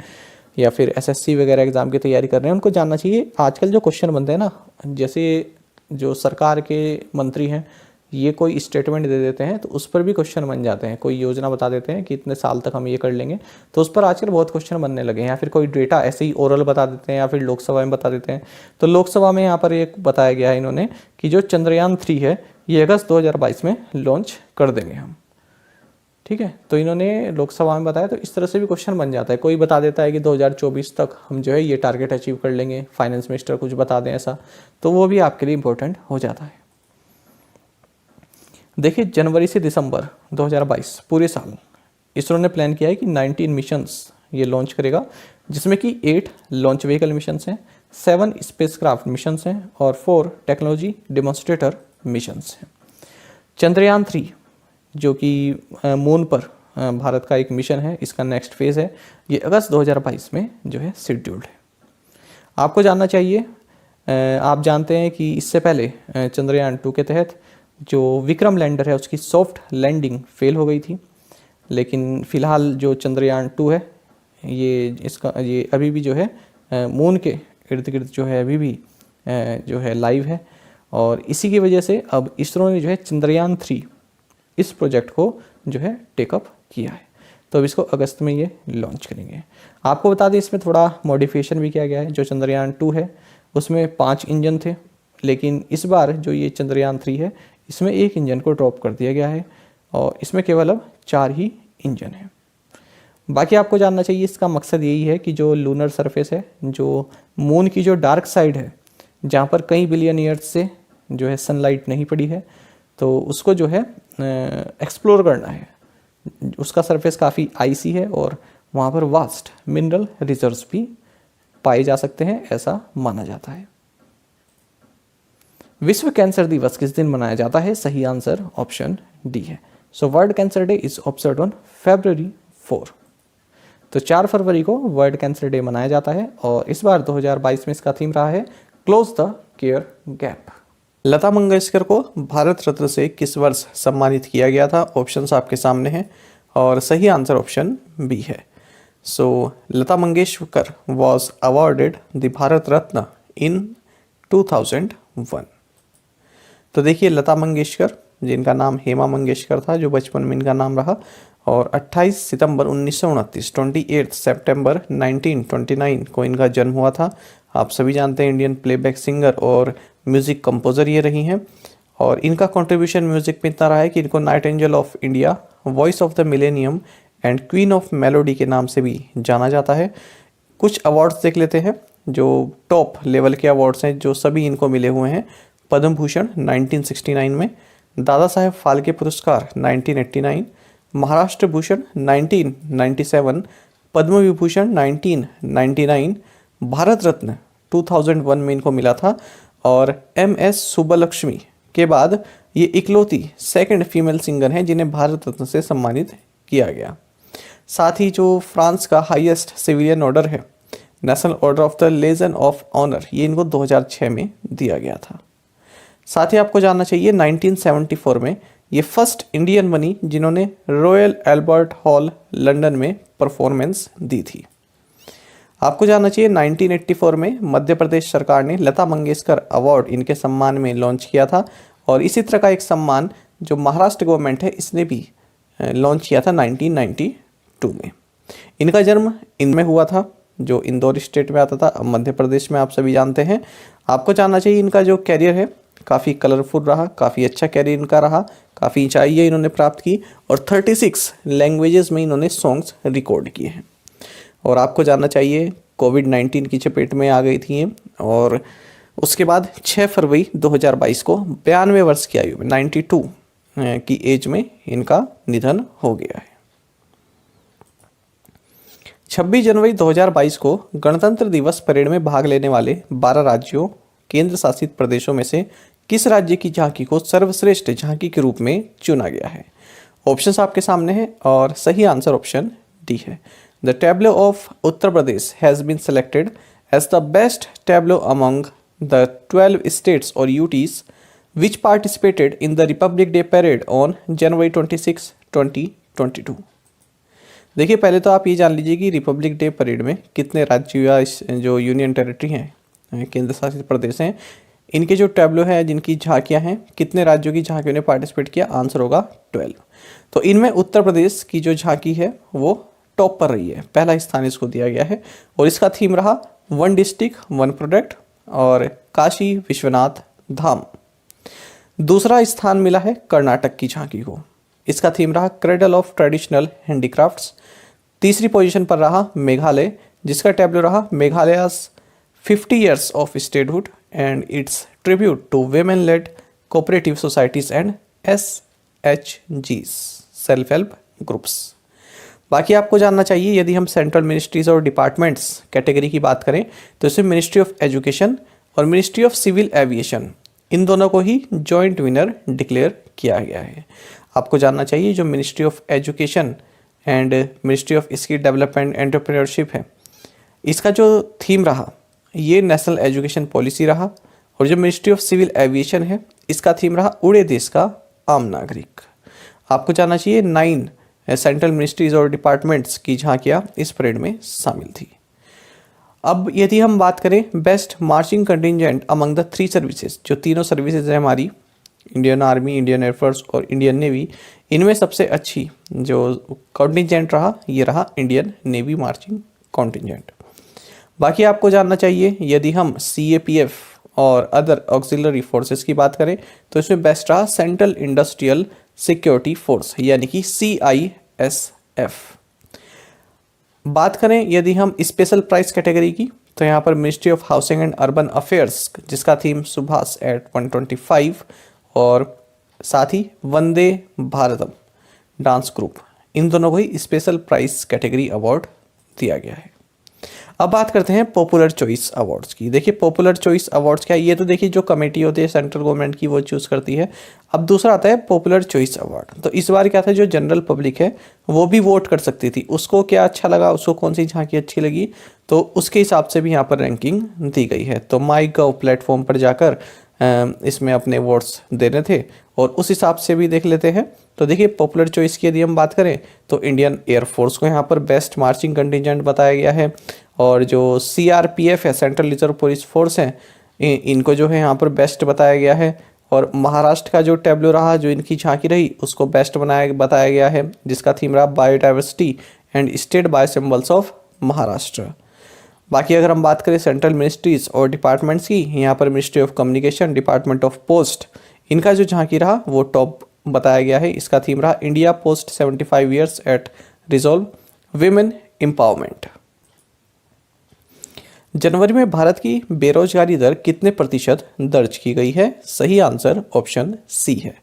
या फिर SSC वगैरह एग्ज़ाम की तैयारी कर रहे हैं, उनको जानना चाहिए आजकल जो क्वेश्चन बनते हैं ना, जैसे जो सरकार के मंत्री हैं ये कोई स्टेटमेंट दे देते हैं तो उस पर भी क्वेश्चन बन जाते हैं। कोई योजना बता देते हैं कि इतने साल तक हम ये कर लेंगे, तो उस पर आजकल बहुत क्वेश्चन बनने लगे हैं। या फिर कोई डेटा ऐसे ही ओरल बता देते हैं या फिर लोकसभा में बता देते हैं। तो लोकसभा में यहाँ पर एक बताया गया है इन्होंने कि जो चंद्रयान 3 है ये अगस्त 2022 में लॉन्च कर देंगे हम। ठीक है, तो इन्होंने लोकसभा में बताया। तो इस तरह से भी क्वेश्चन बन जाता है। कोई बता देता है कि 2024 तक हम जो है ये टारगेट अचीव कर लेंगे, फाइनेंस मिनिस्टर कुछ बता दें ऐसा, तो वो भी आपके लिए इंपॉर्टेंट हो जाता है। देखिए, जनवरी से दिसंबर 2022 पूरे साल इसरो ने प्लान किया है कि 19 मिशंस ये लॉन्च करेगा, जिसमें कि 8 लॉन्च व्हीकल मिशंस हैं, 7 स्पेसक्राफ्ट मिशंस हैं और 4 टेक्नोलॉजी डेमोन्स्ट्रेटर मिशंस हैं। चंद्रयान 3 जो कि मून पर भारत का एक मिशन है, इसका नेक्स्ट फेज़ है, ये अगस्त 2022 में जो है शेड्यूल्ड है। आपको जानना चाहिए, आप जानते हैं कि इससे पहले चंद्रयान 2 के तहत जो विक्रम लैंडर है उसकी सॉफ्ट लैंडिंग फेल हो गई थी, लेकिन फ़िलहाल जो चंद्रयान 2 है ये अभी भी जो है मून के इर्द गिर्द जो है अभी भी जो है लाइव है। और इसी की वजह से अब इसरो ने जो है चंद्रयान 3 इस प्रोजेक्ट को जो है टेकअप किया है। तो अब इसको अगस्त में ये लॉन्च करेंगे। आपको बता दें इसमें थोड़ा मॉडिफिकेशन भी किया गया है। जो चंद्रयान 2 है उसमें 5 इंजन थे, लेकिन इस बार जो ये चंद्रयान 3 है इसमें 1 इंजन को ड्रॉप कर दिया गया है और इसमें केवल अब 4 ही इंजन हैं। बाकी आपको जानना चाहिए, इसका मकसद यही है कि जो लूनर सरफेस है, जो मून की जो डार्क साइड है, जहाँ पर कई बिलियन ईयर्स से जो है सनलाइट नहीं पड़ी है, तो उसको जो है एक्सप्लोर करना है। उसका सरफेस काफ़ी आइसी है और वहाँ पर वास्ट मिनरल रिजर्व्स भी पाए जा सकते हैं, ऐसा माना जाता है। विश्व कैंसर दिवस किस दिन मनाया जाता है? सही आंसर ऑप्शन डी है। So world cancer day is observed on February 4। तो 4 फरवरी को वर्ल्ड कैंसर डे मनाया जाता है और इस बार 2022 में इसका थीम रहा है close the care gap. Lata Mangeshkar को भारत रत्न से किस वर्ष सम्मानित किया गया था? ऑप्शंस आपके सामने हैं और सही आंसर ऑप्शन बी है। So Lata Mangeshkar was awarded the Bharat Ratna in 2001। तो देखिए, लता मंगेशकर जिनका नाम हेमा मंगेशकर था, जो बचपन में इनका नाम रहा, और 28 सितंबर 1929 28 सितंबर 1929 को इनका जन्म हुआ था। आप सभी जानते हैं इंडियन प्लेबैक सिंगर और म्यूज़िक कंपोज़र ये रही हैं और इनका कंट्रीब्यूशन म्यूज़िक में इतना रहा है कि इनको night angel of India, voice of the millennium and queen of melody के नाम से भी जाना जाता है। कुछ अवार्ड्स देख लेते हैं जो टॉप लेवल के अवार्ड्स हैं जो सभी इनको मिले हुए हैं। पद्म भूषण 1969 में, दादा साहेब फाल्के पुरस्कार 1989, महाराष्ट्र भूषण 1997, पद्म विभूषण 1999, भारत रत्न 2001 में इनको मिला था और MS सुब्बलक्ष्मी के बाद ये इकलौती सेकंड फीमेल सिंगर हैं जिन्हें भारत रत्न से सम्मानित किया गया। साथ ही जो फ्रांस का हाईएस्ट सिविलियन ऑर्डर है, National Order of the Legion of Honour, ये इनको 2006 में दिया गया था। साथ ही आपको जानना चाहिए 1974 में ये फर्स्ट इंडियन बनी जिन्होंने रॉयल एल्बर्ट हॉल लंदन में परफॉर्मेंस दी थी। आपको जानना चाहिए 1984 में मध्य प्रदेश सरकार ने लता मंगेशकर अवार्ड इनके सम्मान में लॉन्च किया था और इसी तरह का एक सम्मान जो महाराष्ट्र गवर्नमेंट है इसने भी लॉन्च किया था 1992 में। इनका जन्म इनमें हुआ था जो इंदौर स्टेट में आता था, अब मध्य प्रदेश में आप सभी जानते हैं। आपको जानना चाहिए इनका जो कैरियर है काफ़ी कलरफुल रहा, काफ़ी अच्छा कैरियर इनका रहा, काफ़ी ऊंचाइयाँ इन्होंने प्राप्त की और 36 लैंग्वेजेस में इन्होंने सॉन्ग्स रिकॉर्ड किए हैं। और आपको जानना चाहिए कोविड-19 की चपेट में आ गई थी और उसके बाद 6 फरवरी 2022 को 92 वर्ष की आयु में 92 की एज में इनका निधन हो गया है। 26 जनवरी 2022 को गणतंत्र दिवस परेड में भाग लेने वाले 12 राज्यों केंद्र शासित प्रदेशों में से किस राज्य की झांकी को सर्वश्रेष्ठ झांकी के रूप में चुना गया है? ऑप्शंस आपके सामने हैं और सही आंसर ऑप्शन डी है। The tableau of Uttar Pradesh has been selected as the best tableau among the 12 states और UTs which participated in the Republic Day parade on January 26, 2022। देखिए पहले तो आप ये जान लीजिए कि रिपब्लिक डे परेड में कितने राज्य या जो यूनियन टेरिटरी हैं, केंद्र शासित प्रदेश हैं, इनके जो टैब्लो है जिनकी झांकियां हैं, कितने राज्यों की झांकियों ने पार्टिसिपेट किया? आंसर होगा 12। तो इनमें उत्तर प्रदेश की जो झांकी है वो टॉप पर रही है, पहला स्थान इसको दिया गया है और इसका थीम रहा वन डिस्ट्रिक्ट वन प्रोडक्ट और काशी विश्वनाथ धाम। दूसरा स्थान मिला है कर्नाटक की झांकी को, इसका थीम रहा क्रेडल ऑफ ट्रेडिशनल हैंडीक्राफ्ट्स। तीसरी पोजीशन पर रहा मेघालय जिसका टैब्लो रहा मेघालयस 50 years of statehood and its tribute to women-led cooperative societies and SHGs self help groups. बाकी आपको जानना चाहिए यदि हम सेंट्रल मिनिस्ट्रीज और डिपार्टमेंट्स कैटेगरी की बात करें तो इसमें मिनिस्ट्री ऑफ एजुकेशन और मिनिस्ट्री ऑफ सिविल एविएशन इन दोनों को ही जॉइंट विनर डिक्लेयर किया गया है। आपको जानना चाहिए जो ministry of education and ministry of skill development entrepreneurship है, इसका जो थीम रहा ये नेशनल एजुकेशन पॉलिसी रहा और जो मिनिस्ट्री ऑफ सिविल एविएशन है इसका थीम रहा उड़े देश का आम नागरिक। आपको जानना चाहिए 9 सेंट्रल मिनिस्ट्रीज और डिपार्टमेंट्स की झांकियाँ इस परेड में शामिल थी। अब यदि हम बात करें best marching contingent among the 3 services, जो तीनों सर्विसेज है हमारी, इंडियन आर्मी, इंडियन एयरफोर्स और इंडियन नेवी, इनमें सबसे अच्छी जो कॉन्टिजेंट रहा ये रहा इंडियन नेवी मार्चिंग कॉन्टिजेंट। बाकी आपको जानना चाहिए यदि हम CAPF और अदर ऑक्सिलरी फोर्सेस की बात करें तो इसमें बेस्ट रहा सेंट्रल इंडस्ट्रियल सिक्योरिटी फोर्स यानी कि CISF। बात करें यदि हम स्पेशल प्राइस कैटेगरी की तो यहाँ पर ministry of housing and urban affairs जिसका थीम सुभाष एट 125 और साथ ही वंदे भारतम डांस ग्रुप, इन दोनों को ही स्पेशल प्राइस कैटेगरी अवार्ड दिया गया है। अब बात करते हैं पॉपुलर चॉइस अवार्ड्स की। देखिए पॉपुलर चॉइस अवार्ड्स क्या है, ये तो देखिए जो कमेटी होती है सेंट्रल गवर्नमेंट की वो चूज़ करती है। अब दूसरा आता है पॉपुलर चॉइस अवार्ड। तो इस बार क्या था, जो जनरल पब्लिक है वो भी वोट कर सकती थी, उसको क्या अच्छा लगा, उसको कौन सी झांकी अच्छी लगी, तो उसके हिसाब से भी यहाँ पर रैंकिंग दी गई है। तो MyGov प्लेटफॉर्म पर जाकर इसमें अपने वोट्स देने थे और उस हिसाब से भी देख लेते हैं। तो देखिए पॉपुलर चॉइस की यदि हम बात करें तो इंडियन एयरफोर्स को यहाँ पर बेस्ट मार्चिंग कंटिजेंट बताया गया है और जो CRPF है, सेंट्रल रिजर्व पुलिस फोर्स है, इनको जो है यहाँ पर बेस्ट बताया गया है। और महाराष्ट्र का जो टैब्लो रहा, जो इनकी झांकी रही, उसको बेस्ट बताया गया है जिसका थीम रहा biodiversity and state bio symbols of Maharashtra. बाकी अगर हम बात करें सेंट्रल मिनिस्ट्रीज और डिपार्टमेंट्स की, यहाँ पर ministry of communication, department of post, इनका जो झांकी रहा वो टॉप बताया गया है। इसका थीम रहा India post 75 years at resolve women empowerment. जनवरी में भारत की बेरोजगारी दर कितने प्रतिशत दर्ज की गई है? सही आंसर ऑप्शन सी है।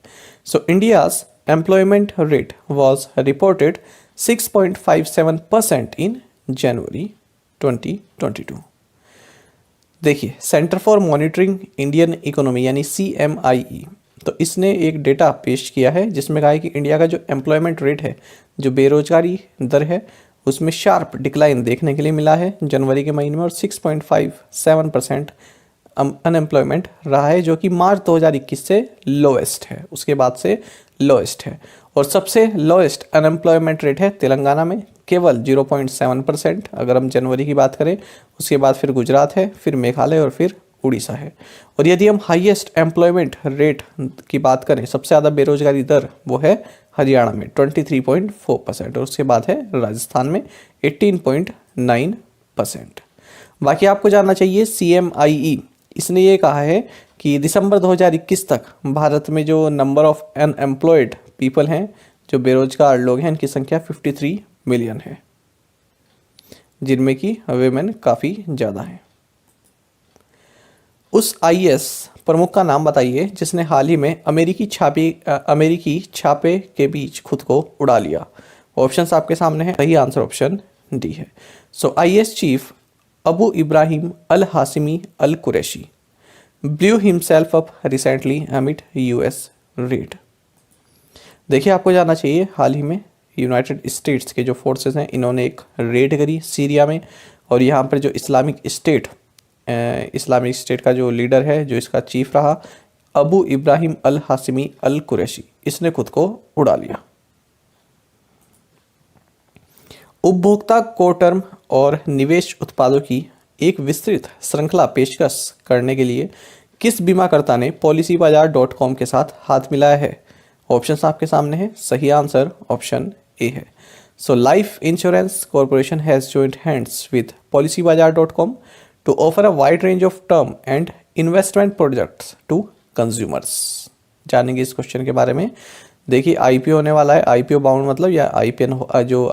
So India's employment rate was reported 6.57% इन जनवरी 2022। देखिए, centre for monitoring Indian economy यानी CMIE, तो इसने एक डेटा पेश किया है जिसमें कहा है कि इंडिया का जो एम्प्लॉयमेंट रेट है, जो बेरोजगारी दर है, उसमें शार्प डिक्लाइन देखने के लिए मिला है जनवरी के महीने में, और 6.57% अनएम्प्लॉयमेंट रहा है, जो कि मार्च 2021 से लोएस्ट है, उसके बाद से लोएस्ट है। और सबसे लोएस्ट अनएम्प्लॉयमेंट रेट है तेलंगाना में, केवल 0.7% अगर हम जनवरी की बात करें। उसके बाद फिर गुजरात है, फिर मेघालय और फिर उड़ीसा है। और यदि हम हाईएस्ट एम्प्लॉयमेंट रेट की बात करें, सबसे ज़्यादा बेरोजगारी दर, वो है हरियाणा में 23.4%, और उसके बाद है राजस्थान में 18.9%। बाकी आपको जानना चाहिए CMIE, इसने ये कहा है कि दिसंबर 2021 तक भारत में जो नंबर ऑफ अनएम्प्लॉयड पीपल हैं, जो बेरोजगार लोग हैं, इनकी संख्या 53 मिलियन है, जिनमें कि वेमेन काफ़ी ज़्यादा हैं। उस IAS प्रमुख का नाम बताइए जिसने हाल ही में अमेरिकी छापे के बीच खुद को उड़ा लिया। ऑप्शंस आपके सामने हैं, सही आंसर ऑप्शन डी है। So IAS chief Abu Ibrahim al Hashimi al Qurayshi blew himself up recently amid US raid. देखिए, आपको जानना चाहिए, हाल ही में यूनाइटेड स्टेट्स के जो फोर्सेस हैं, इन्होंने एक रेड करी सीरिया में, और यहाँ पर जो इस्लामिक स्टेट का जो लीडर है, जो इसका चीफ रहा, Abu Ibrahim al Hashimi al Qureshi, इसने खुद को उड़ा लिया। उपभोक्ता को टर्म और निवेश उत्पादों की एक विस्तृत श्रृंखला पेशकश करने के लिए किस बीमाकर्ता ने policybazaar.com के साथ हाथ मिलाया है? ऑप्शंस आपके सामने हैं, सही आंसर ऑप्शन ए है। So life insurance corporation has joint hands with policybazaar.com to offer a wide range of term and investment products to consumers। जानेंगे इस क्वेश्चन के बारे में। देखिए, IPO होने वाला है, IPO बाउंड मतलब, या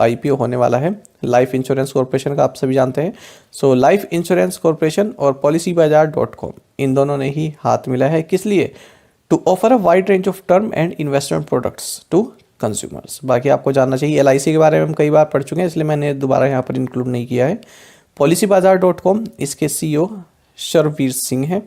IPO होने वाला है लाइफ इंश्योरेंस कॉर्पोरेशन का, आप सभी जानते हैं। सो लाइफ इंश्योरेंस कॉर्पोरेशन और policybazaar.com, इन दोनों ने ही हाथ मिला है, किस लिए? To offer a wide range of term and investment products to consumers. बाकी आपको जानना चाहिए, LIC के बारे में हम कई बार पढ़ चुके हैं, इसलिए मैंने दोबारा यहाँ पर इंक्लूड नहीं किया है। policybazaar.com, इसके CEO शर्ववीर सिंह हैं।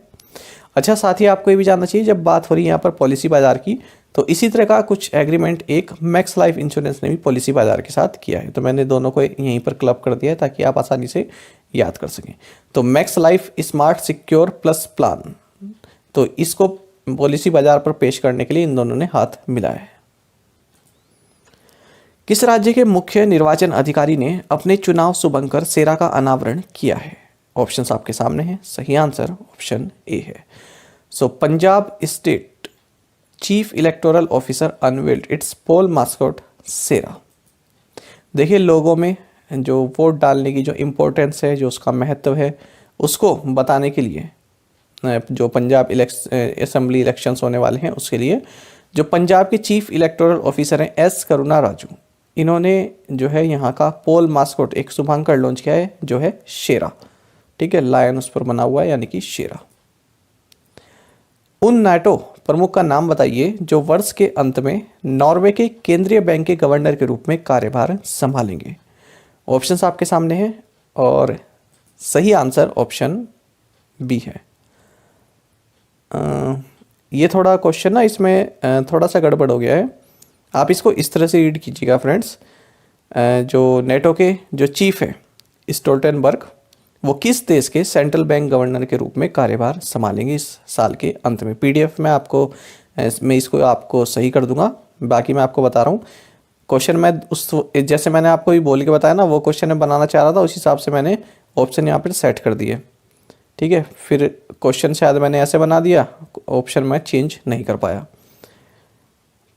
अच्छा, साथ ही आपको ये भी जानना चाहिए, जब बात हो रही है यहाँ पर पॉलिसी बाजार की, तो इसी तरह का कुछ एग्रीमेंट एक मैक्स लाइफ इंश्योरेंस ने भी पॉलिसी बाजार के साथ किया है। तो मैंने दोनों को यहीं पर क्लब कर दिया है ताकि आप आसानी से याद कर सकें। तो max life smart secure plus plan, तो इसको पॉलिसी बाजार पर पेश करने के लिए इन दोनों ने हाथ मिलाया है। किस राज्य के मुख्य निर्वाचन अधिकारी ने अपने चुनाव शुभंकर सेरा का अनावरण किया है? ऑप्शंस आपके सामने हैं, सही आंसर ऑप्शन ए है। So Punjab state chief electoral officer unveiled its poll mascot Shera. देखिए, लोगों में जो वोट डालने की जो इम्पोर्टेंस है, जो उसका महत्व है, उसको बताने के लिए जो पंजाब असेंबली इलेक्शंस होने वाले हैं, उसके लिए जो पंजाब के चीफ इलेक्टोरल ऑफिसर हैं S करुणा राजू, इन्होंने जो है यहाँ का पोल मास्कॉट एक शुभंकर लॉन्च किया है, जो है शेरा। ठीक है, लायन उस पर बना हुआ है, यानी कि शेरा। उन नाटो प्रमुख का नाम बताइए जो वर्ष के अंत में नॉर्वे के केंद्रीय बैंक के गवर्नर के रूप में कार्यभार संभालेंगे। ऑप्शंस आपके सामने हैं और सही आंसर ऑप्शन बी है। ये थोड़ा क्वेश्चन ना इसमें थोड़ा सा गड़बड़ हो गया है, आप इसको इस तरह से रीड कीजिएगा फ्रेंड्स। जो नेटो के जो चीफ है स्टोल्टनबर्ग, वो किस देश के सेंट्रल बैंक गवर्नर के रूप में कार्यभार संभालेंगे इस साल के अंत में? PDF में मैं इसको आपको सही कर दूंगा। बाकी मैं आपको बता रहा हूँ क्वेश्चन, मैं उस जैसे मैंने आपको भी बोल के बताया ना, वो क्वेश्चन मैं बनाना चाह रहा था, उस हिसाब से मैंने ऑप्शन यहाँ पर सेट कर दिए। ठीक है, फिर क्वेश्चन शायद मैंने ऐसे बना दिया, ऑप्शन मैं चेंज नहीं कर पाया,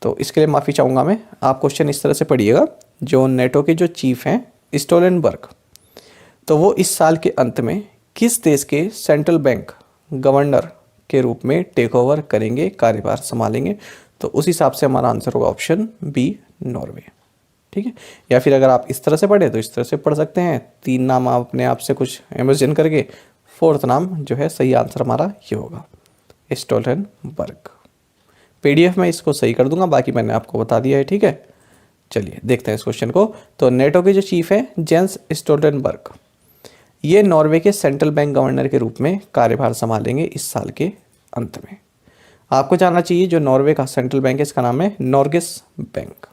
तो इसके लिए माफ़ी चाहूँगा मैं। आप क्वेश्चन इस तरह से पढ़िएगा, जो नेटो के जो चीफ हैं स्टोल्टनबर्ग, तो वो इस साल के अंत में किस देश के सेंट्रल बैंक गवर्नर के रूप में टेक ओवर करेंगे, कार्यभार संभालेंगे? तो उस हिसाब से हमारा आंसर होगा ऑप्शन बी, नॉर्वे। ठीक है। या फिर अगर आप इस तरह से पढ़े तो इस तरह से पढ़ सकते हैं, 3 नाम आप अपने आप से कुछ इमेजिन करके, 4th नाम जो है सही आंसर हमारा ये होगा, स्टोल्टनबर्ग। PDF में इसको सही कर दूंगा, बाकी मैंने आपको बता दिया है, ठीक है। चलिए देखते हैं इस क्वेश्चन को। तो नेटो के जो चीफ है जेंस स्टोल्टनबर्ग, ये नॉर्वे के सेंट्रल बैंक गवर्नर के रूप में कार्यभार संभालेंगे इस साल के अंत में। आपको जानना चाहिए जो नॉर्वे का सेंट्रल बैंक है इसका नाम है नॉर्गेस बैंक।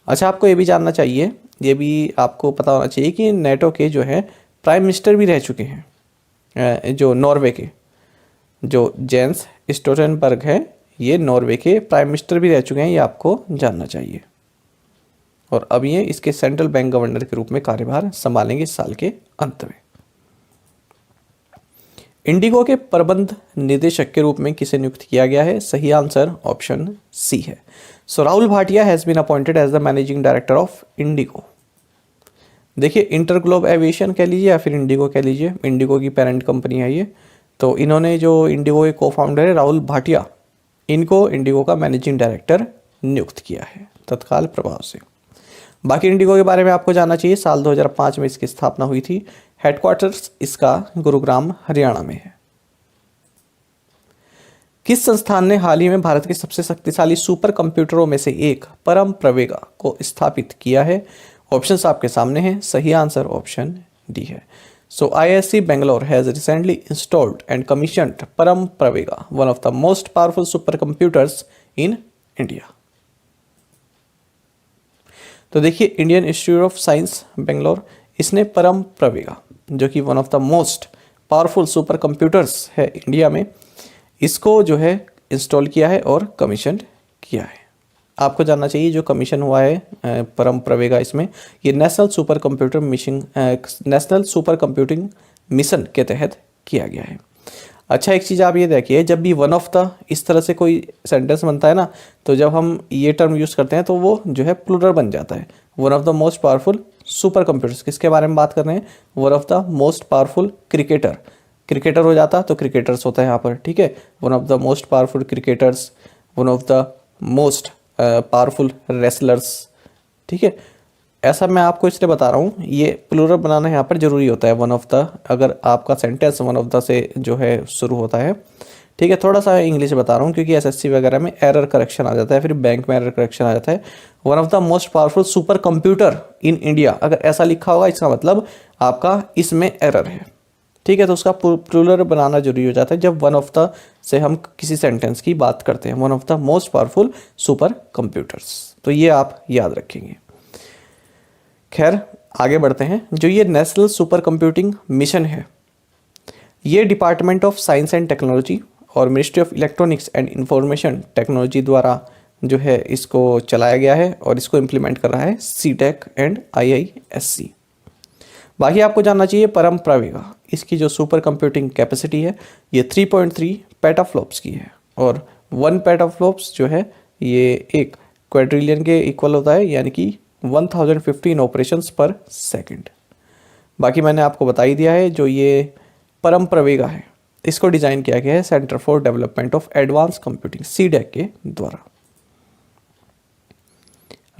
अच्छा, आपको ये भी जानना चाहिए, ये भी आपको पता होना चाहिए कि नेटो के जो है प्राइम मिनिस्टर भी रह चुके हैं, जो नॉर्वे के जो जेंस स्टोल्टनबर्ग है ये नॉर्वे के प्राइम मिनिस्टर भी रह चुके हैं, ये आपको जानना चाहिए। और अब ये इसके सेंट्रल बैंक गवर्नर के रूप में कार्यभार संभालेंगे इस साल के अंत में। इंडिगो के प्रबंध निदेशक के रूप में किसे नियुक्त किया गया है? सही आंसर ऑप्शन सी है। So Rahul Bhatia has been appointed as the managing director of IndiGo. देखिए, इंटरग्लोब एविएशन कह लीजिए या फिर इंडिगो कह लीजिए, इंडिगो की पेरेंट कंपनी है ये। तो इन्होंने जो इंडिगो के को फाउंडर है राहुल भाटिया, इनको इंडिगो का मैनेजिंग डायरेक्टर नियुक्त किया है तत्काल प्रभाव से। बाकी इंडिगो के बारे में आपको जानना चाहिए, साल 2005 में इसकी स्थापना हुई थी। हेडक्वार्टर्स इसका गुरुग्राम हरियाणा में है। किस संस्थान ने हाल ही में भारत के सबसे शक्तिशाली सुपर कंप्यूटरों में से एक परम प्रवेगा को स्थापित किया है? ऑप्शंस आपके सामने हैं, सही आंसर ऑप्शन डी है। सो IISc Bangalore has recently installed and commissioned Param Pravega, one of the most powerful supercomputers in India. तो देखिए, Indian institute of science Bangalore, इसने परम प्रवेगा जो कि one of the most powerful super computers है India में, इसको जो है इंस्टॉल किया है और कमीशन किया है। आपको जानना चाहिए जो कमीशन हुआ है परम प्रवेगा, इसमें ये नेशनल सुपर कंप्यूटिंग मिशन के तहत किया गया है। अच्छा, एक चीज़ आप ये देखिए, जब भी वन ऑफ द इस तरह से कोई सेंटेंस बनता है ना, तो जब हम ये टर्म यूज़ करते हैं तो वो जो है प्लूरल बन जाता है। One of the most powerful super computers, किसके बारे में बात कर रहे हैं? One of the most powerful cricketer हो जाता तो क्रिकेटर्स होता है यहाँ पर, ठीक है। One of the most powerful cricketers, one of the most powerful wrestlers, ठीक है। ऐसा मैं आपको इसलिए बता रहा हूँ, ये प्लूरल बनाना यहाँ पर जरूरी होता है। वन ऑफ द, अगर आपका सेंटेंस वन ऑफ द से जो है शुरू होता है, ठीक है। थोड़ा सा इंग्लिश बता रहा हूँ क्योंकि SSC वगैरह में एरर करेक्शन आ जाता है, फिर बैंक में एरर करेक्शन आ जाता है। One of the most powerful super computer in India, अगर ऐसा लिखा होगा इसका मतलब आपका इसमें एरर है, ठीक है। तो उसका प्लूरल बनाना जरूरी हो जाता है जब वन ऑफ द से हम किसी सेंटेंस की बात करते हैं, one of the most powerful super computers. तो ये आप याद रखेंगे। खैर, आगे बढ़ते हैं। जो ये नेशनल सुपर कंप्यूटिंग मिशन है, ये department of science and technology और ministry of electronics and information technology द्वारा जो है इसको चलाया गया है और इसको इम्प्लीमेंट कर रहा है CTEC एंड IISc। बाकी आपको जानना चाहिए परम प्रवेगा, इसकी जो सुपर कंप्यूटिंग कैपेसिटी है ये 3.3 पेटाफ्लॉप्स की है, और 1 पेटाफ्लॉप्स जो है ये 1 क्वाड्रिलियन के इक्वल होता है, यानी कि 1015 ऑपरेशंस पर सेकंड। बाकी मैंने आपको बता ही दिया है, जो ये परम प्रवेगा है इसको डिज़ाइन किया गया है centre for development of advance computing CDEC के द्वारा।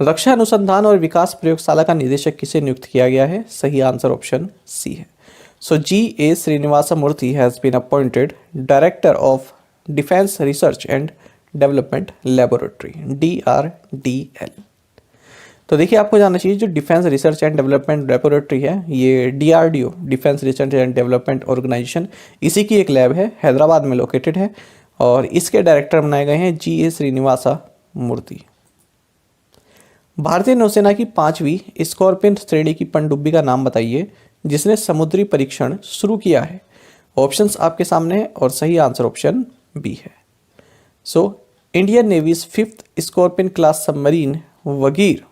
रक्षा अनुसंधान और विकास प्रयोगशाला का निदेशक किसे नियुक्त किया गया है? सही आंसर ऑप्शन सी है। So G.A. Srinivasa Murthy has been appointed director of Defence Research and Development Laboratory DRDL। तो देखिए, आपको जानना चाहिए जो Defence Research and Development Laboratory है ये DRDO Defence Research and Development Organisation, इसी की एक लैब है, हैदराबाद में लोकेटेड है, और इसके डायरेक्टर बनाए गए हैं G.A. श्रीनिवास मूर्ति। भारतीय नौसेना की 5वीं स्कॉर्पियन श्रेणी की पनडुब्बी का नाम बताइए जिसने समुद्री परीक्षण शुरू किया है। ऑप्शंस आपके सामने है और सही आंसर ऑप्शन बी है। So Indian navy's 5th Scorpene class submarine Vagir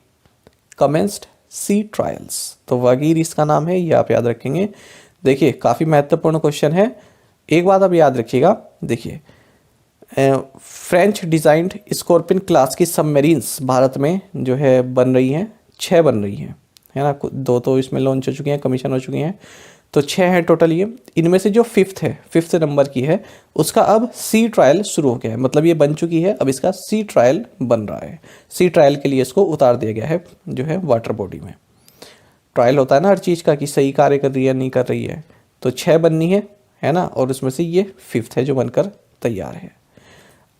commenced sea trials. तो वगीर इसका नाम है, ये आप याद रखेंगे। देखिए, काफ़ी महत्वपूर्ण क्वेश्चन है, एक बात आप याद रखिएगा। देखिए, फ्रेंच डिज़ाइंड स्कॉर्पियन क्लास की सबमरीन्स भारत में जो है बन रही हैं, 6 बन रही हैं, है ना। 2 तो इसमें लॉन्च हो चुकी हैं, कमीशन हो चुकी हैं। तो 6 है टोटल ये। इनमें से जो फिफ्थ है, फिफ्थ नंबर की है, उसका अब सी ट्रायल शुरू हो गया है, मतलब ये बन चुकी है, अब इसका सी ट्रायल बन रहा है। सी ट्रायल के लिए इसको उतार दिया गया है जो है वाटर बॉडी में। ट्रायल होता है ना हर चीज़ का कि सही कार्य कर रही है नहीं कर रही है। तो 6 बननी है ना, और उसमें से ये फिफ्थ है जो बनकर तैयार है।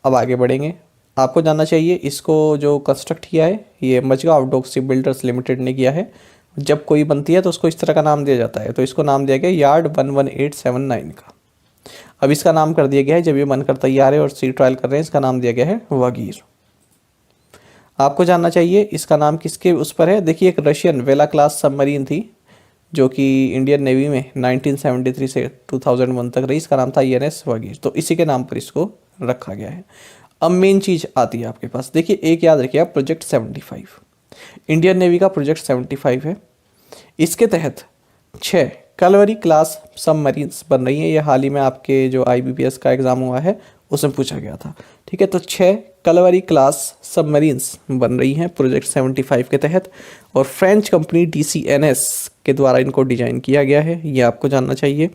अब आगे बढ़ेंगे। आपको जानना चाहिए इसको जो कंस्ट्रक्ट किया है ये Mazagon Dock Shipbuilders Limited ने किया है। जब कोई बनती है तो उसको इस तरह का नाम दिया जाता है, तो इसको नाम दिया गया यार्ड 11879 का। अब इसका नाम कर दिया गया है, जब ये बनकर तैयार है और सी ट्रायल कर रहे हैं, इसका नाम दिया गया है वगीर। आपको जानना चाहिए इसका नाम किसके उस पर है। देखिए एक रशियन वेला क्लास सबमरीन थी जो कि इंडियन नेवी में 1973 से 2001 तक रही, इसका नाम था INS वगीर, तो इसी के नाम पर इसको रखा गया है। अब मेन चीज़ आती है आपके पास, देखिए एक याद रखिए आप, प्रोजेक्ट 75 इंडियन नेवी का प्रोजेक्ट 75 है। इसके तहत 6 कलवरी क्लास सबमरीन्स बन रही हैं। ये हाल ही में आपके जो IBPS का एग्ज़ाम हुआ है उसमें पूछा गया था, ठीक है। तो 6 कलवरी क्लास सबमरीन्स बन रही हैं प्रोजेक्ट 75 के तहत, और फ्रेंच कंपनी DCNS के द्वारा इनको डिजाइन किया गया है, ये आपको जानना चाहिए।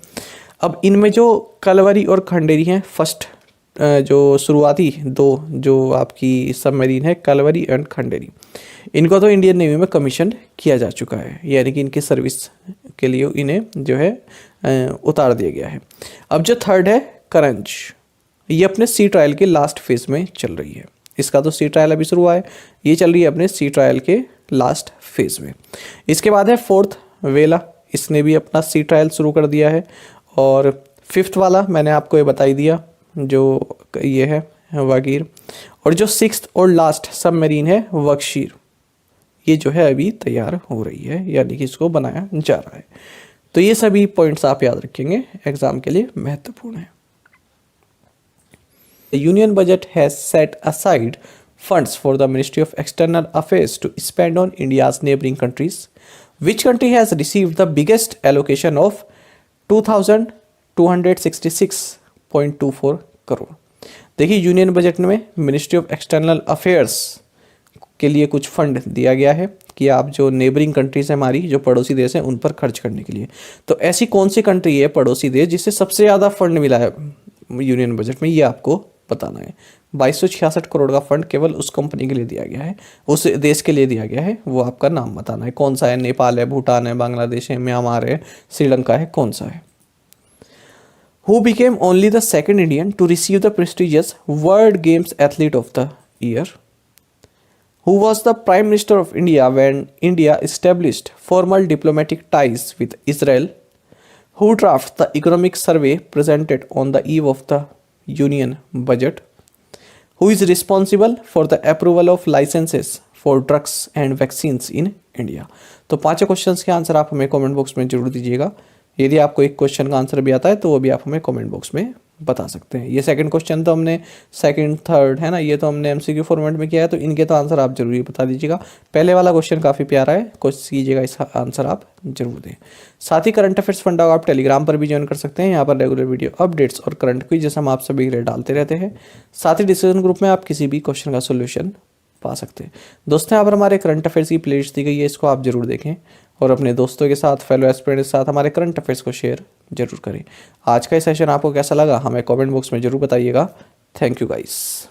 अब इनमें जो कलवरी और खंडेरी हैं, फर्स्ट जो शुरुआती 2 जो आपकी सबमरीन है कलवरी एंड खंडेरी, इनको तो इंडियन नेवी में कमीशन किया जा चुका है, यानी कि इनकी सर्विस के लिए इन्हें जो है उतार दिया गया है। अब जो थर्ड है करंज, ये अपने सी ट्रायल के लास्ट फेज में चल रही है। इसका तो सी ट्रायल अभी शुरू हुआ है, ये चल रही है अपने सी ट्रायल के लास्ट फेज में। इसके बाद है फोर्थ वेला, इसने भी अपना सी ट्रायल शुरू कर दिया है। और फिफ्थ वाला मैंने आपको ये बताई दिया जो ये है वगीर। और जो सिक्स्थ और लास्ट सबमरीन है वक्शीर, ये जो है अभी तैयार हो रही है, यानी कि इसको बनाया जा रहा है। तो ये सभी पॉइंट्स आप याद रखेंगे, एग्जाम के लिए महत्वपूर्ण है। The Union budget has set aside funds for the Ministry of External Affairs to spend on India's neighboring countries. Which country has received the biggest allocation of 2,266.24 crore? देखिए यूनियन बजट में ministry of external affairs के लिए कुछ fund दिया गया है कि आप जो नेबरिंग कंट्रीज हैं हमारी, जो पड़ोसी देश हैं, उन पर खर्च करने के लिए। तो ऐसी कौन सी कंट्री है पड़ोसी देश जिससे सबसे ज़्यादा फंड मिला है यूनियन बजट में, ये आपको बताना है। 2266 करोड़ का फंड केवल उस कंपनी के लिए दिया गया है, उस देश के लिए दिया गया है, वो आपका नाम बताना है। कौन सा है? नेपाल है, भूटान है, बांग्लादेश है, म्यांमार है, श्रीलंका है, कौन सा है? Who became only the second Indian to receive the prestigious World Games Athlete of the Year? Who was the Prime Minister of India when India established formal diplomatic ties with Israel? Who drafted the economic survey presented on the eve of the Union budget? Who is responsible for the approval of licenses for drugs and vaccines in India? तो पांचों questions के answer आप हमें comment box में जरूर दीजिएगा। यदि आपको एक क्वेश्चन का आंसर भी आता है तो वो भी आप हमें कमेंट बॉक्स में बता सकते हैं। ये सेकंड क्वेश्चन तो हमने सेकंड थर्ड है ना, ये तो हमने MCQ फॉर्मेट में किया है, तो इनके तो आंसर आप जरूर बता दीजिएगा। पहले वाला क्वेश्चन काफ़ी प्यारा है, कोशिश कीजिएगा इसका आंसर आप जरूर दें। साथ ही करंट अफेयर्स फंडा को आप टेलीग्राम पर भी ज्वाइन कर सकते हैं। यहाँ पर रेगुलर वीडियो अपडेट्स और करंट क्विज जैसे हम आप सभी के लिए डालते रहते हैं। साथ ही डिस्कशन ग्रुप में आप किसी भी क्वेश्चन का सोल्यूशन पा सकते हैं। दोस्तों यहाँ पर हमारे करंट अफेयर्स की प्लेलिस्ट दी गई है, इसको आप जरूर देखें और अपने दोस्तों के साथ, फेलो एस्पिरेंट्स के साथ हमारे करंट अफेयर्स को शेयर जरूर करें। आज का ये सेशन आपको कैसा लगा हमें कमेंट बॉक्स में जरूर बताइएगा। Thank you guys.